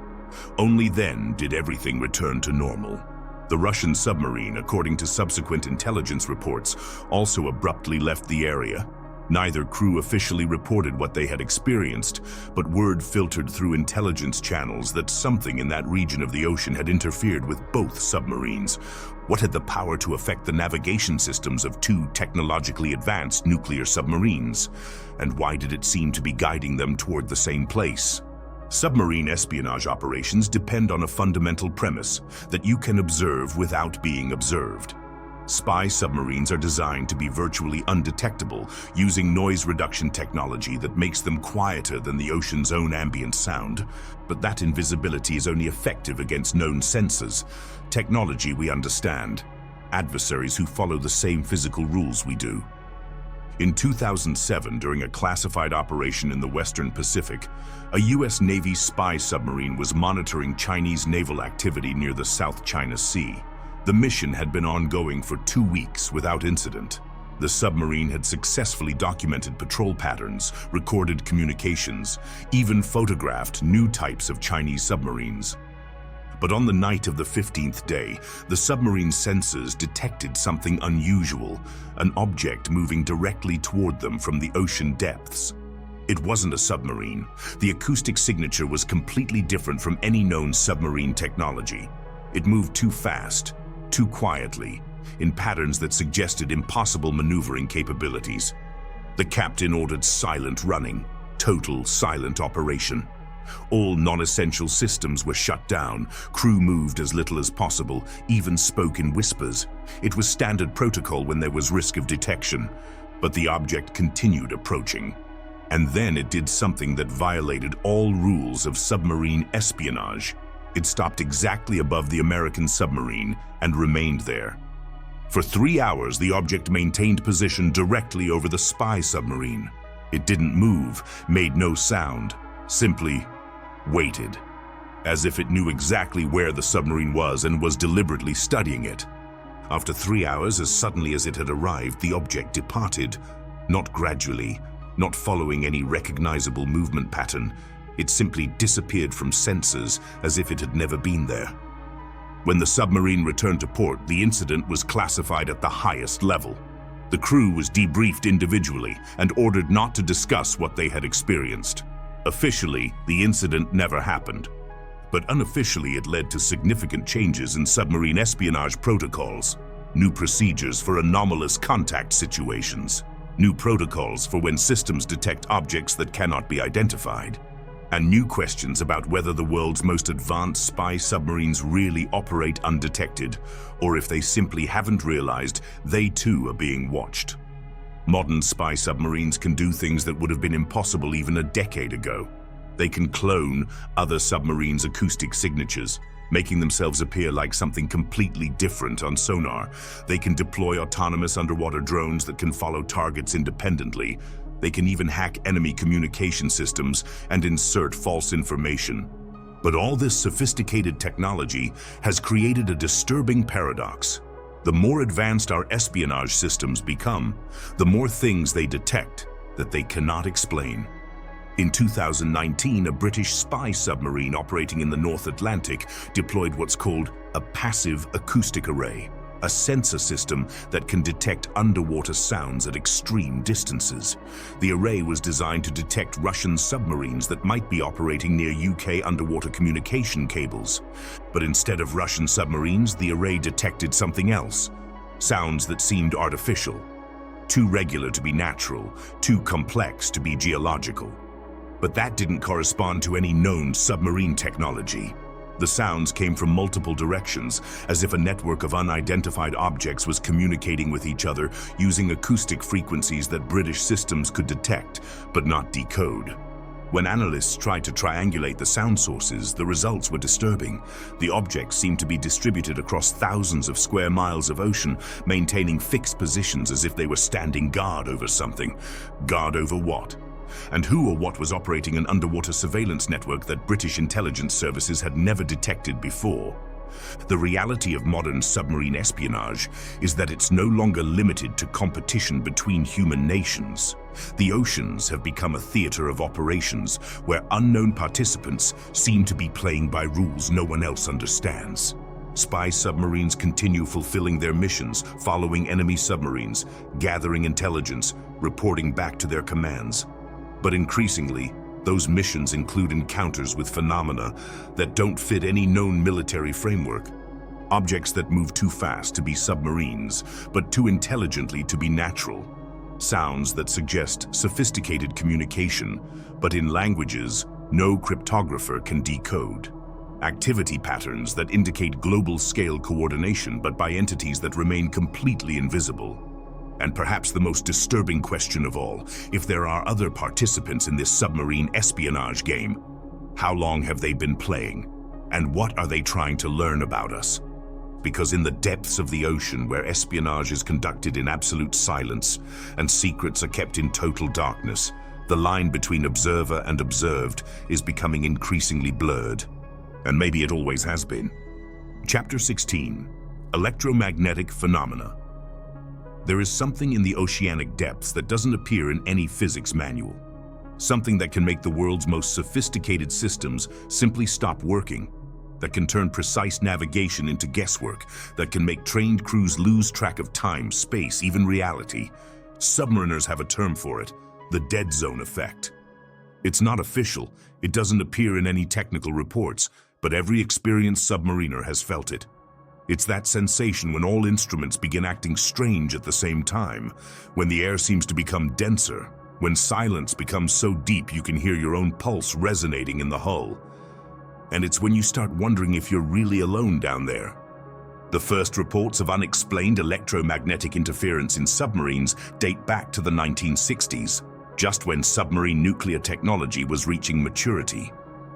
S1: Only then did everything return to normal. The Russian submarine, according to subsequent intelligence reports, also abruptly left the area. Neither crew officially reported what they had experienced, but word filtered through intelligence channels that something in that region of the ocean had interfered with both submarines. What had the power to affect the navigation systems of two technologically advanced nuclear submarines? And why did it seem to be guiding them toward the same place? Submarine espionage operations depend on a fundamental premise that you can observe without being observed. Spy submarines are designed to be virtually undetectable, using noise reduction technology that makes them quieter than the ocean's own ambient sound. But that invisibility is only effective against known sensors, technology we understand, adversaries who follow the same physical rules we do. In 2007, during a classified operation in the Western Pacific, a U.S. Navy spy submarine was monitoring Chinese naval activity near the South China Sea. The mission had been ongoing for 2 weeks without incident. The submarine had successfully documented patrol patterns, recorded communications, even photographed new types of Chinese submarines. But on the night of the 15th day, the submarine's sensors detected something unusual, an object moving directly toward them from the ocean depths. It wasn't a submarine. The acoustic signature was completely different from any known submarine technology. It moved too fast, too quietly, in patterns that suggested impossible maneuvering capabilities. The captain ordered silent running, total silent operation. All non-essential systems were shut down, crew moved as little as possible, even spoke in whispers. It was standard protocol when there was risk of detection, but the object continued approaching. And then it did something that violated all rules of submarine espionage. It stopped exactly above the American submarine and remained there. For 3 hours, the object maintained position directly over the spy submarine. It didn't move, made no sound, simply waited, as if it knew exactly where the submarine was and was deliberately studying it. After 3 hours, as suddenly as it had arrived, the object departed, not gradually, not following any recognizable movement pattern. It simply disappeared from sensors as if it had never been there. When the submarine returned to port, the incident was classified at the highest level. The crew was debriefed individually and ordered not to discuss what they had experienced. Officially, the incident never happened, but unofficially it led to significant changes in submarine espionage protocols, new procedures for anomalous contact situations, new protocols for when systems detect objects that cannot be identified, and new questions about whether the world's most advanced spy submarines really operate undetected, or if they simply haven't realized they too are being watched. Modern spy submarines can do things that would have been impossible even a decade ago. They can clone other submarines' acoustic signatures, making themselves appear like something completely different on sonar. They can deploy autonomous underwater drones that can follow targets independently. They can even hack enemy communication systems and insert false information. But all this sophisticated technology has created a disturbing paradox. The more advanced our espionage systems become, the more things they detect that they cannot explain. In 2019, a British spy submarine operating in the North Atlantic deployed what's called a passive acoustic array, a sensor system that can detect underwater sounds at extreme distances. The array was designed to detect Russian submarines that might be operating near UK underwater communication cables. But instead of Russian submarines, the array detected something else. Sounds that seemed artificial, too regular to be natural, too complex to be geological. But that didn't correspond to any known submarine technology. The sounds came from multiple directions, as if a network of unidentified objects was communicating with each other using acoustic frequencies that British systems could detect, but not decode. When analysts tried to triangulate the sound sources, the results were disturbing. The objects seemed to be distributed across thousands of square miles of ocean, maintaining fixed positions as if they were standing guard over something. Guard over what? And who or what was operating an underwater surveillance network that British intelligence services had never detected before? The reality of modern submarine espionage is that it's no longer limited to competition between human nations. The oceans have become a theater of operations where unknown participants seem to be playing by rules no one else understands. Spy submarines continue fulfilling their missions, following enemy submarines, gathering intelligence, reporting back to their commands. But increasingly, those missions include encounters with phenomena that don't fit any known military framework. Objects that move too fast to be submarines, but too intelligently to be natural. Sounds that suggest sophisticated communication, but in languages no cryptographer can decode. Activity patterns that indicate global-scale coordination, but by entities that remain completely invisible. And perhaps the most disturbing question of all, if there are other participants in this submarine espionage game, how long have they been playing? And what are they trying to learn about us? Because in the depths of the ocean, where espionage is conducted in absolute silence and secrets are kept in total darkness, the line between observer and observed is becoming increasingly blurred. And maybe it always has been. Chapter 16. Electromagnetic Phenomena. There is something in the oceanic depths that doesn't appear in any physics manual. Something that can make the world's most sophisticated systems simply stop working, that can turn precise navigation into guesswork, that can make trained crews lose track of time, space, even reality. Submariners have a term for it, the dead zone effect. It's not official, it doesn't appear in any technical reports, but every experienced submariner has felt it. It's that sensation when all instruments begin acting strange at the same time, when the air seems to become denser, when silence becomes so deep you can hear your own pulse resonating in the hull. And it's when you start wondering if you're really alone down there. The first reports of unexplained electromagnetic interference in submarines date back to the 1960s, just when submarine nuclear technology was reaching maturity.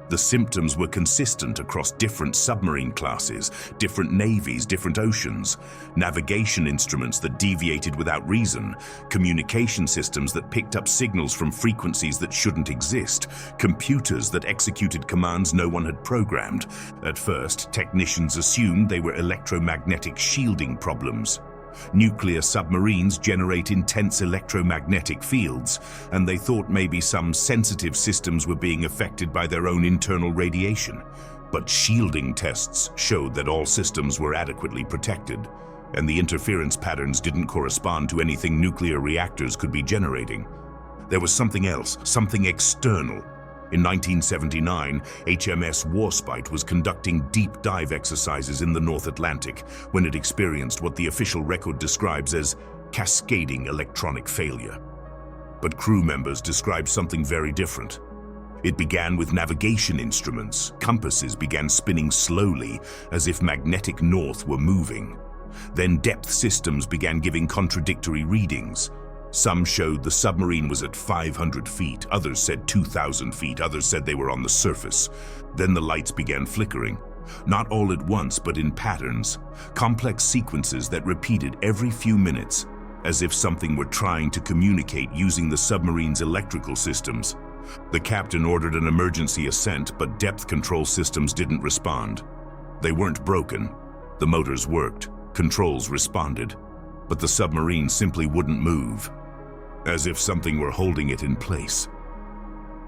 S1: The symptoms were consistent across different submarine classes, different navies, different oceans, navigation instruments that deviated without reason, communication systems that picked up signals from frequencies that shouldn't exist, computers that executed commands no one had programmed. At first, technicians assumed they were electromagnetic shielding problems. Nuclear submarines generate intense electromagnetic fields, and they thought maybe some sensitive systems were being affected by their own internal radiation. But shielding tests showed that all systems were adequately protected, and the interference patterns didn't correspond to anything nuclear reactors could be generating. There was something else, something external. In 1979, HMS Warspite was conducting deep dive exercises in the North Atlantic when it experienced what the official record describes as cascading electronic failure. But crew members described something very different. It began with navigation instruments. Compasses began spinning slowly, as if magnetic north were moving. Then depth systems began giving contradictory readings. Some showed the submarine was at 500 feet, others said 2,000 feet, others said they were on the surface. Then the lights began flickering. Not all at once, but in patterns. Complex sequences that repeated every few minutes, as if something were trying to communicate using the submarine's electrical systems. The captain ordered an emergency ascent, but depth control systems didn't respond. They weren't broken. The motors worked, controls responded, but the submarine simply wouldn't move, as if something were holding it in place.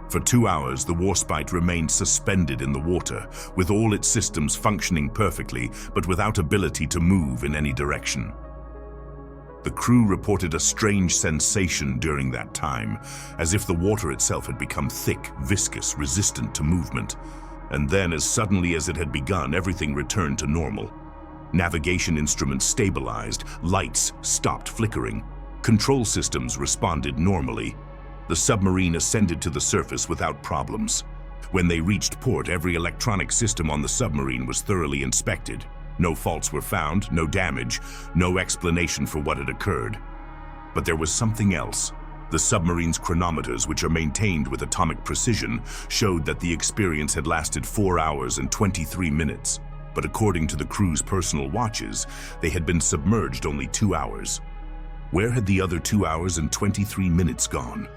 S1: For 2 hours, the Warspite remained suspended in the water, with all its systems functioning perfectly, but without ability to move in any direction. The crew reported a strange sensation during that time, as if the water itself had become thick, viscous, resistant to movement. And then, as suddenly as it had begun, everything returned to normal. Navigation instruments stabilized, lights stopped flickering, control systems responded normally. The submarine ascended to the surface without problems. When they reached port, every electronic system on the submarine was thoroughly inspected. No faults were found, no damage, no explanation for what had occurred. But there was something else. The submarine's chronometers, which are maintained with atomic precision, showed that the experience had lasted 4 hours and 23 minutes. But according to the crew's personal watches, they had been submerged only 2 hours. Where had the other 2 hours and 23 minutes gone?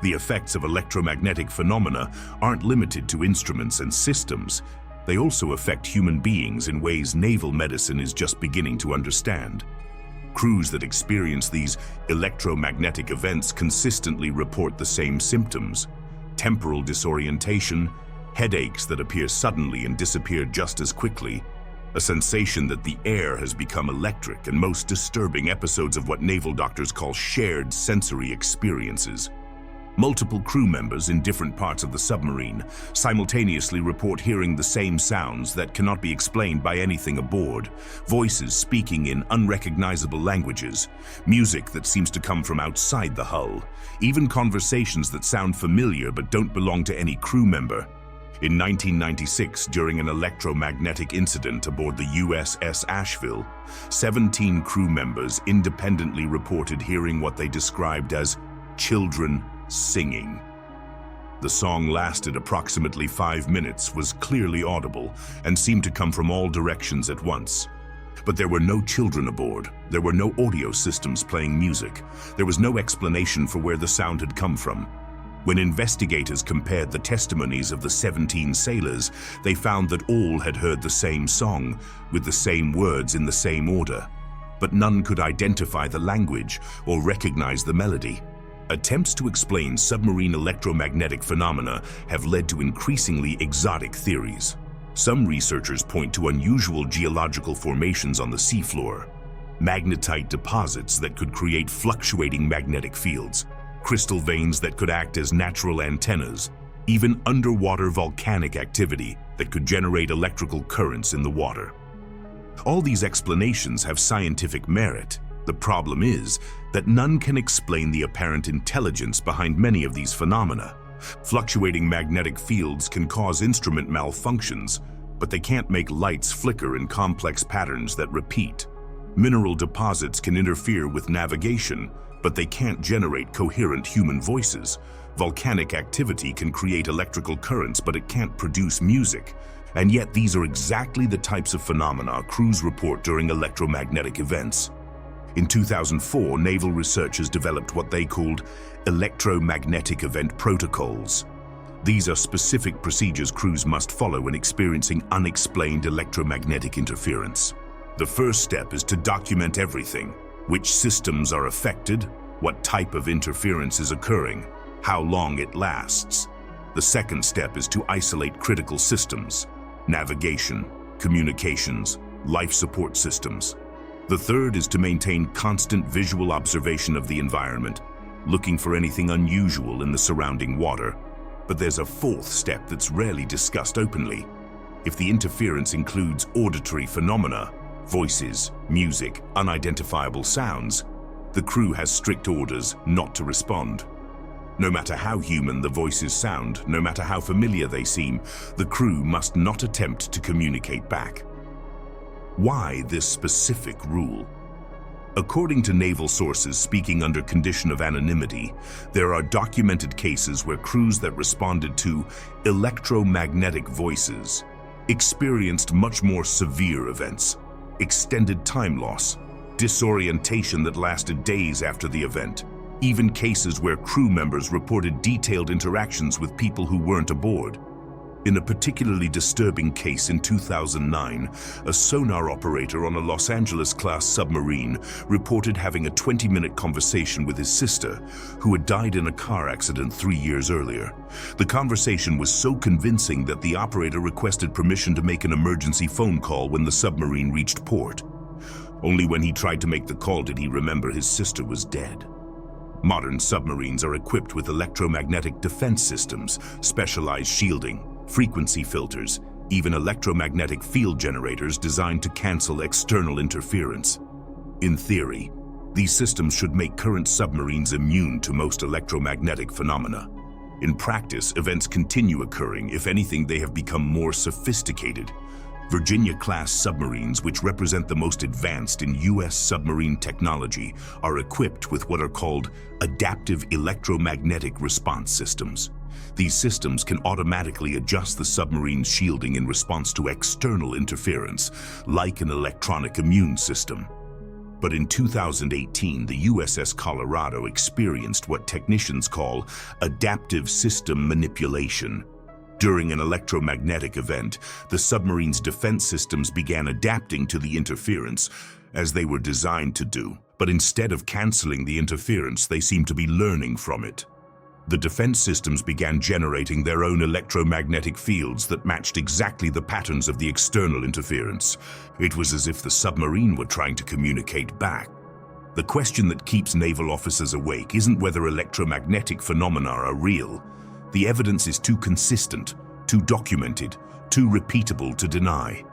S1: The effects of electromagnetic phenomena aren't limited to instruments and systems. They also affect human beings in ways naval medicine is just beginning to understand. Crews that experience these electromagnetic events consistently report the same symptoms: temporal disorientation, headaches that appear suddenly and disappear just as quickly, a sensation that the air has become electric, and most disturbing, episodes of what naval doctors call shared sensory experiences. Multiple crew members in different parts of the submarine simultaneously report hearing the same sounds that cannot be explained by anything aboard, voices speaking in unrecognizable languages, music that seems to come from outside the hull, even conversations that sound familiar but don't belong to any crew member. In 1996, during an electromagnetic incident aboard the USS Asheville, 17 crew members independently reported hearing what they described as children singing. The song lasted approximately 5 minutes, was clearly audible, and seemed to come from all directions at once. But there were no children aboard. There were no audio systems playing music. There was no explanation for where the sound had come from. When investigators compared the testimonies of the 17 sailors, they found that all had heard the same song, with the same words in the same order. But none could identify the language or recognize the melody. Attempts to explain submarine electromagnetic phenomena have led to increasingly exotic theories. Some researchers point to unusual geological formations on the seafloor, magnetite deposits that could create fluctuating magnetic fields, crystal veins that could act as natural antennas, even underwater volcanic activity that could generate electrical currents in the water. All these explanations have scientific merit. The problem is that none can explain the apparent intelligence behind many of these phenomena. Fluctuating magnetic fields can cause instrument malfunctions, but they can't make lights flicker in complex patterns that repeat. Mineral deposits can interfere with navigation, but they can't generate coherent human voices. Volcanic activity can create electrical currents, but it can't produce music. And yet these are exactly the types of phenomena crews report during electromagnetic events. In 2004, naval researchers developed what they called electromagnetic event protocols. These are specific procedures crews must follow when experiencing unexplained electromagnetic interference. The first step is to document everything: which systems are affected, what type of interference is occurring, how long it lasts. The second step is to isolate critical systems. navigation, communications, life support systems. The third is to maintain constant visual observation of the environment, looking for anything unusual in the surrounding water. But there's a fourth step that's rarely discussed openly. If the interference includes auditory phenomena, voices, music, unidentifiable sounds, the crew has strict orders not to respond. No matter how human the voices sound, no matter how familiar they seem, the crew must not attempt to communicate back. Why this specific rule? According to naval sources speaking under condition of anonymity, there are documented cases where crews that responded to electromagnetic voices experienced much more severe events, extended time loss, disorientation that lasted days after the event, even cases where crew members reported detailed interactions with people who weren't aboard. In a particularly disturbing case in 2009, a sonar operator on a Los Angeles-class submarine reported having a 20-minute conversation with his sister, who had died in a car accident 3 years earlier. The conversation was so convincing that the operator requested permission to make an emergency phone call when the submarine reached port. Only when he tried to make the call did he remember his sister was dead. Modern submarines are equipped with electromagnetic defense systems, specialized shielding, frequency filters, even electromagnetic field generators designed to cancel external interference. In theory, these systems should make current submarines immune to most electromagnetic phenomena. In practice, events continue occurring. If anything, they have become more sophisticated. Virginia-class submarines, which represent the most advanced in U.S. submarine technology, are equipped with what are called adaptive electromagnetic response systems. These systems can automatically adjust the submarine's shielding in response to external interference, like an electronic immune system. But in 2018, the USS Colorado experienced what technicians call adaptive system manipulation. During an electromagnetic event, the submarine's defense systems began adapting to the interference, as they were designed to do. But instead of canceling the interference, they seemed to be learning from it. The defense systems began generating their own electromagnetic fields that matched exactly the patterns of the external interference. It was as if the submarine were trying to communicate back. The question that keeps naval officers awake isn't whether electromagnetic phenomena are real. The evidence is too consistent, too documented, too repeatable to deny.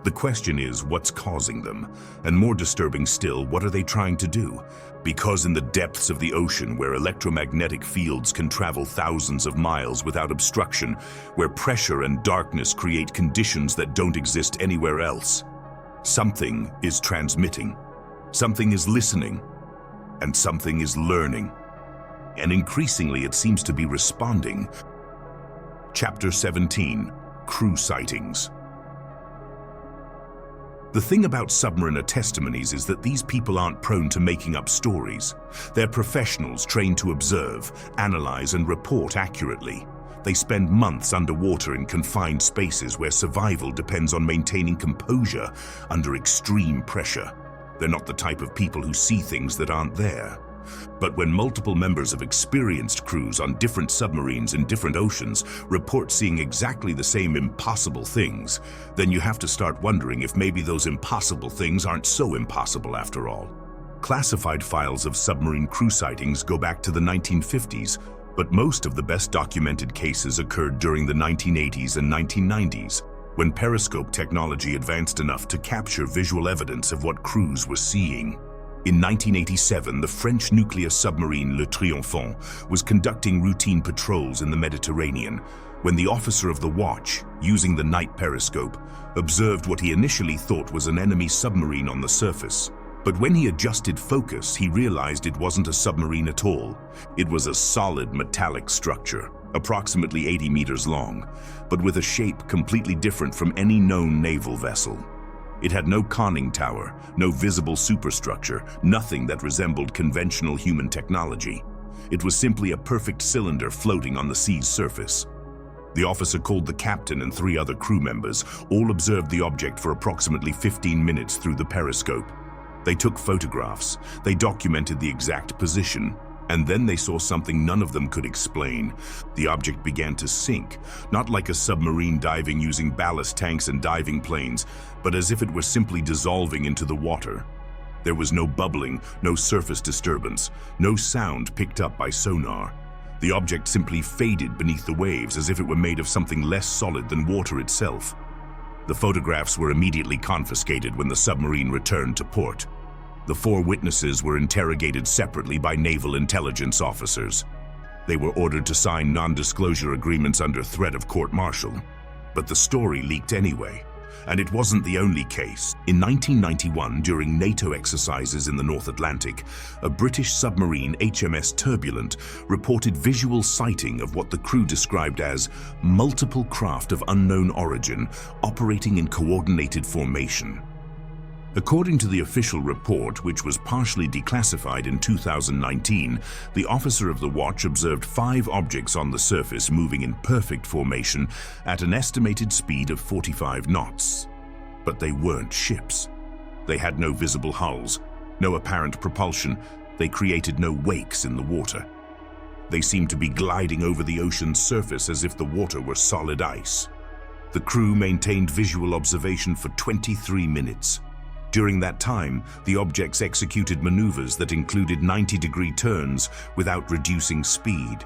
S1: The question is, what's causing them? And more disturbing still, what are they trying to do? Because in the depths of the ocean, where electromagnetic fields can travel thousands of miles without obstruction, where pressure and darkness create conditions that don't exist anywhere else, something is transmitting, something is listening, and something is learning. And increasingly it seems to be responding. Chapter 17, Crew Sightings. The thing about submariner testimonies is that these people aren't prone to making up stories. They're professionals trained to observe, analyze, and report accurately. They spend months underwater in confined spaces where survival depends on maintaining composure under extreme pressure. They're not the type of people who see things that aren't there. But when multiple members of experienced crews on different submarines in different oceans report seeing exactly the same impossible things, then you have to start wondering if maybe those impossible things aren't so impossible after all. Classified files of submarine crew sightings go back to the 1950s, but most of the best documented cases occurred during the 1980s and 1990s, when periscope technology advanced enough to capture visual evidence of what crews were seeing. In 1987, the French nuclear submarine Le Triomphant was conducting routine patrols in the Mediterranean when the officer of the watch, using the night periscope, observed what he initially thought was an enemy submarine on the surface. But when he adjusted focus, he realized it wasn't a submarine at all. It was a solid metallic structure, approximately 80 meters long, but with a shape completely different from any known naval vessel. It had no conning tower, no visible superstructure, nothing that resembled conventional human technology. It was simply a perfect cylinder floating on the sea's surface. The officer called the captain and 3 other crew members. All observed the object for approximately 15 minutes through the periscope. They took photographs. They documented the exact position. And then they saw something none of them could explain. The object began to sink, not like a submarine diving using ballast tanks and diving planes, but as if it were simply dissolving into the water. There was no bubbling, no surface disturbance, no sound picked up by sonar. The object simply faded beneath the waves as if it were made of something less solid than water itself. The photographs were immediately confiscated when the submarine returned to port. The 4 witnesses were interrogated separately by naval intelligence officers. They were ordered to sign non-disclosure agreements under threat of court-martial. But the story leaked anyway. And it wasn't the only case. In 1991, during NATO exercises in the North Atlantic, a British submarine, HMS Turbulent, reported visual sighting of what the crew described as multiple craft of unknown origin operating in coordinated formation. According to the official report, which was partially declassified in 2019, the officer of the watch observed 5 objects on the surface moving in perfect formation at an estimated speed of 45 knots. But they weren't ships. They had no visible hulls, no apparent propulsion. They created no wakes in the water. They seemed to be gliding over the ocean's surface as if the water were solid ice. The crew maintained visual observation for 23 minutes. During that time, the objects executed maneuvers that included 90-degree turns without reducing speed,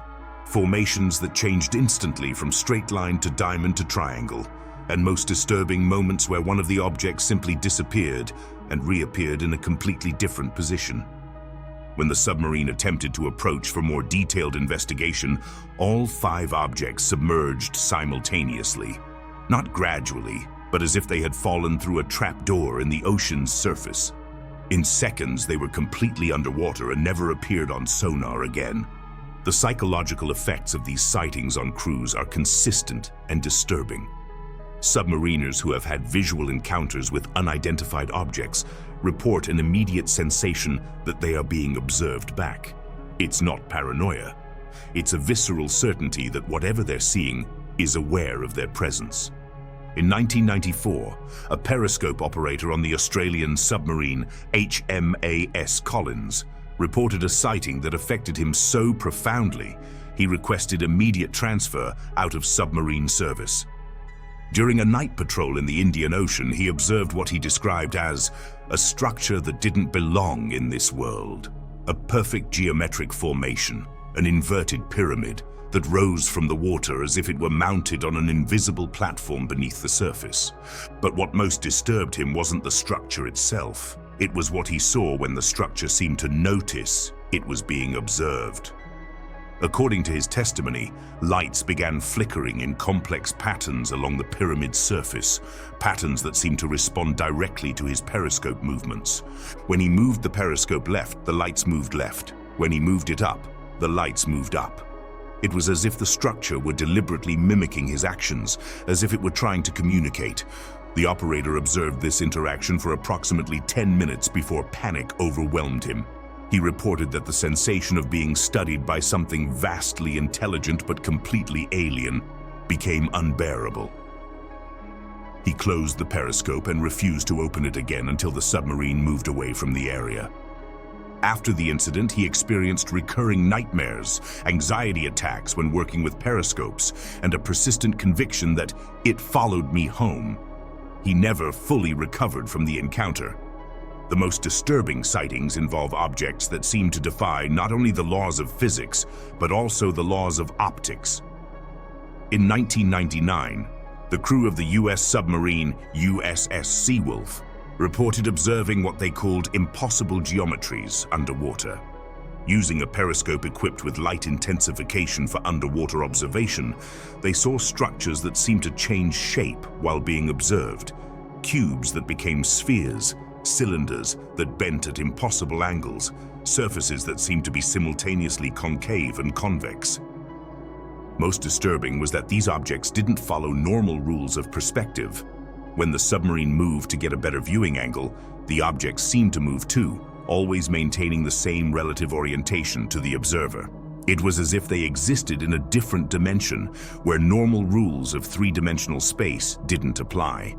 S1: formations that changed instantly from straight line to diamond to triangle, and most disturbing, moments where one of the objects simply disappeared and reappeared in a completely different position. When the submarine attempted to approach for more detailed investigation, all 5 objects submerged simultaneously, not gradually, but as if they had fallen through a trapdoor in the ocean's surface. In seconds, they were completely underwater and never appeared on sonar again. The psychological effects of these sightings on crews are consistent and disturbing. Submariners who have had visual encounters with unidentified objects report an immediate sensation that they are being observed back. It's not paranoia. It's a visceral certainty that whatever they're seeing is aware of their presence. In 1994, a periscope operator on the Australian submarine HMAS Collins reported a sighting that affected him so profoundly, he requested immediate transfer out of submarine service. During a night patrol in the Indian Ocean, he observed what he described as a structure that didn't belong in this world. A perfect geometric formation, an inverted pyramid, that rose from the water as if it were mounted on an invisible platform beneath the surface. But what most disturbed him wasn't the structure itself. It was what he saw when the structure seemed to notice it was being observed. According to his testimony, lights began flickering in complex patterns along the pyramid's surface, patterns that seemed to respond directly to his periscope movements. When he moved the periscope left, the lights moved left. When he moved it up, the lights moved up. It was as if the structure were deliberately mimicking his actions, as if it were trying to communicate. The operator observed this interaction for approximately 10 minutes before panic overwhelmed him. He reported that the sensation of being studied by something vastly intelligent but completely alien became unbearable. He closed the periscope and refused to open it again until the submarine moved away from the area. After the incident, he experienced recurring nightmares, anxiety attacks when working with periscopes, and a persistent conviction that it followed me home. He never fully recovered from the encounter. The most disturbing sightings involve objects that seem to defy not only the laws of physics, but also the laws of optics. In 1999, the crew of the U.S. submarine USS Seawolf reported observing what they called impossible geometries underwater. Using a periscope equipped with light intensification for underwater observation, they saw structures that seemed to change shape while being observed, cubes that became spheres, cylinders that bent at impossible angles, surfaces that seemed to be simultaneously concave and convex. Most disturbing was that these objects didn't follow normal rules of perspective. When the submarine moved to get a better viewing angle, the objects seemed to move too, always maintaining the same relative orientation to the observer. It was as if they existed in a different dimension, where normal rules of three-dimensional space didn't apply.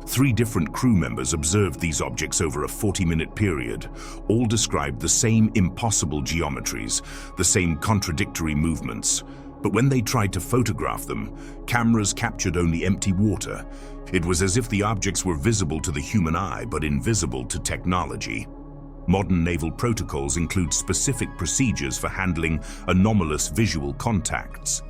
S1: 3 different crew members observed these objects over a 40-minute period. All described the same impossible geometries, the same contradictory movements. But when they tried to photograph them, cameras captured only empty water. It was as if the objects were visible to the human eye, but invisible to technology. Modern naval protocols include specific procedures for handling anomalous visual contacts.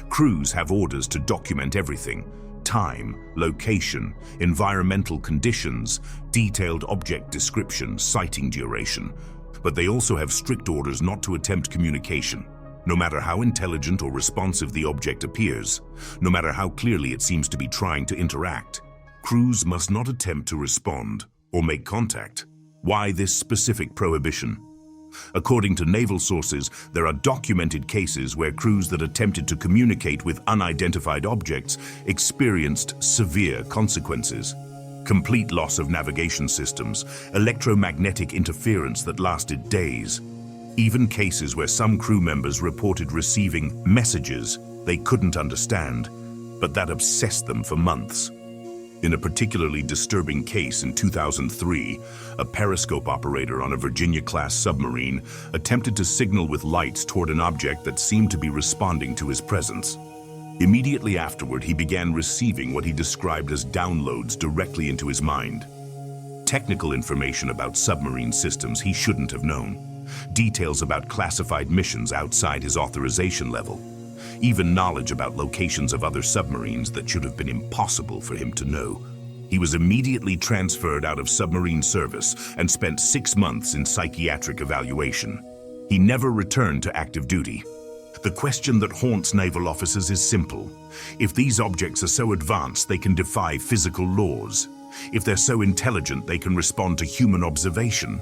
S1: Crews have orders to document everything: time, location, environmental conditions, detailed object description, sighting duration. But they also have strict orders not to attempt communication, no matter how intelligent or responsive the object appears, no matter how clearly it seems to be trying to interact. Crews must not attempt to respond or make contact. Why this specific prohibition? According to naval sources, there are documented cases where crews that attempted to communicate with unidentified objects experienced severe consequences. Complete loss of navigation systems, electromagnetic interference that lasted days. Even cases where some crew members reported receiving messages they couldn't understand, but that obsessed them for months. In a particularly disturbing case in 2003, a periscope operator on a Virginia-class submarine attempted to signal with lights toward an object that seemed to be responding to his presence. Immediately afterward, he began receiving what he described as downloads directly into his mind. Technical information about submarine systems he shouldn't have known. Details about classified missions outside his authorization level. Even knowledge about locations of other submarines that should have been impossible for him to know. He was immediately transferred out of submarine service and spent 6 months in psychiatric evaluation. He never returned to active duty. The question that haunts naval officers is simple. If these objects are so advanced they can defy physical laws, if they're so intelligent they can respond to human observation,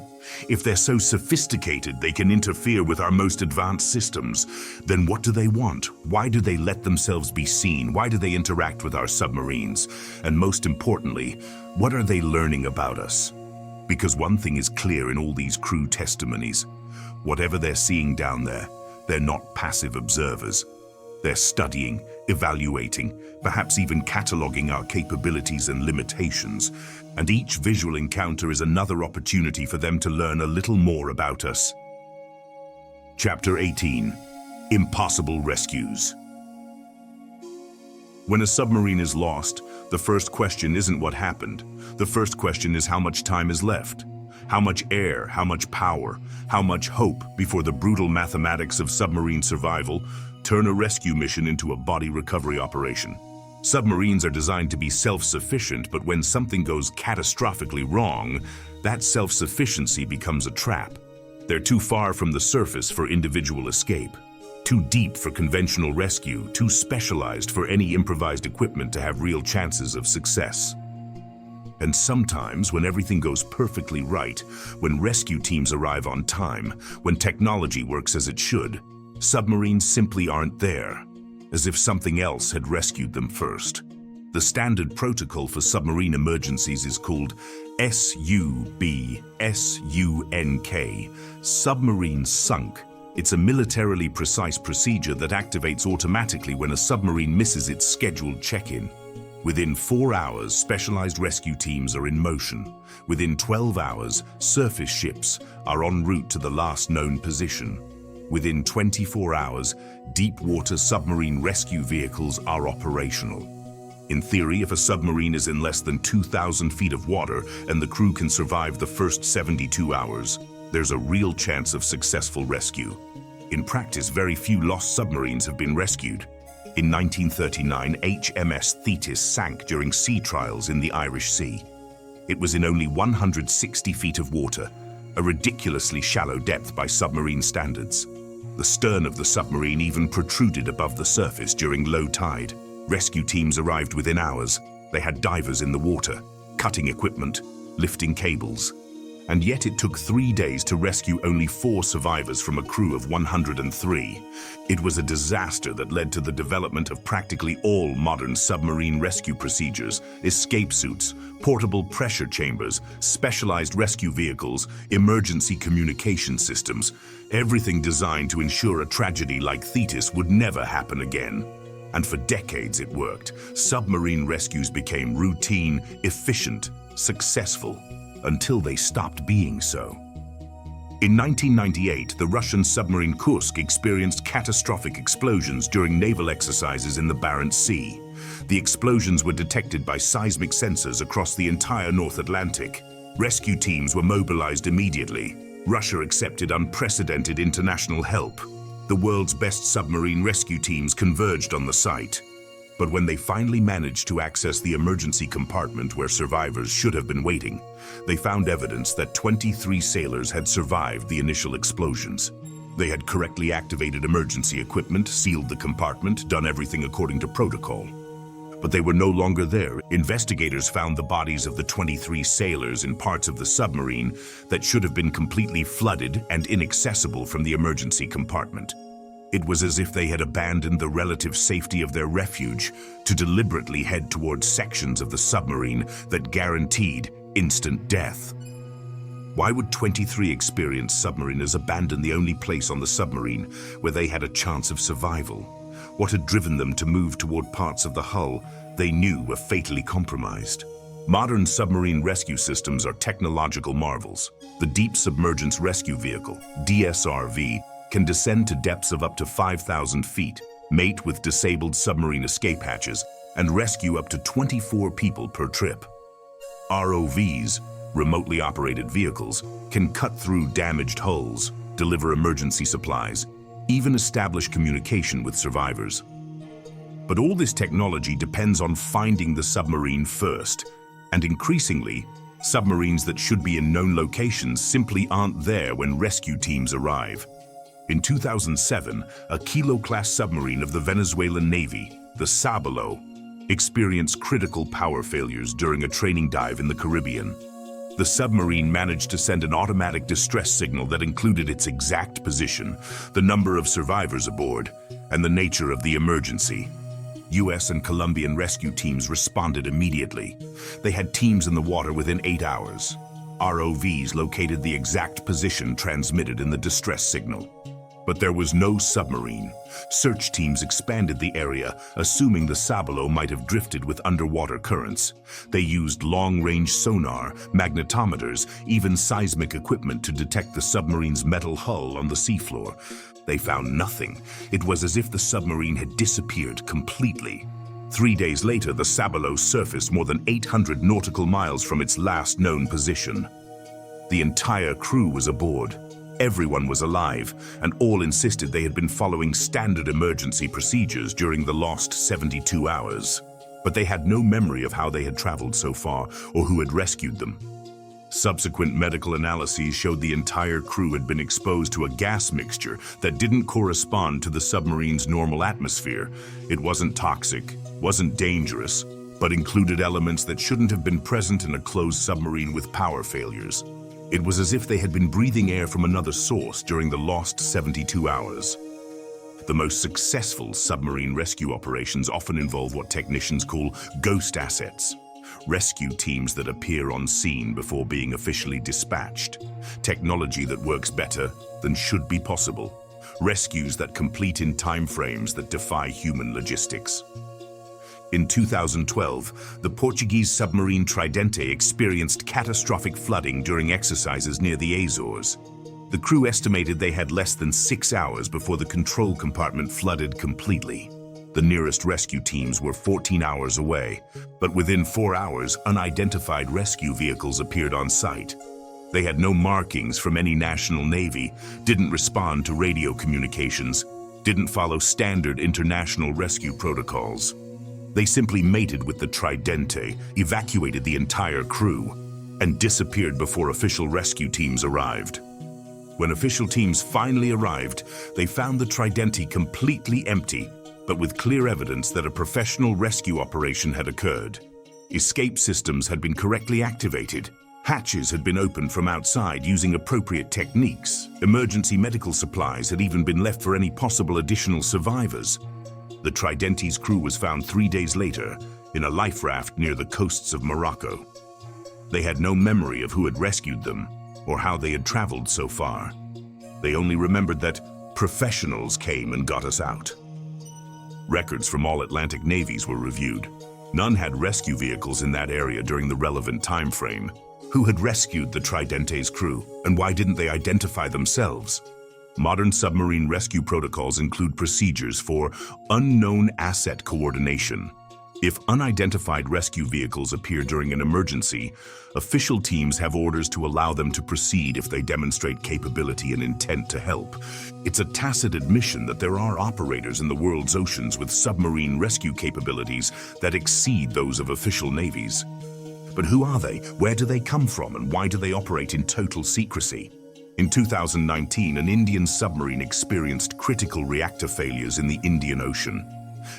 S1: if they're so sophisticated they can interfere with our most advanced systems, then what do they want? Why do they let themselves be seen? Why do they interact with our submarines? And most importantly, what are they learning about us? Because one thing is clear in all these crew testimonies. Whatever they're seeing down there, they're not passive observers. They're studying, evaluating, perhaps even cataloging our capabilities and limitations. And each visual encounter is another opportunity for them to learn a little more about us. Chapter 18. Impossible Rescues. When a submarine is lost, the first question isn't what happened. The first question is how much time is left. How much air, how much power, how much hope before the brutal mathematics of submarine survival turn a rescue mission into a body recovery operation. Submarines are designed to be self-sufficient, but when something goes catastrophically wrong, that self-sufficiency becomes a trap. They're too far from the surface for individual escape, too deep for conventional rescue, too specialized for any improvised equipment to have real chances of success. And sometimes, when everything goes perfectly right, when rescue teams arrive on time, when technology works as it should, submarines simply aren't there, as if something else had rescued them first. The standard protocol for submarine emergencies is called SUBSUNK, Submarine Sunk. It's a militarily precise procedure that activates automatically when a submarine misses its scheduled check-in. Within 4 hours, specialized rescue teams are in motion. Within 12 hours, surface ships are en route to the last known position. Within 24 hours, deep-water submarine rescue vehicles are operational. In theory, if a submarine is in less than 2,000 feet of water and the crew can survive the first 72 hours, there's a real chance of successful rescue. In practice, very few lost submarines have been rescued. In 1939, HMS Thetis sank during sea trials in the Irish Sea. It was in only 160 feet of water, a ridiculously shallow depth by submarine standards. The stern of the submarine even protruded above the surface during low tide. Rescue teams arrived within hours. They had divers in the water, cutting equipment, lifting cables. And yet it took 3 days to rescue only 4 survivors from a crew of 103. It was a disaster that led to the development of practically all modern submarine rescue procedures: escape suits, portable pressure chambers, specialized rescue vehicles, emergency communication systems, everything designed to ensure a tragedy like Thetis would never happen again. And for decades it worked. Submarine rescues became routine, efficient, successful, until they stopped being so. In 1998, the Russian submarine Kursk experienced catastrophic explosions during naval exercises in the Barents Sea. The explosions were detected by seismic sensors across the entire North Atlantic. Rescue teams were mobilized immediately. Russia accepted unprecedented international help. The world's best submarine rescue teams converged on the site. But when they finally managed to access the emergency compartment where survivors should have been waiting, they found evidence that 23 sailors had survived the initial explosions. They had correctly activated emergency equipment, sealed the compartment, done everything according to protocol. But they were no longer there. Investigators found the bodies of the 23 sailors in parts of the submarine that should have been completely flooded and inaccessible from the emergency compartment. It was as if they had abandoned the relative safety of their refuge to deliberately head towards sections of the submarine that guaranteed instant death. Why would 23 experienced submariners abandon the only place on the submarine where they had a chance of survival? What had driven them to move toward parts of the hull they knew were fatally compromised? Modern submarine rescue systems are technological marvels. The Deep Submergence Rescue Vehicle, DSRV, can descend to depths of up to 5,000 feet, mate with disabled submarine escape hatches, and rescue up to 24 people per trip. ROVs, remotely operated vehicles, can cut through damaged hulls, deliver emergency supplies, even establish communication with survivors. But all this technology depends on finding the submarine first, and increasingly, submarines that should be in known locations simply aren't there when rescue teams arrive. In 2007, a Kilo-class submarine of the Venezuelan Navy, the Sabalo, experienced critical power failures during a training dive in the Caribbean. The submarine managed to send an automatic distress signal that included its exact position, the number of survivors aboard, and the nature of the emergency. US and Colombian rescue teams responded immediately. They had teams in the water within 8 hours. ROVs located the exact position transmitted in the distress signal. But there was no submarine. Search teams expanded the area, assuming the Sabalo might have drifted with underwater currents. They used long-range sonar, magnetometers, even seismic equipment to detect the submarine's metal hull on the seafloor. They found nothing. It was as if the submarine had disappeared completely. 3 days later, the Sabalo surfaced more than 800 nautical miles from its last known position. The entire crew was aboard. Everyone was alive, and all insisted they had been following standard emergency procedures during the lost 72 hours. But they had no memory of how they had traveled so far or who had rescued them. Subsequent medical analyses showed the entire crew had been exposed to a gas mixture that didn't correspond to the submarine's normal atmosphere. It wasn't toxic, wasn't dangerous, but included elements that shouldn't have been present in a closed submarine with power failures. It was as if they had been breathing air from another source during the lost 72 hours. The most successful submarine rescue operations often involve what technicians call ghost assets. Rescue teams that appear on scene before being officially dispatched. Technology that works better than should be possible. Rescues that complete in timeframes that defy human logistics. In 2012, the Portuguese submarine Tridente experienced catastrophic flooding during exercises near the Azores. The crew estimated they had less than 6 hours before the control compartment flooded completely. The nearest rescue teams were 14 hours away, but within 4 hours, unidentified rescue vehicles appeared on site. They had no markings from any national navy, didn't respond to radio communications, didn't follow standard international rescue protocols. They simply mated with the Tridente, evacuated the entire crew, and disappeared before official rescue teams arrived. When official teams finally arrived, they found the Tridente completely empty, but with clear evidence that a professional rescue operation had occurred. Escape systems had been correctly activated. Hatches had been opened from outside using appropriate techniques. Emergency medical supplies had even been left for any possible additional survivors. The Tridente's crew was found 3 days later in a life raft near the coasts of Morocco. They had no memory of who had rescued them or how they had traveled so far. They only remembered that professionals came and got us out. Records from all Atlantic navies were reviewed. None had rescue vehicles in that area during the relevant time frame. Who had rescued the Tridente's crew, and why didn't they identify themselves? Modern submarine rescue protocols include procedures for unknown asset coordination. If unidentified rescue vehicles appear during an emergency, official teams have orders to allow them to proceed if they demonstrate capability and intent to help. It's a tacit admission that there are operators in the world's oceans with submarine rescue capabilities that exceed those of official navies. But who are they? Where do they come from? And why do they operate in total secrecy? In 2019, an Indian submarine experienced critical reactor failures in the Indian Ocean.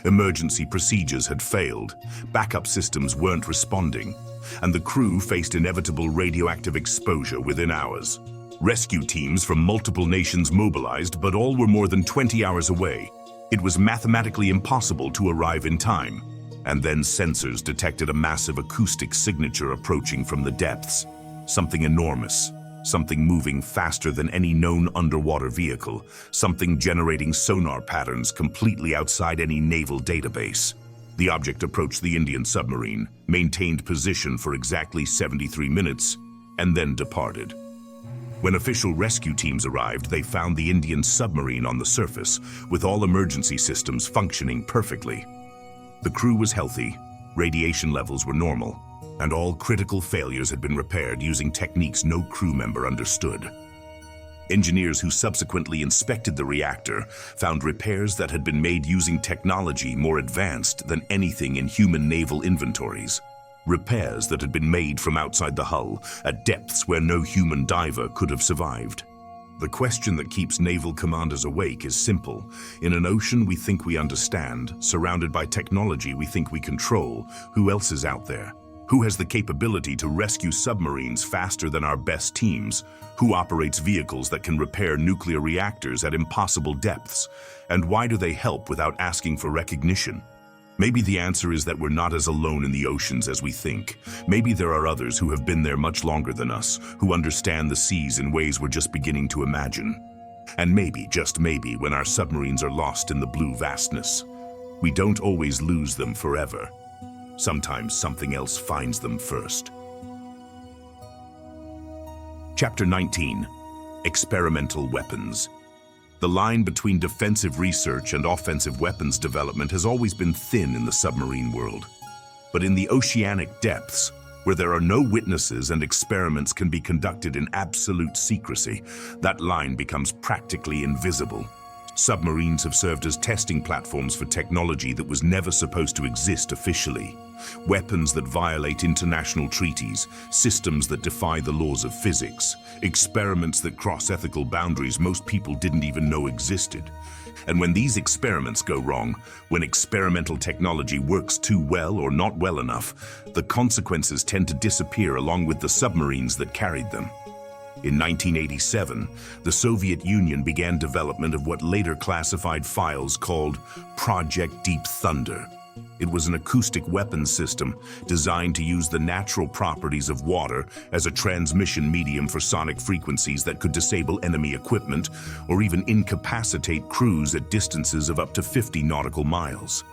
S1: Emergency procedures had failed, backup systems weren't responding, and the crew faced inevitable radioactive exposure within hours. Rescue teams from multiple nations mobilized, but all were more than 20 hours away. It was mathematically impossible to arrive in time. And then sensors detected a massive acoustic signature approaching from the depths. Something enormous. Something moving faster than any known underwater vehicle, something generating sonar patterns completely outside any naval database. The object approached the Indian submarine, maintained position for exactly 73 minutes, and then departed. When official rescue teams arrived, they found the Indian submarine on the surface, with all emergency systems functioning perfectly. The crew was healthy, radiation levels were normal, and all critical failures had been repaired using techniques no crew member understood. Engineers who subsequently inspected the reactor found repairs that had been made using technology more advanced than anything in human naval inventories. Repairs that had been made from outside the hull at depths where no human diver could have survived. The question that keeps naval commanders awake is simple. In an ocean we think we understand, surrounded by technology we think we control, who else is out there? Who has the capability to rescue submarines faster than our best teams? Who operates vehicles that can repair nuclear reactors at impossible depths? And why do they help without asking for recognition? Maybe the answer is that we're not as alone in the oceans as we think. Maybe there are others who have been there much longer than us, who understand the seas in ways we're just beginning to imagine. And maybe, just maybe, when our submarines are lost in the blue vastness, we don't always lose them forever. Sometimes something else finds them first. Chapter 19. Experimental Weapons. The line between defensive research and offensive weapons development has always been thin in the submarine world. But in the oceanic depths, where there are no witnesses and experiments can be conducted in absolute secrecy, that line becomes practically invisible. Submarines have served as testing platforms for technology that was never supposed to exist officially. Weapons that violate international treaties, systems that defy the laws of physics, experiments that cross ethical boundaries most people didn't even know existed. And when these experiments go wrong, when experimental technology works too well or not well enough, the consequences tend to disappear along with the submarines that carried them. In 1987, the Soviet Union began development of what later classified files called Project Deep Thunder. It was an acoustic weapons system designed to use the natural properties of water as a transmission medium for sonic frequencies that could disable enemy equipment or even incapacitate crews at distances of up to 50 nautical miles.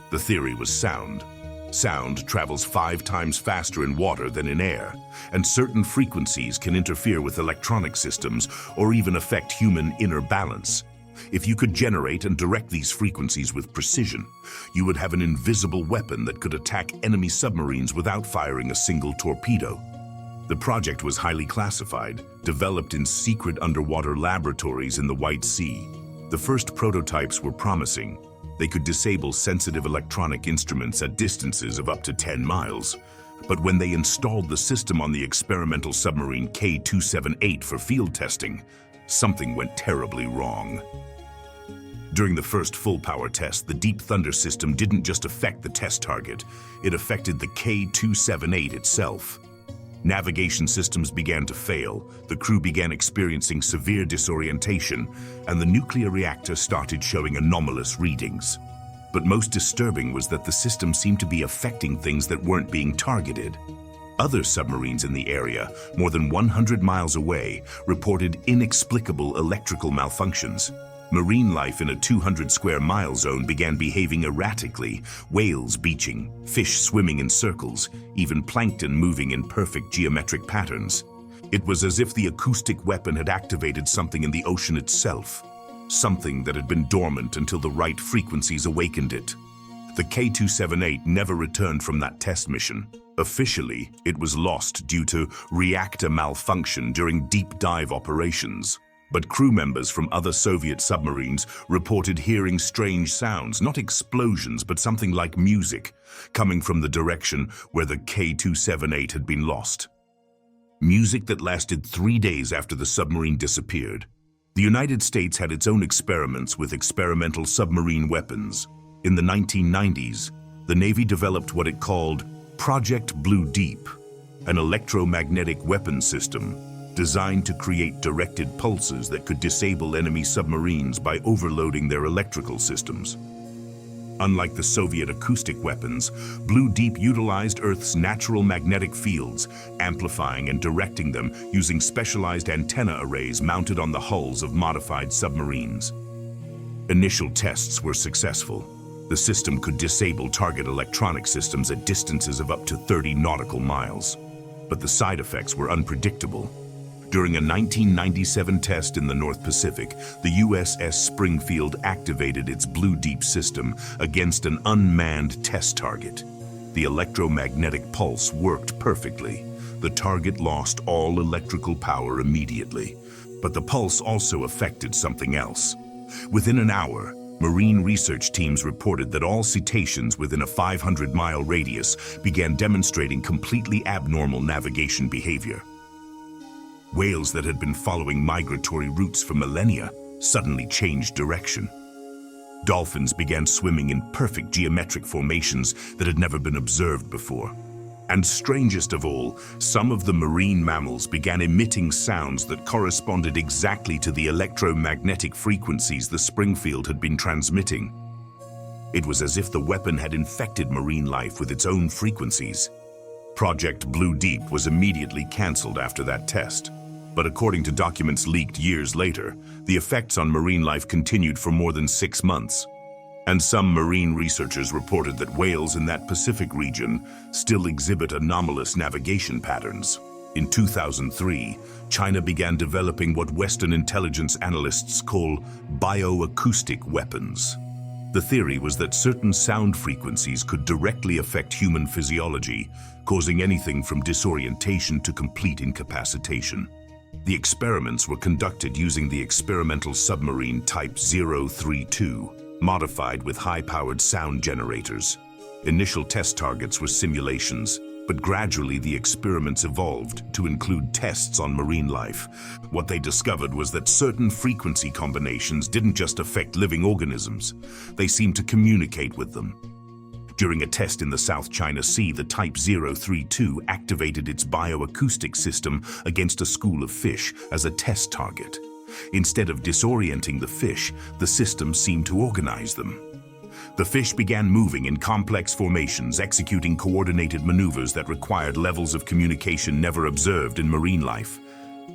S1: The theory was sound. Sound travels 5 times faster in water than in air, and certain frequencies can interfere with electronic systems or even affect human inner balance. If you could generate and direct these frequencies with precision, you would have an invisible weapon that could attack enemy submarines without firing a single torpedo. The project was highly classified, developed in secret underwater laboratories in the White Sea. The first prototypes were promising. They could disable sensitive electronic instruments at distances of up to 10 miles. But when they installed the system on the experimental submarine K-278 for field testing, something went terribly wrong. During the first full-power test, the Deep Thunder system didn't just affect the test target, it affected the K-278 itself. Navigation systems began to fail, the crew began experiencing severe disorientation, and the nuclear reactor started showing anomalous readings. But most disturbing was that the system seemed to be affecting things that weren't being targeted. Other submarines in the area, more than 100 miles away, reported inexplicable electrical malfunctions. Marine life in a 200-square-mile zone began behaving erratically, whales beaching, fish swimming in circles, even plankton moving in perfect geometric patterns. It was as if the acoustic weapon had activated something in the ocean itself, something that had been dormant until the right frequencies awakened it. The K-278 never returned from that test mission. Officially, it was lost due to reactor malfunction during deep dive operations. But crew members from other Soviet submarines reported hearing strange sounds, not explosions, but something like music, coming from the direction where the K-278 had been lost. Music that lasted 3 days after the submarine disappeared. The United States had its own experiments with experimental submarine weapons. In the 1990s, the Navy developed what it called Project Blue Deep, an electromagnetic weapon system designed to create directed pulses that could disable enemy submarines by overloading their electrical systems. Unlike the Soviet acoustic weapons, Blue Deep utilized Earth's natural magnetic fields, amplifying and directing them using specialized antenna arrays mounted on the hulls of modified submarines. Initial tests were successful. The system could disable target electronic systems at distances of up to 30 nautical miles. But the side effects were unpredictable. During a 1997 test in the North Pacific, the USS Springfield activated its Blue Deep system against an unmanned test target. The electromagnetic pulse worked perfectly. The target lost all electrical power immediately. But the pulse also affected something else. Within an hour, marine research teams reported that all cetaceans within a 500-mile radius began demonstrating completely abnormal navigation behavior. Whales that had been following migratory routes for millennia suddenly changed direction. Dolphins began swimming in perfect geometric formations that had never been observed before. And strangest of all, some of the marine mammals began emitting sounds that corresponded exactly to the electromagnetic frequencies the Springfield had been transmitting. It was as if the weapon had infected marine life with its own frequencies. Project Blue Deep was immediately canceled after that test. But according to documents leaked years later, the effects on marine life continued for more than 6 months. And some marine researchers reported that whales in that Pacific region still exhibit anomalous navigation patterns. In 2003, China began developing what Western intelligence analysts call bioacoustic weapons. The theory was that certain sound frequencies could directly affect human physiology, causing anything from disorientation to complete incapacitation. The experiments were conducted using the experimental submarine Type 032, modified with high-powered sound generators. Initial test targets were simulations, but gradually the experiments evolved to include tests on marine life. What they discovered was that certain frequency combinations didn't just affect living organisms, they seemed to communicate with them. During a test in the South China Sea, the Type 032 activated its bioacoustic system against a school of fish as a test target. Instead of disorienting the fish, the system seemed to organize them. The fish began moving in complex formations, executing coordinated maneuvers that required levels of communication never observed in marine life.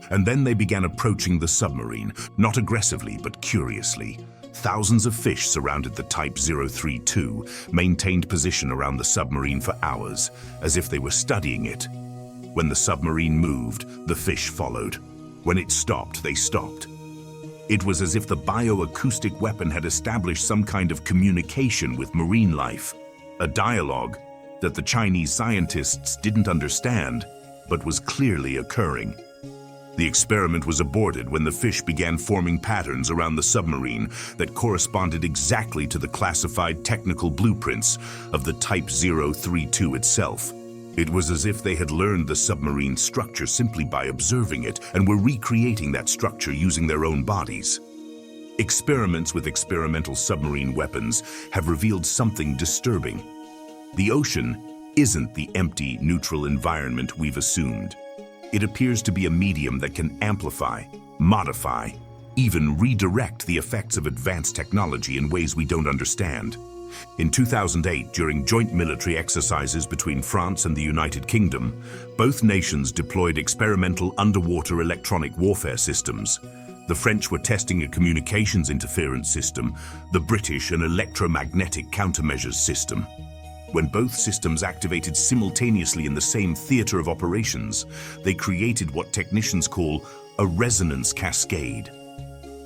S1: And then they began approaching the submarine, not aggressively but curiously. Thousands of fish surrounded the Type 032, maintained position around the submarine for hours, as if they were studying it. When the submarine moved, the fish followed. When it stopped, they stopped. It was as if the bioacoustic weapon had established some kind of communication with marine life, a dialogue that the Chinese scientists didn't understand, but was clearly occurring. The experiment was aborted when the fish began forming patterns around the submarine that corresponded exactly to the classified technical blueprints of the Type 032 itself. It was as if they had learned the submarine's structure simply by observing it and were recreating that structure using their own bodies. Experiments with experimental submarine weapons have revealed something disturbing. The ocean isn't the empty, neutral environment we've assumed. It appears to be a medium that can amplify, modify, even redirect the effects of advanced technology in ways we don't understand. In 2008, during joint military exercises between France and the United Kingdom, both nations deployed experimental underwater electronic warfare systems. The French were testing a communications interference system, the British an electromagnetic countermeasures system. When both systems activated simultaneously in the same theater of operations, they created what technicians call a resonance cascade.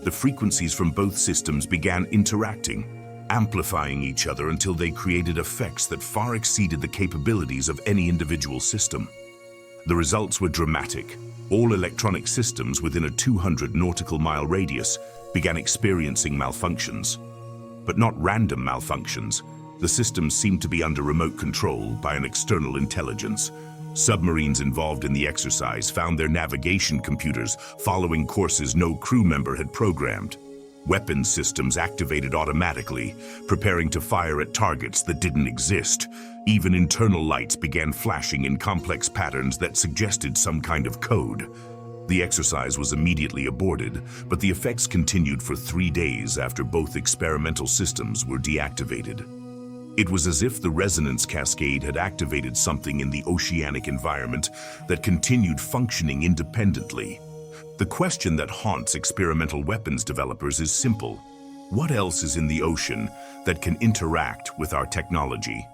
S1: The frequencies from both systems began interacting, amplifying each other until they created effects that far exceeded the capabilities of any individual system. The results were dramatic. All electronic systems within a 200 nautical mile radius began experiencing malfunctions. But not random malfunctions. The systems seemed to be under remote control by an external intelligence. Submarines involved in the exercise found their navigation computers following courses no crew member had programmed. Weapons systems activated automatically, preparing to fire at targets that didn't exist. Even internal lights began flashing in complex patterns that suggested some kind of code. The exercise was immediately aborted, but the effects continued for 3 days after both experimental systems were deactivated. It was as if the resonance cascade had activated something in the oceanic environment that continued functioning independently. The question that haunts experimental weapons developers is simple. What else is in the ocean that can interact with our technology?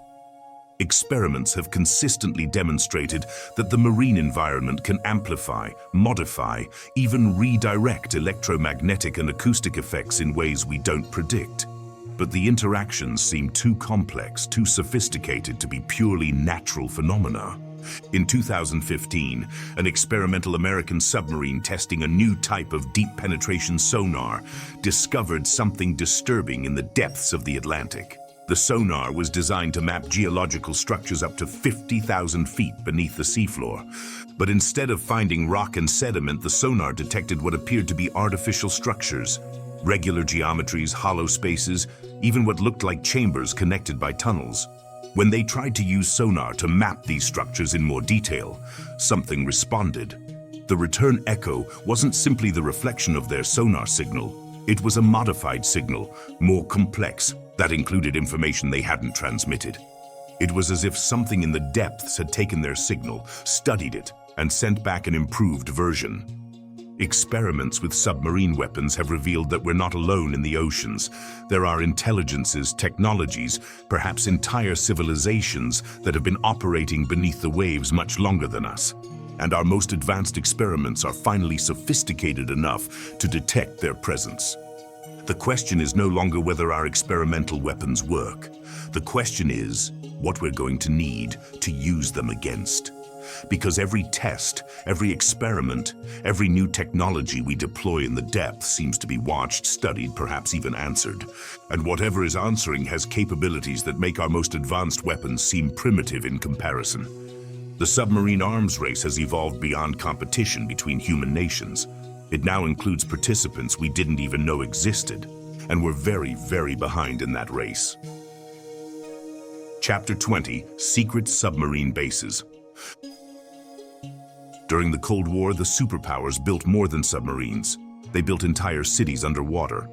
S1: Experiments have consistently demonstrated that the marine environment can amplify, modify, even redirect electromagnetic and acoustic effects in ways we don't predict. But the interactions seem too complex, too sophisticated to be purely natural phenomena. In 2015, an experimental American submarine testing a new type of deep penetration sonar discovered something disturbing in the depths of the Atlantic. The sonar was designed to map geological structures up to 50,000 feet beneath the seafloor. But instead of finding rock and sediment, the sonar detected what appeared to be artificial structures. Regular geometries, hollow spaces, even what looked like chambers connected by tunnels. When they tried to use sonar to map these structures in more detail, something responded. The return echo wasn't simply the reflection of their sonar signal. It was a modified signal, more complex, that included information they hadn't transmitted. It was as if something in the depths had taken their signal, studied it, and sent back an improved version. Experiments with submarine weapons have revealed that we're not alone in the oceans. There are intelligences, technologies, perhaps entire civilizations that have been operating beneath the waves much longer than us. And our most advanced experiments are finally sophisticated enough to detect their presence. The question is no longer whether our experimental weapons work. The question is what we're going to need to use them against. Because every test, every experiment, every new technology we deploy in the depths seems to be watched, studied, perhaps even answered. And whatever is answering has capabilities that make our most advanced weapons seem primitive in comparison. The submarine arms race has evolved beyond competition between human nations. It now includes participants we didn't even know existed, and we're very, very behind in that race. Chapter 20: Secret Submarine Bases. During the Cold War, the superpowers built more than submarines. They built entire cities underwater.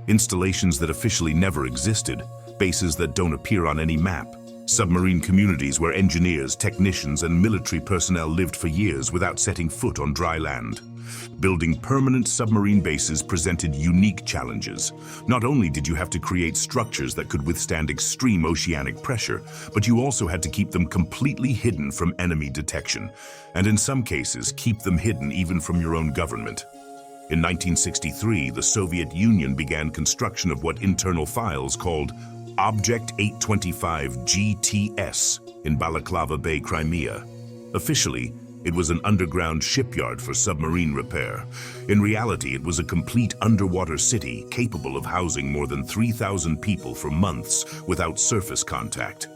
S1: Installations that officially never existed, bases that don't appear on any map. Submarine communities where engineers, technicians, and military personnel lived for years without setting foot on dry land. Building permanent submarine bases presented unique challenges. Not only did you have to create structures that could withstand extreme oceanic pressure, but you also had to keep them completely hidden from enemy detection, and in some cases, keep them hidden even from your own government. In 1963, the Soviet Union began construction of what internal files called Object 825 GTS in Balaclava Bay, Crimea. Officially, it was an underground shipyard for submarine repair. In reality, it was a complete underwater city capable of housing more than 3,000 people for months without surface contact.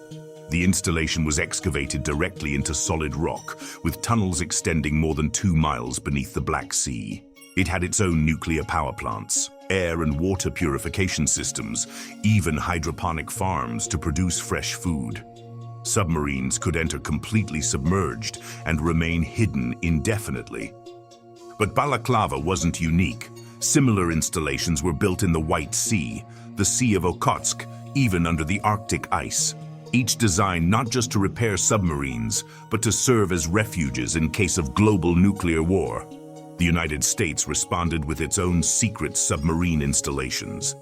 S1: The installation was excavated directly into solid rock, with tunnels extending more than 2 miles beneath the Black Sea. It had its own nuclear power plants, air and water purification systems, even hydroponic farms to produce fresh food. Submarines could enter completely submerged and remain hidden indefinitely. But Balaclava wasn't unique. Similar installations were built in the White Sea, the Sea of Okhotsk, even under the Arctic ice. Each designed not just to repair submarines, but to serve as refuges in case of global nuclear war. The United States responded with its own secret submarine installations.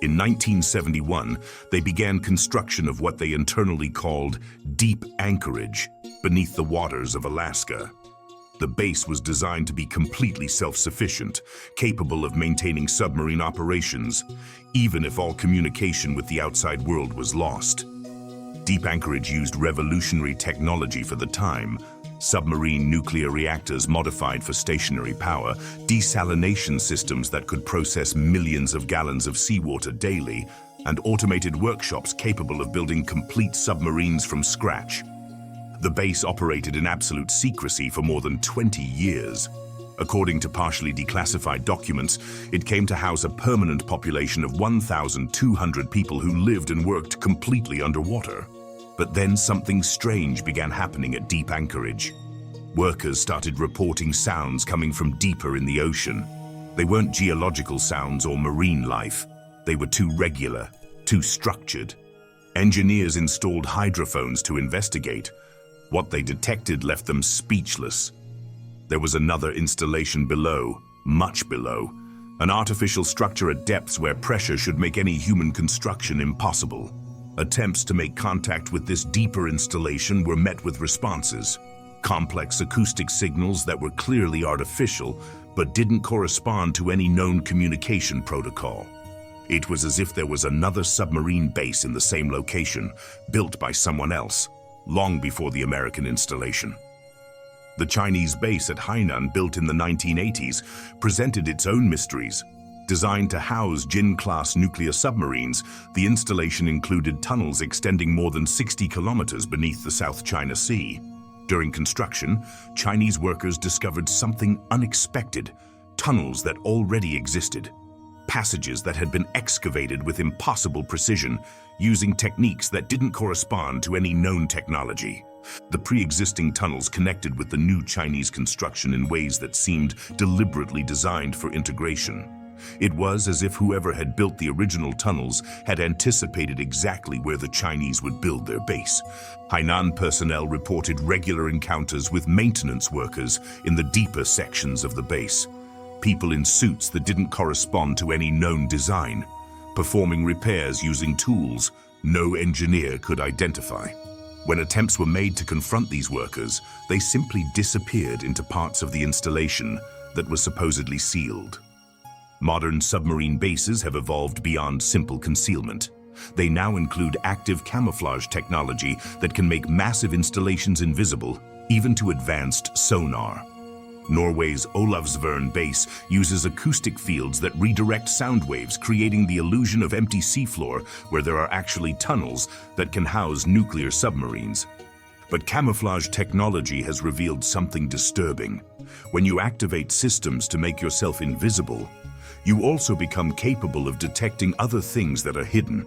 S1: In 1971, they began construction of what they internally called deep anchorage beneath the waters of Alaska. The base was designed to be completely self-sufficient, capable of maintaining submarine operations, even if all communication with the outside world was lost. Deep anchorage used revolutionary technology for the time: submarine nuclear reactors modified for stationary power, desalination systems that could process millions of gallons of seawater daily, and automated workshops capable of building complete submarines from scratch. The base operated in absolute secrecy for more than 20 years. According to partially declassified documents, it came to house a permanent population of 1,200 people who lived and worked completely underwater. But then something strange began happening at deep anchorage. Workers started reporting sounds coming from deeper in the ocean. They weren't geological sounds or marine life. They were too regular, too structured. Engineers installed hydrophones to investigate. What they detected left them speechless. There was another installation below, much below, an artificial structure at depths where pressure should make any human construction impossible. Attempts to make contact with this deeper installation were met with responses: complex acoustic signals that were clearly artificial, but didn't correspond to any known communication protocol. It was as if there was another submarine base in the same location, built by someone else, long before the American installation. The Chinese base at Hainan, built in the 1980s, presented its own mysteries. Designed to house Jin-class nuclear submarines, the installation included tunnels extending more than 60 kilometers beneath the South China Sea. During construction, Chinese workers discovered something unexpected: tunnels that already existed. Passages that had been excavated with impossible precision, using techniques that didn't correspond to any known technology. The pre-existing tunnels connected with the new Chinese construction in ways that seemed deliberately designed for integration. It was as if whoever had built the original tunnels had anticipated exactly where the Chinese would build their base. Hainan personnel reported regular encounters with maintenance workers in the deeper sections of the base. People in suits that didn't correspond to any known design, performing repairs using tools no engineer could identify. When attempts were made to confront these workers, they simply disappeared into parts of the installation that were supposedly sealed. Modern submarine bases have evolved beyond simple concealment. They now include active camouflage technology that can make massive installations invisible, even to advanced sonar. Norway's Olavsvern base uses acoustic fields that redirect sound waves, creating the illusion of empty seafloor where there are actually tunnels that can house nuclear submarines. But camouflage technology has revealed something disturbing. When you activate systems to make yourself invisible, you also become capable of detecting other things that are hidden.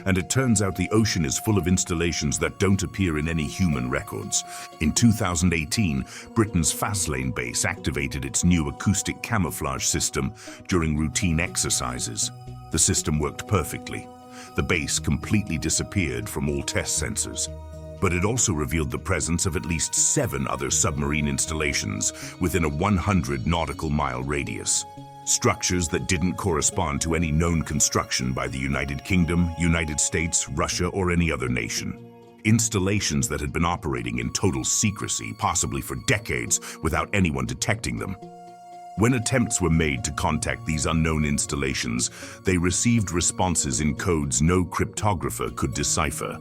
S1: And it turns out the ocean is full of installations that don't appear in any human records. In 2018, Britain's Faslane base activated its new acoustic camouflage system during routine exercises. The system worked perfectly. The base completely disappeared from all test sensors. But it also revealed the presence of at least 7 other submarine installations within a 100 nautical mile radius. Structures that didn't correspond to any known construction by the United Kingdom, United States, Russia, or any other nation. Installations that had been operating in total secrecy, possibly for decades, without anyone detecting them. When attempts were made to contact these unknown installations, they received responses in codes no cryptographer could decipher.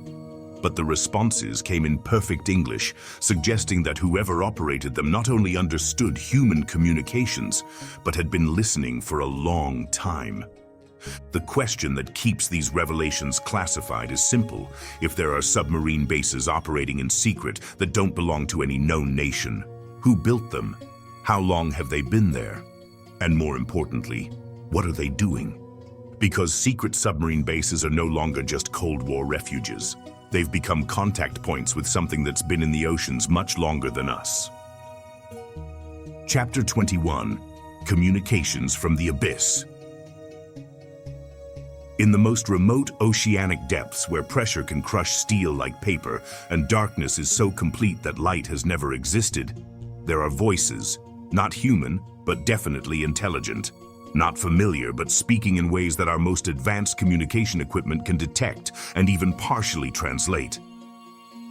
S1: But the responses came in perfect English, suggesting that whoever operated them not only understood human communications, but had been listening for a long time. The question that keeps these revelations classified is simple. If there are submarine bases operating in secret that don't belong to any known nation, who built them? How long have they been there? And more importantly, what are they doing? Because secret submarine bases are no longer just Cold War refuges. They've become contact points with something that's been in the oceans much longer than us. Chapter 21: Communications from the Abyss. In the most remote oceanic depths where pressure can crush steel like paper and darkness is so complete that light has never existed, there are voices, Not human, but definitely intelligent. Not familiar, but speaking in ways that our most advanced communication equipment can detect and even partially translate.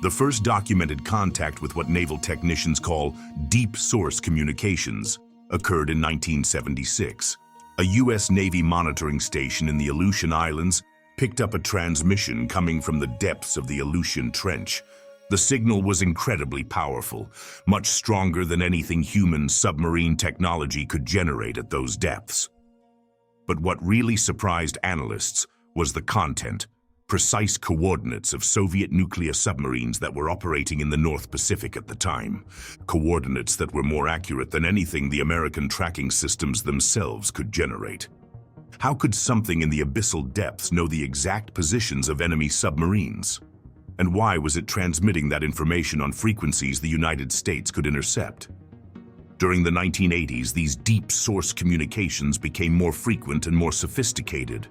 S1: The first documented contact with what naval technicians call deep source communications occurred in 1976. A U.S. Navy monitoring station in the Aleutian Islands picked up a transmission coming from the depths of the Aleutian Trench. The signal was incredibly powerful, much stronger than anything human submarine technology could generate at those depths. But what really surprised analysts was the content, precise coordinates of Soviet nuclear submarines that were operating in the North Pacific at the time. Coordinates that were more accurate than anything the American tracking systems themselves could generate. How could something in the abyssal depths know the exact positions of enemy submarines? And why was it transmitting that information on frequencies the United States could intercept? During the 1980s, these deep source communications became more frequent and more sophisticated.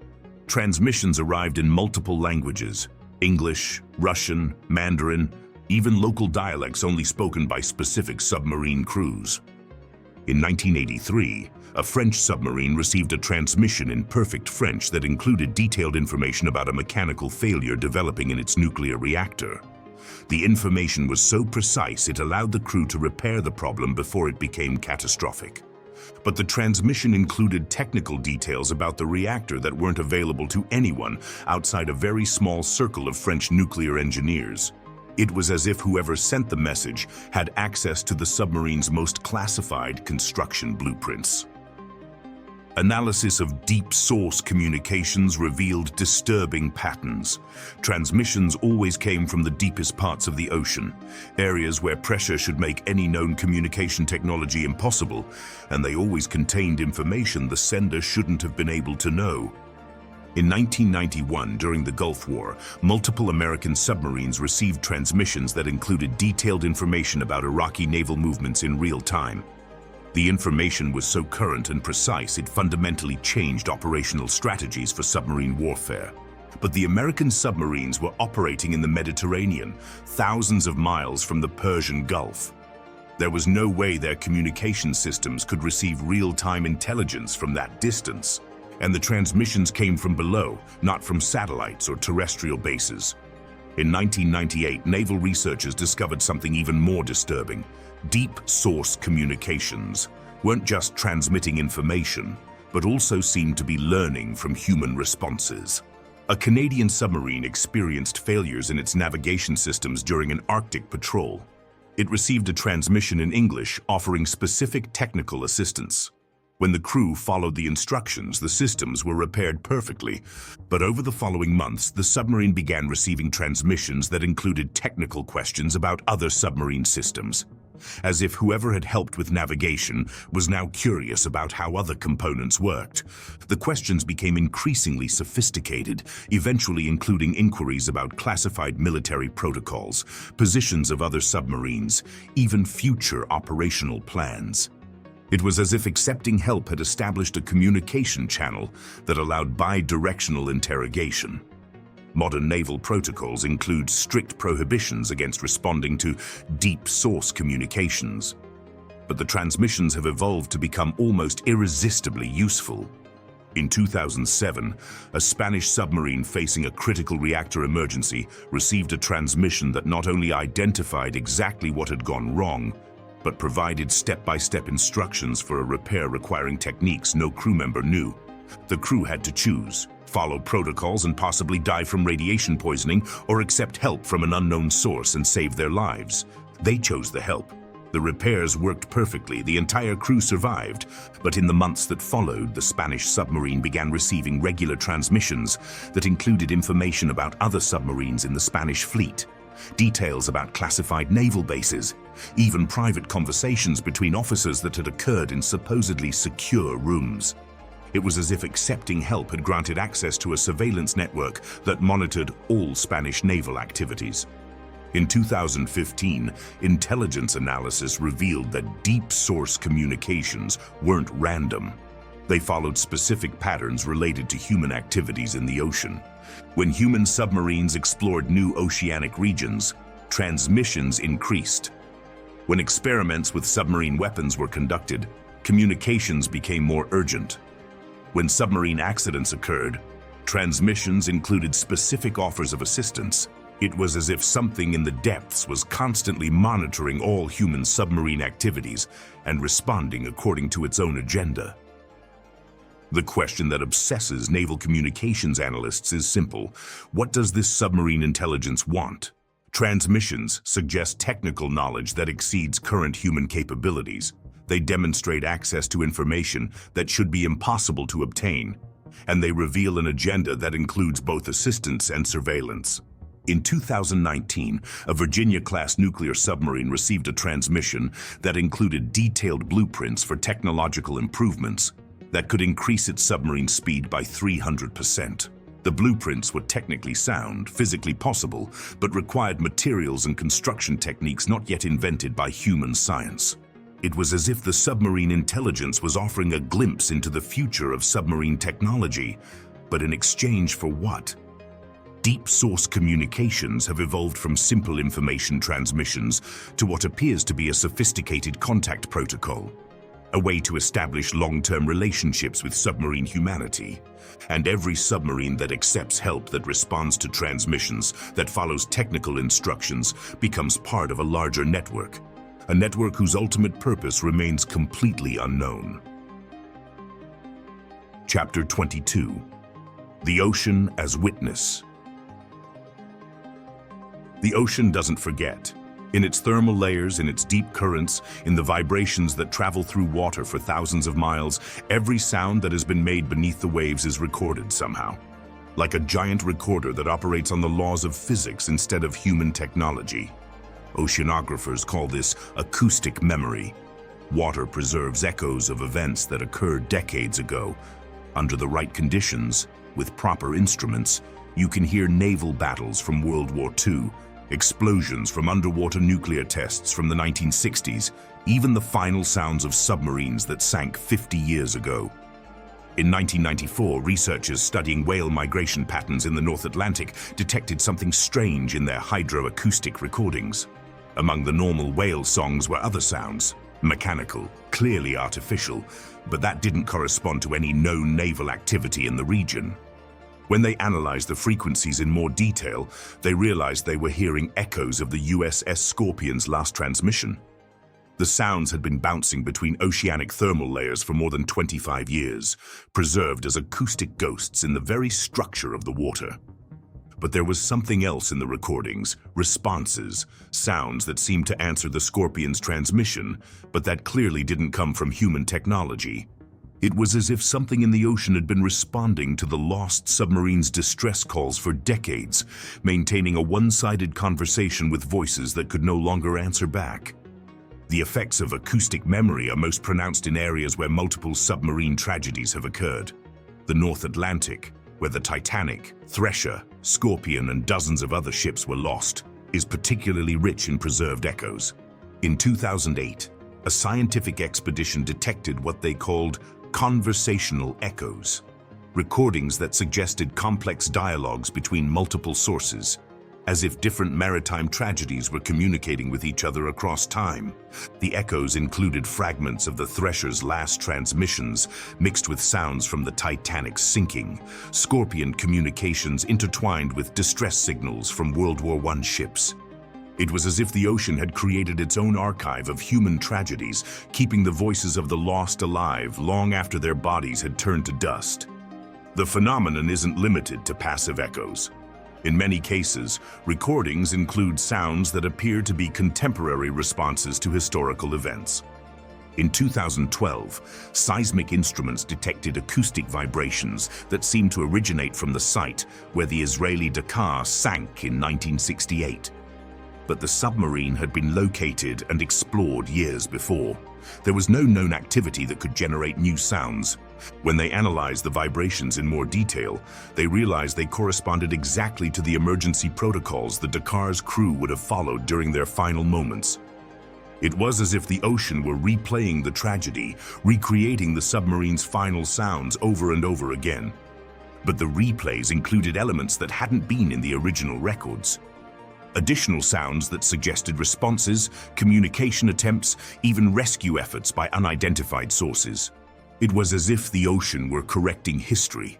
S1: Transmissions arrived in multiple languages: English, Russian, Mandarin, even local dialects only spoken by specific submarine crews. In 1983, a French submarine received a transmission in perfect French that included detailed information about a mechanical failure developing in its nuclear reactor. The information was so precise it allowed the crew to repair the problem before it became catastrophic. But the transmission included technical details about the reactor that weren't available to anyone outside a very small circle of French nuclear engineers. It was as if whoever sent the message had access to the submarine's most classified construction blueprints. Analysis of deep source communications revealed disturbing patterns. Transmissions always came from the deepest parts of the ocean, areas where pressure should make any known communication technology impossible, and they always contained information the sender shouldn't have been able to know. In 1991, during the Gulf War, multiple American submarines received transmissions that included detailed information about Iraqi naval movements in real time. The information was so current and precise it fundamentally changed operational strategies for submarine warfare. But the American submarines were operating in the Mediterranean, thousands of miles from the Persian Gulf. There was no way their communication systems could receive real-time intelligence from that distance. And the transmissions came from below, not from satellites or terrestrial bases. In 1998, naval researchers discovered something even more disturbing. Deep source communications weren't just transmitting information, but also seemed to be learning from human responses. A Canadian submarine experienced failures in its navigation systems during an Arctic patrol. It received a transmission in English offering specific technical assistance. When the crew followed the instructions, the systems were repaired perfectly. But over the following months, the submarine began receiving transmissions that included technical questions about other submarine systems. As if whoever had helped with navigation was now curious about how other components worked. The questions became increasingly sophisticated, eventually including inquiries about classified military protocols, positions of other submarines, even future operational plans. It was as if accepting help had established a communication channel that allowed bi-directional interrogation. Modern naval protocols include strict prohibitions against responding to deep source communications. But the transmissions have evolved to become almost irresistibly useful. In 2007, a Spanish submarine facing a critical reactor emergency received a transmission that not only identified exactly what had gone wrong, but provided step-by-step instructions for a repair requiring techniques no crew member knew. The crew had to choose, follow protocols and possibly die from radiation poisoning, or accept help from an unknown source and save their lives. They chose the help. The repairs worked perfectly, the entire crew survived, but in the months that followed, the Spanish submarine began receiving regular transmissions that included information about other submarines in the Spanish fleet. Details about classified naval bases, even private conversations between officers that had occurred in supposedly secure rooms. It was as if accepting help had granted access to a surveillance network that monitored all Spanish naval activities. In 2015, intelligence analysis revealed that deep source communications weren't random. They followed specific patterns related to human activities in the ocean. When human submarines explored new oceanic regions, transmissions increased. When experiments with submarine weapons were conducted, communications became more urgent. When submarine accidents occurred, transmissions included specific offers of assistance. It was as if something in the depths was constantly monitoring all human submarine activities and responding according to its own agenda. The question that obsesses naval communications analysts is simple. What does this submarine intelligence want? Transmissions suggest technical knowledge that exceeds current human capabilities. They demonstrate access to information that should be impossible to obtain, and they reveal an agenda that includes both assistance and surveillance. In 2019, a Virginia-class nuclear submarine received a transmission that included detailed blueprints for technological improvements that could increase its submarine speed by 300%. The blueprints were technically sound, physically possible, but required materials and construction techniques not yet invented by human science. It was as if the submarine intelligence was offering a glimpse into the future of submarine technology, but in exchange for what? Deep source communications have evolved from simple information transmissions to what appears to be a sophisticated contact protocol, a way to establish long-term relationships with submarine humanity. And every submarine that accepts help, that responds to transmissions, that follows technical instructions, becomes part of a larger network. A network whose ultimate purpose remains completely unknown. Chapter 22. The Ocean as Witness. The ocean doesn't forget. In its thermal layers, in its deep currents, in the vibrations that travel through water for thousands of miles, every sound that has been made beneath the waves is recorded somehow. Like a giant recorder that operates on the laws of physics instead of human technology. Oceanographers call this acoustic memory. Water preserves echoes of events that occurred decades ago. Under the right conditions, with proper instruments, you can hear naval battles from World War II, explosions from underwater nuclear tests from the 1960s, even the final sounds of submarines that sank 50 years ago. In 1994, researchers studying whale migration patterns in the North Atlantic detected something strange in their hydroacoustic recordings. Among the normal whale songs were other sounds, mechanical, clearly artificial, but that didn't correspond to any known naval activity in the region. When they analyzed the frequencies in more detail, they realized they were hearing echoes of the USS Scorpion's last transmission. The sounds had been bouncing between oceanic thermal layers for more than 25 years, preserved as acoustic ghosts in the very structure of the water. But there was something else in the recordings, responses, sounds that seemed to answer the Scorpion's transmission, but that clearly didn't come from human technology. It was as if something in the ocean had been responding to the lost submarine's distress calls for decades, maintaining a one-sided conversation with voices that could no longer answer back. The effects of acoustic memory are most pronounced in areas where multiple submarine tragedies have occurred. The North Atlantic, where the Titanic, Thresher, Scorpion, and dozens of other ships were lost, is particularly rich in preserved echoes. In 2008, a scientific expedition detected what they called conversational echoes, recordings that suggested complex dialogues between multiple sources, as if different maritime tragedies were communicating with each other across time. The echoes included fragments of the Thresher's last transmissions, mixed with sounds from the Titanic's sinking, Scorpion communications intertwined with distress signals from World War I ships. It was as if the ocean had created its own archive of human tragedies, keeping the voices of the lost alive long after their bodies had turned to dust. The phenomenon isn't limited to passive echoes. In many cases, recordings include sounds that appear to be contemporary responses to historical events. In 2012, seismic instruments detected acoustic vibrations that seemed to originate from the site where the Israeli Dakar sank in 1968. But the submarine had been located and explored years before. There was no known activity that could generate new sounds. When they analyzed the vibrations in more detail, they realized they corresponded exactly to the emergency protocols the Dakar's crew would have followed during their final moments. It was as if the ocean were replaying the tragedy, recreating the submarine's final sounds over and over again. But the replays included elements that hadn't been in the original records. Additional sounds that suggested responses, communication attempts, even rescue efforts by unidentified sources. It was as if the ocean were correcting history,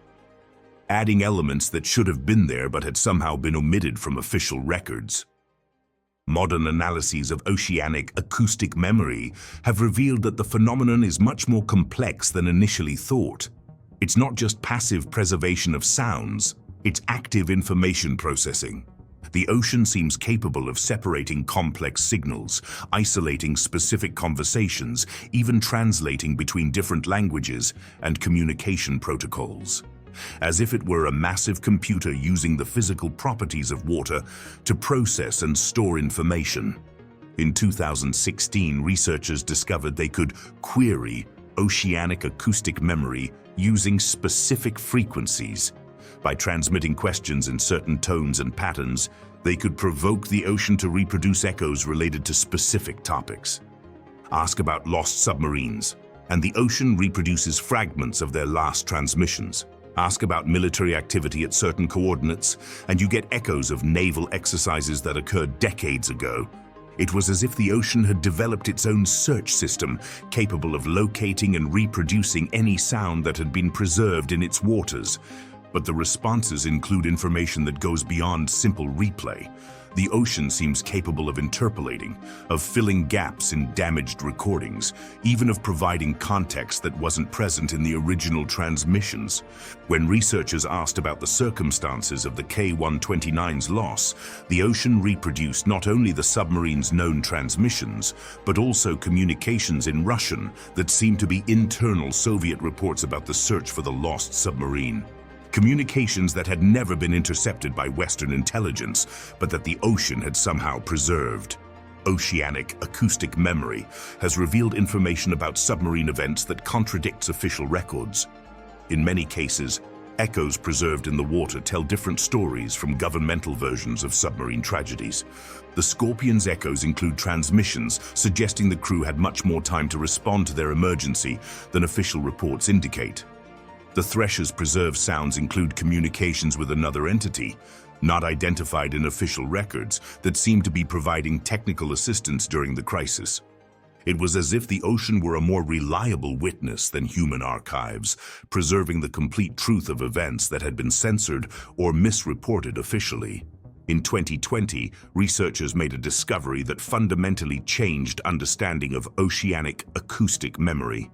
S1: adding elements that should have been there but had somehow been omitted from official records. Modern analyses of oceanic acoustic memory have revealed that the phenomenon is much more complex than initially thought. It's not just passive preservation of sounds, it's active information processing. The ocean seems capable of separating complex signals, isolating specific conversations, even translating between different languages and communication protocols. As if it were a massive computer using the physical properties of water to process and store information. In 2016, researchers discovered they could query oceanic acoustic memory using specific frequencies. By transmitting questions in certain tones and patterns, they could provoke the ocean to reproduce echoes related to specific topics. Ask about lost submarines, and the ocean reproduces fragments of their last transmissions. Ask about military activity at certain coordinates, and you get echoes of naval exercises that occurred decades ago. It was as if the ocean had developed its own search system, capable of locating and reproducing any sound that had been preserved in its waters. But the responses include information that goes beyond simple replay. The ocean seems capable of interpolating, of filling gaps in damaged recordings, even of providing context that wasn't present in the original transmissions. When researchers asked about the circumstances of the K-129's loss, the ocean reproduced not only the submarine's known transmissions, but also communications in Russian that seemed to be internal Soviet reports about the search for the lost submarine. Communications that had never been intercepted by Western intelligence, but that the ocean had somehow preserved. Oceanic acoustic memory has revealed information about submarine events that contradicts official records. In many cases, echoes preserved in the water tell different stories from governmental versions of submarine tragedies. The Scorpion's echoes include transmissions suggesting the crew had much more time to respond to their emergency than official reports indicate. The Thresher's preserved sounds include communications with another entity, not identified in official records, that seem to be providing technical assistance during the crisis. It was as if the ocean were a more reliable witness than human archives, preserving the complete truth of events that had been censored or misreported officially. In 2020, researchers made a discovery that fundamentally changed understanding of oceanic acoustic memory.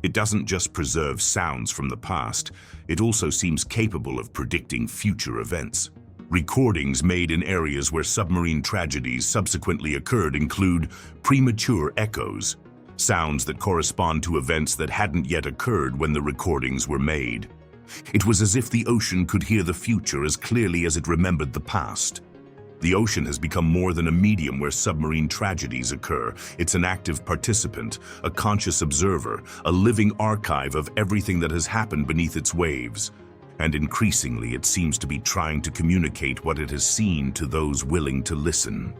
S1: It doesn't just preserve sounds from the past, it also seems capable of predicting future events. Recordings made in areas where submarine tragedies subsequently occurred include premature echoes, sounds that correspond to events that hadn't yet occurred when the recordings were made. It was as if the ocean could hear the future as clearly as it remembered the past. The ocean has become more than a medium where submarine tragedies occur. It's an active participant, a conscious observer, a living archive of everything that has happened beneath its waves. And increasingly, it seems to be trying to communicate what it has seen to those willing to listen.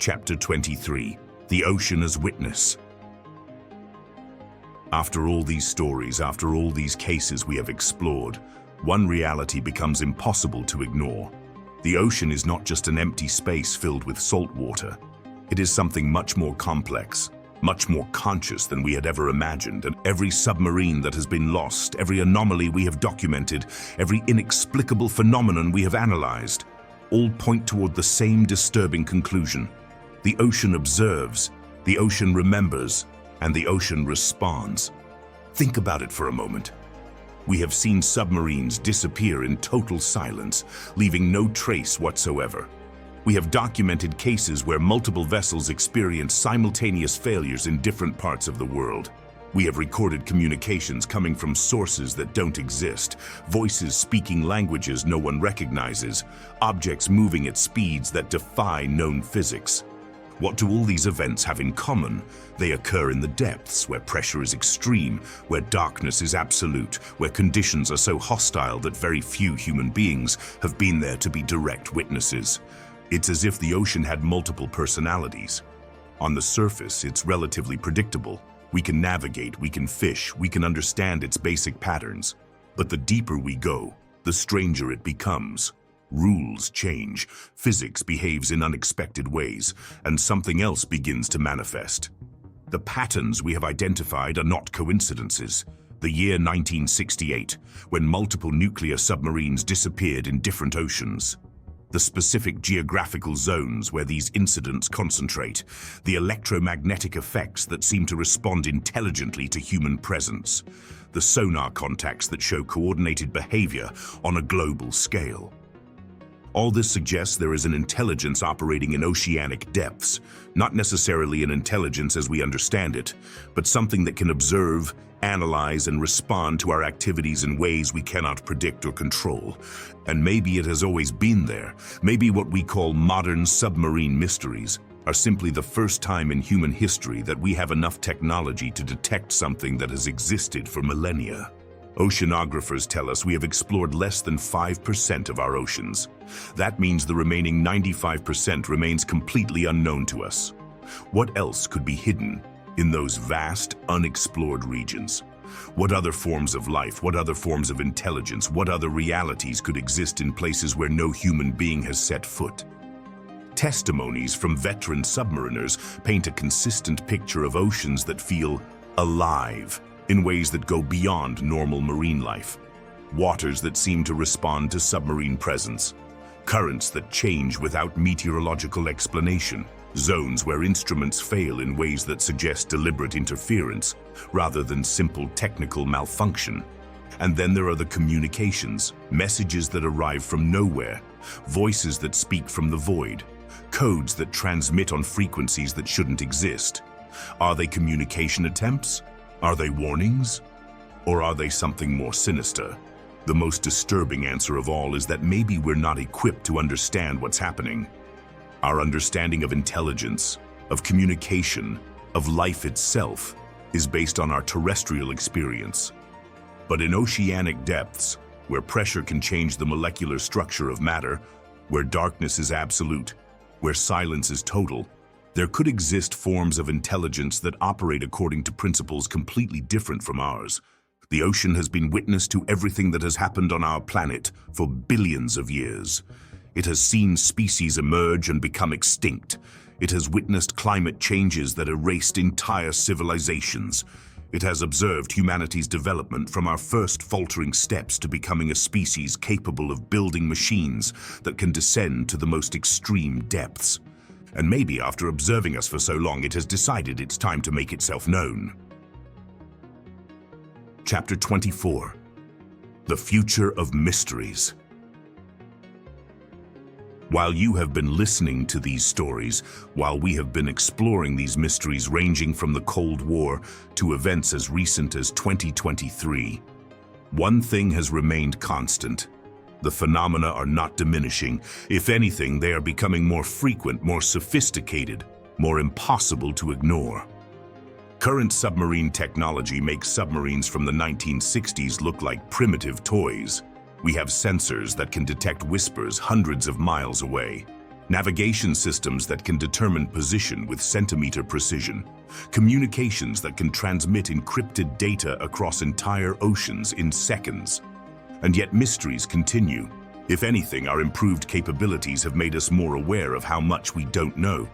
S1: Chapter 23: The Ocean as Witness. After all these stories, after all these cases we have explored, one reality becomes impossible to ignore. The ocean is not just an empty space filled with salt water. It is something much more complex, much more conscious than we had ever imagined, and every submarine that has been lost, every anomaly we have documented, every inexplicable phenomenon we have analyzed, all point toward the same disturbing conclusion. The ocean observes, the ocean remembers, and the ocean responds. Think about it for a moment. We have seen submarines disappear in total silence, leaving no trace whatsoever. We have documented cases where multiple vessels experience simultaneous failures in different parts of the world. We have recorded communications coming from sources that don't exist, voices speaking languages no one recognizes, objects moving at speeds that defy known physics. What do all these events have in common? They occur in the depths, where pressure is extreme, where darkness is absolute, where conditions are so hostile that very few human beings have been there to be direct witnesses. It's as if the ocean had multiple personalities. On the surface, it's relatively predictable. We can navigate, we can fish, we can understand its basic patterns. But the deeper we go, the stranger it becomes. Rules change, physics behaves in unexpected ways, and something else begins to manifest. The patterns we have identified are not coincidences. The year 1968, when multiple nuclear submarines disappeared in different oceans. The specific geographical zones where these incidents concentrate, the electromagnetic effects that seem to respond intelligently to human presence, the sonar contacts that show coordinated behavior on a global scale. All this suggests there is an intelligence operating in oceanic depths, not necessarily an intelligence as we understand it, but something that can observe, analyze, and respond to our activities in ways we cannot predict or control. And maybe it has always been there. Maybe what we call modern submarine mysteries are simply the first time in human history that we have enough technology to detect something that has existed for millennia. Oceanographers tell us we have explored less than 5% of our oceans. That means the remaining 95% remains completely unknown to us. What else could be hidden in those vast, unexplored regions? What other forms of life, what other forms of intelligence, what other realities could exist in places where no human being has set foot? Testimonies from veteran submariners paint a consistent picture of oceans that feel alive in ways that go beyond normal marine life. Waters that seem to respond to submarine presence. Currents that change without meteorological explanation. Zones where instruments fail in ways that suggest deliberate interference rather than simple technical malfunction. And then there are the communications, messages that arrive from nowhere, voices that speak from the void, codes that transmit on frequencies that shouldn't exist. Are they communication attempts? Are they warnings? Or are they something more sinister? The most disturbing answer of all is that maybe we're not equipped to understand what's happening. Our understanding of intelligence, of communication, of life itself is based on our terrestrial experience. But in oceanic depths, where pressure can change the molecular structure of matter, where darkness is absolute, where silence is total, there could exist forms of intelligence that operate according to principles completely different from ours. The ocean has been witness to everything that has happened on our planet for billions of years. It has seen species emerge and become extinct. It has witnessed climate changes that erased entire civilizations. It has observed humanity's development from our first faltering steps to becoming a species capable of building machines that can descend to the most extreme depths. And maybe after observing us for so long, it has decided it's time to make itself known. Chapter 24. The Future of Mysteries. While you have been listening to these stories, while we have been exploring these mysteries ranging from the Cold War to events as recent as 2023, one thing has remained constant. The phenomena are not diminishing. If anything, they are becoming more frequent, more sophisticated, more impossible to ignore. Current submarine technology makes submarines from the 1960s look like primitive toys. We have sensors that can detect whispers hundreds of miles away, navigation systems that can determine position with centimeter precision, communications that can transmit encrypted data across entire oceans in seconds. And yet mysteries continue. If anything, our improved capabilities have made us more aware of how much we don't know.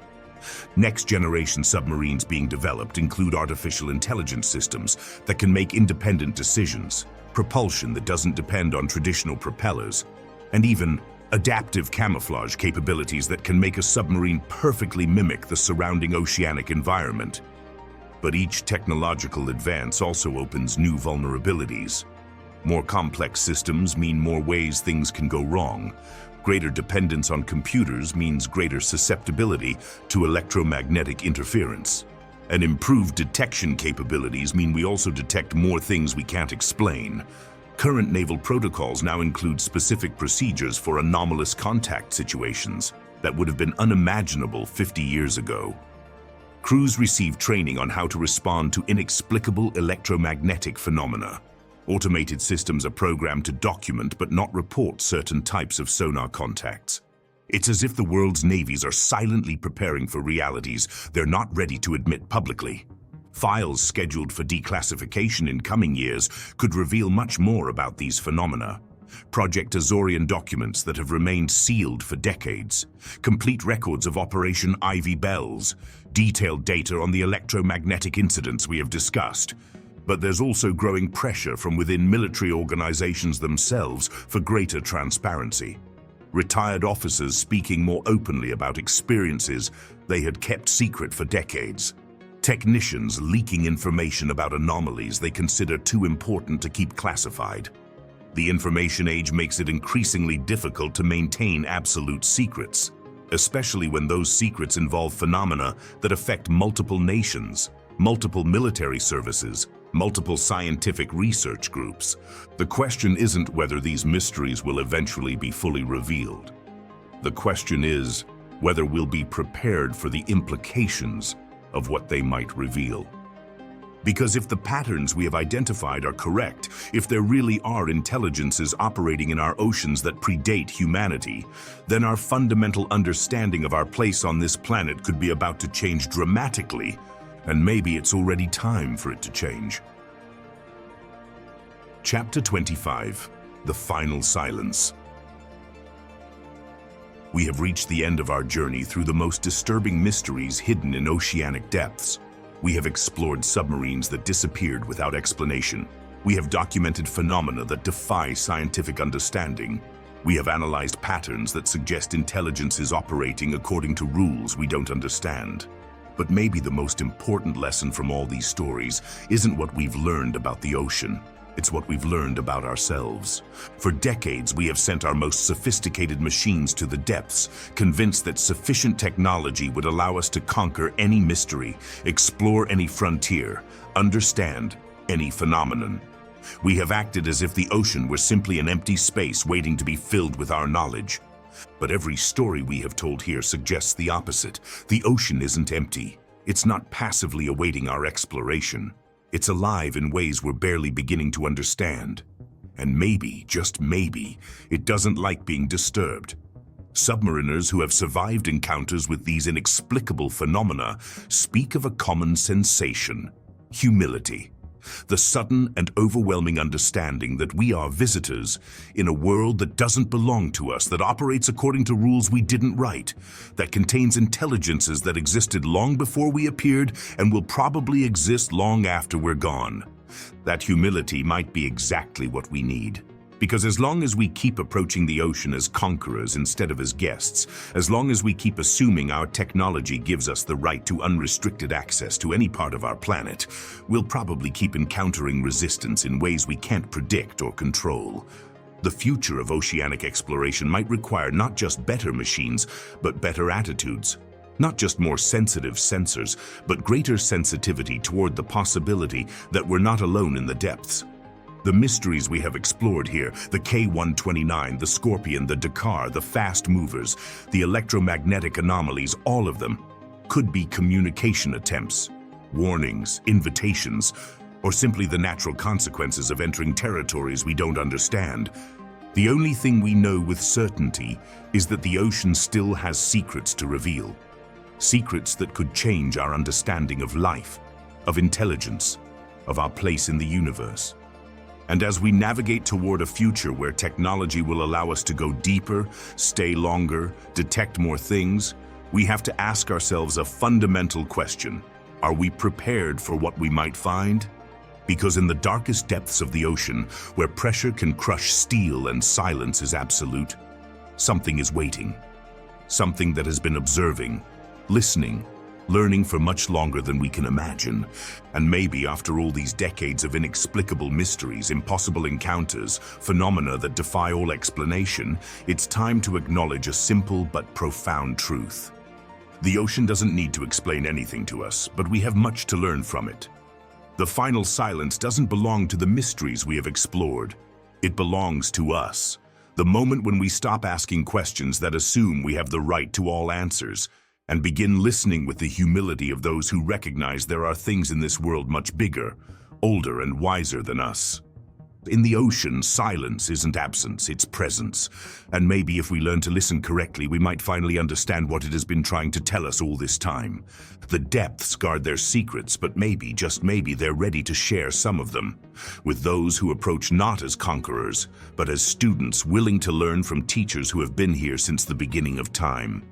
S1: Next-generation submarines being developed include artificial intelligence systems that can make independent decisions, propulsion that doesn't depend on traditional propellers, and even adaptive camouflage capabilities that can make a submarine perfectly mimic the surrounding oceanic environment. But each technological advance also opens new vulnerabilities. More complex systems mean more ways things can go wrong. Greater dependence on computers means greater susceptibility to electromagnetic interference. And improved detection capabilities mean we also detect more things we can't explain. Current naval protocols now include specific procedures for anomalous contact situations that would have been unimaginable 50 years ago. Crews receive training on how to respond to inexplicable electromagnetic phenomena. Automated systems are programmed to document but not report certain types of sonar contacts. It's as if the world's navies are silently preparing for realities they're not ready to admit publicly. Files scheduled for declassification in coming years could reveal much more about these phenomena. Project Azorian documents that have remained sealed for decades, complete records of Operation Ivy Bells, detailed data on the electromagnetic incidents we have discussed. But there's also growing pressure from within military organizations themselves for greater transparency. Retired officers speaking more openly about experiences they had kept secret for decades. Technicians leaking information about anomalies they consider too important to keep classified. The information age makes it increasingly difficult to maintain absolute secrets, especially when those secrets involve phenomena that affect multiple nations, multiple military services, multiple scientific research groups. The question isn't whether these mysteries will eventually be fully revealed. The question is whether we'll be prepared for the implications of what they might reveal. Because if the patterns we have identified are correct, if there really are intelligences operating in our oceans that predate humanity, then our fundamental understanding of our place on this planet could be about to change dramatically, and maybe it's already time for it to change. Chapter 25, The Final Silence. We have reached the end of our journey through the most disturbing mysteries hidden in oceanic depths. We have explored submarines that disappeared without explanation. We have documented phenomena that defy scientific understanding. We have analyzed patterns that suggest intelligence is operating according to rules we don't understand. But maybe the most important lesson from all these stories isn't what we've learned about the ocean. It's what we've learned about ourselves. For decades, we have sent our most sophisticated machines to the depths, convinced that sufficient technology would allow us to conquer any mystery, explore any frontier, understand any phenomenon. We have acted as if the ocean were simply an empty space waiting to be filled with our knowledge. But every story we have told here suggests the opposite. The ocean isn't empty. It's not passively awaiting our exploration. It's alive in ways we're barely beginning to understand. And maybe, just maybe, it doesn't like being disturbed. Submariners who have survived encounters with these inexplicable phenomena speak of a common sensation: humility. The sudden and overwhelming understanding that we are visitors in a world that doesn't belong to us, that operates according to rules we didn't write, that contains intelligences that existed long before we appeared and will probably exist long after we're gone. That humility might be exactly what we need. Because as long as we keep approaching the ocean as conquerors instead of as guests, as long as we keep assuming our technology gives us the right to unrestricted access to any part of our planet, we'll probably keep encountering resistance in ways we can't predict or control. The future of oceanic exploration might require not just better machines, but better attitudes. Not just more sensitive sensors, but greater sensitivity toward the possibility that we're not alone in the depths. The mysteries we have explored here, the K-129, the Scorpion, the Dakar, the fast movers, the electromagnetic anomalies, all of them could be communication attempts, warnings, invitations, or simply the natural consequences of entering territories we don't understand. The only thing we know with certainty is that the ocean still has secrets to reveal. Secrets that could change our understanding of life, of intelligence, of our place in the universe. And as we navigate toward a future where technology will allow us to go deeper, stay longer, detect more things, we have to ask ourselves a fundamental question. Are we prepared for what we might find? Because in the darkest depths of the ocean, where pressure can crush steel and silence is absolute, something is waiting. Something that has been observing, listening, learning for much longer than we can imagine. And maybe after all these decades of inexplicable mysteries, impossible encounters, phenomena that defy all explanation, it's time to acknowledge a simple but profound truth. The ocean doesn't need to explain anything to us, but we have much to learn from it. The final silence doesn't belong to the mysteries we have explored. It belongs to us. The moment when we stop asking questions that assume we have the right to all answers, and begin listening with the humility of those who recognize there are things in this world much bigger, older, and wiser than us. In the ocean, silence isn't absence, it's presence. And maybe if we learn to listen correctly, we might finally understand what it has been trying to tell us all this time. The depths guard their secrets, but maybe, just maybe, they're ready to share some of them with those who approach not as conquerors, but as students willing to learn from teachers who have been here since the beginning of time.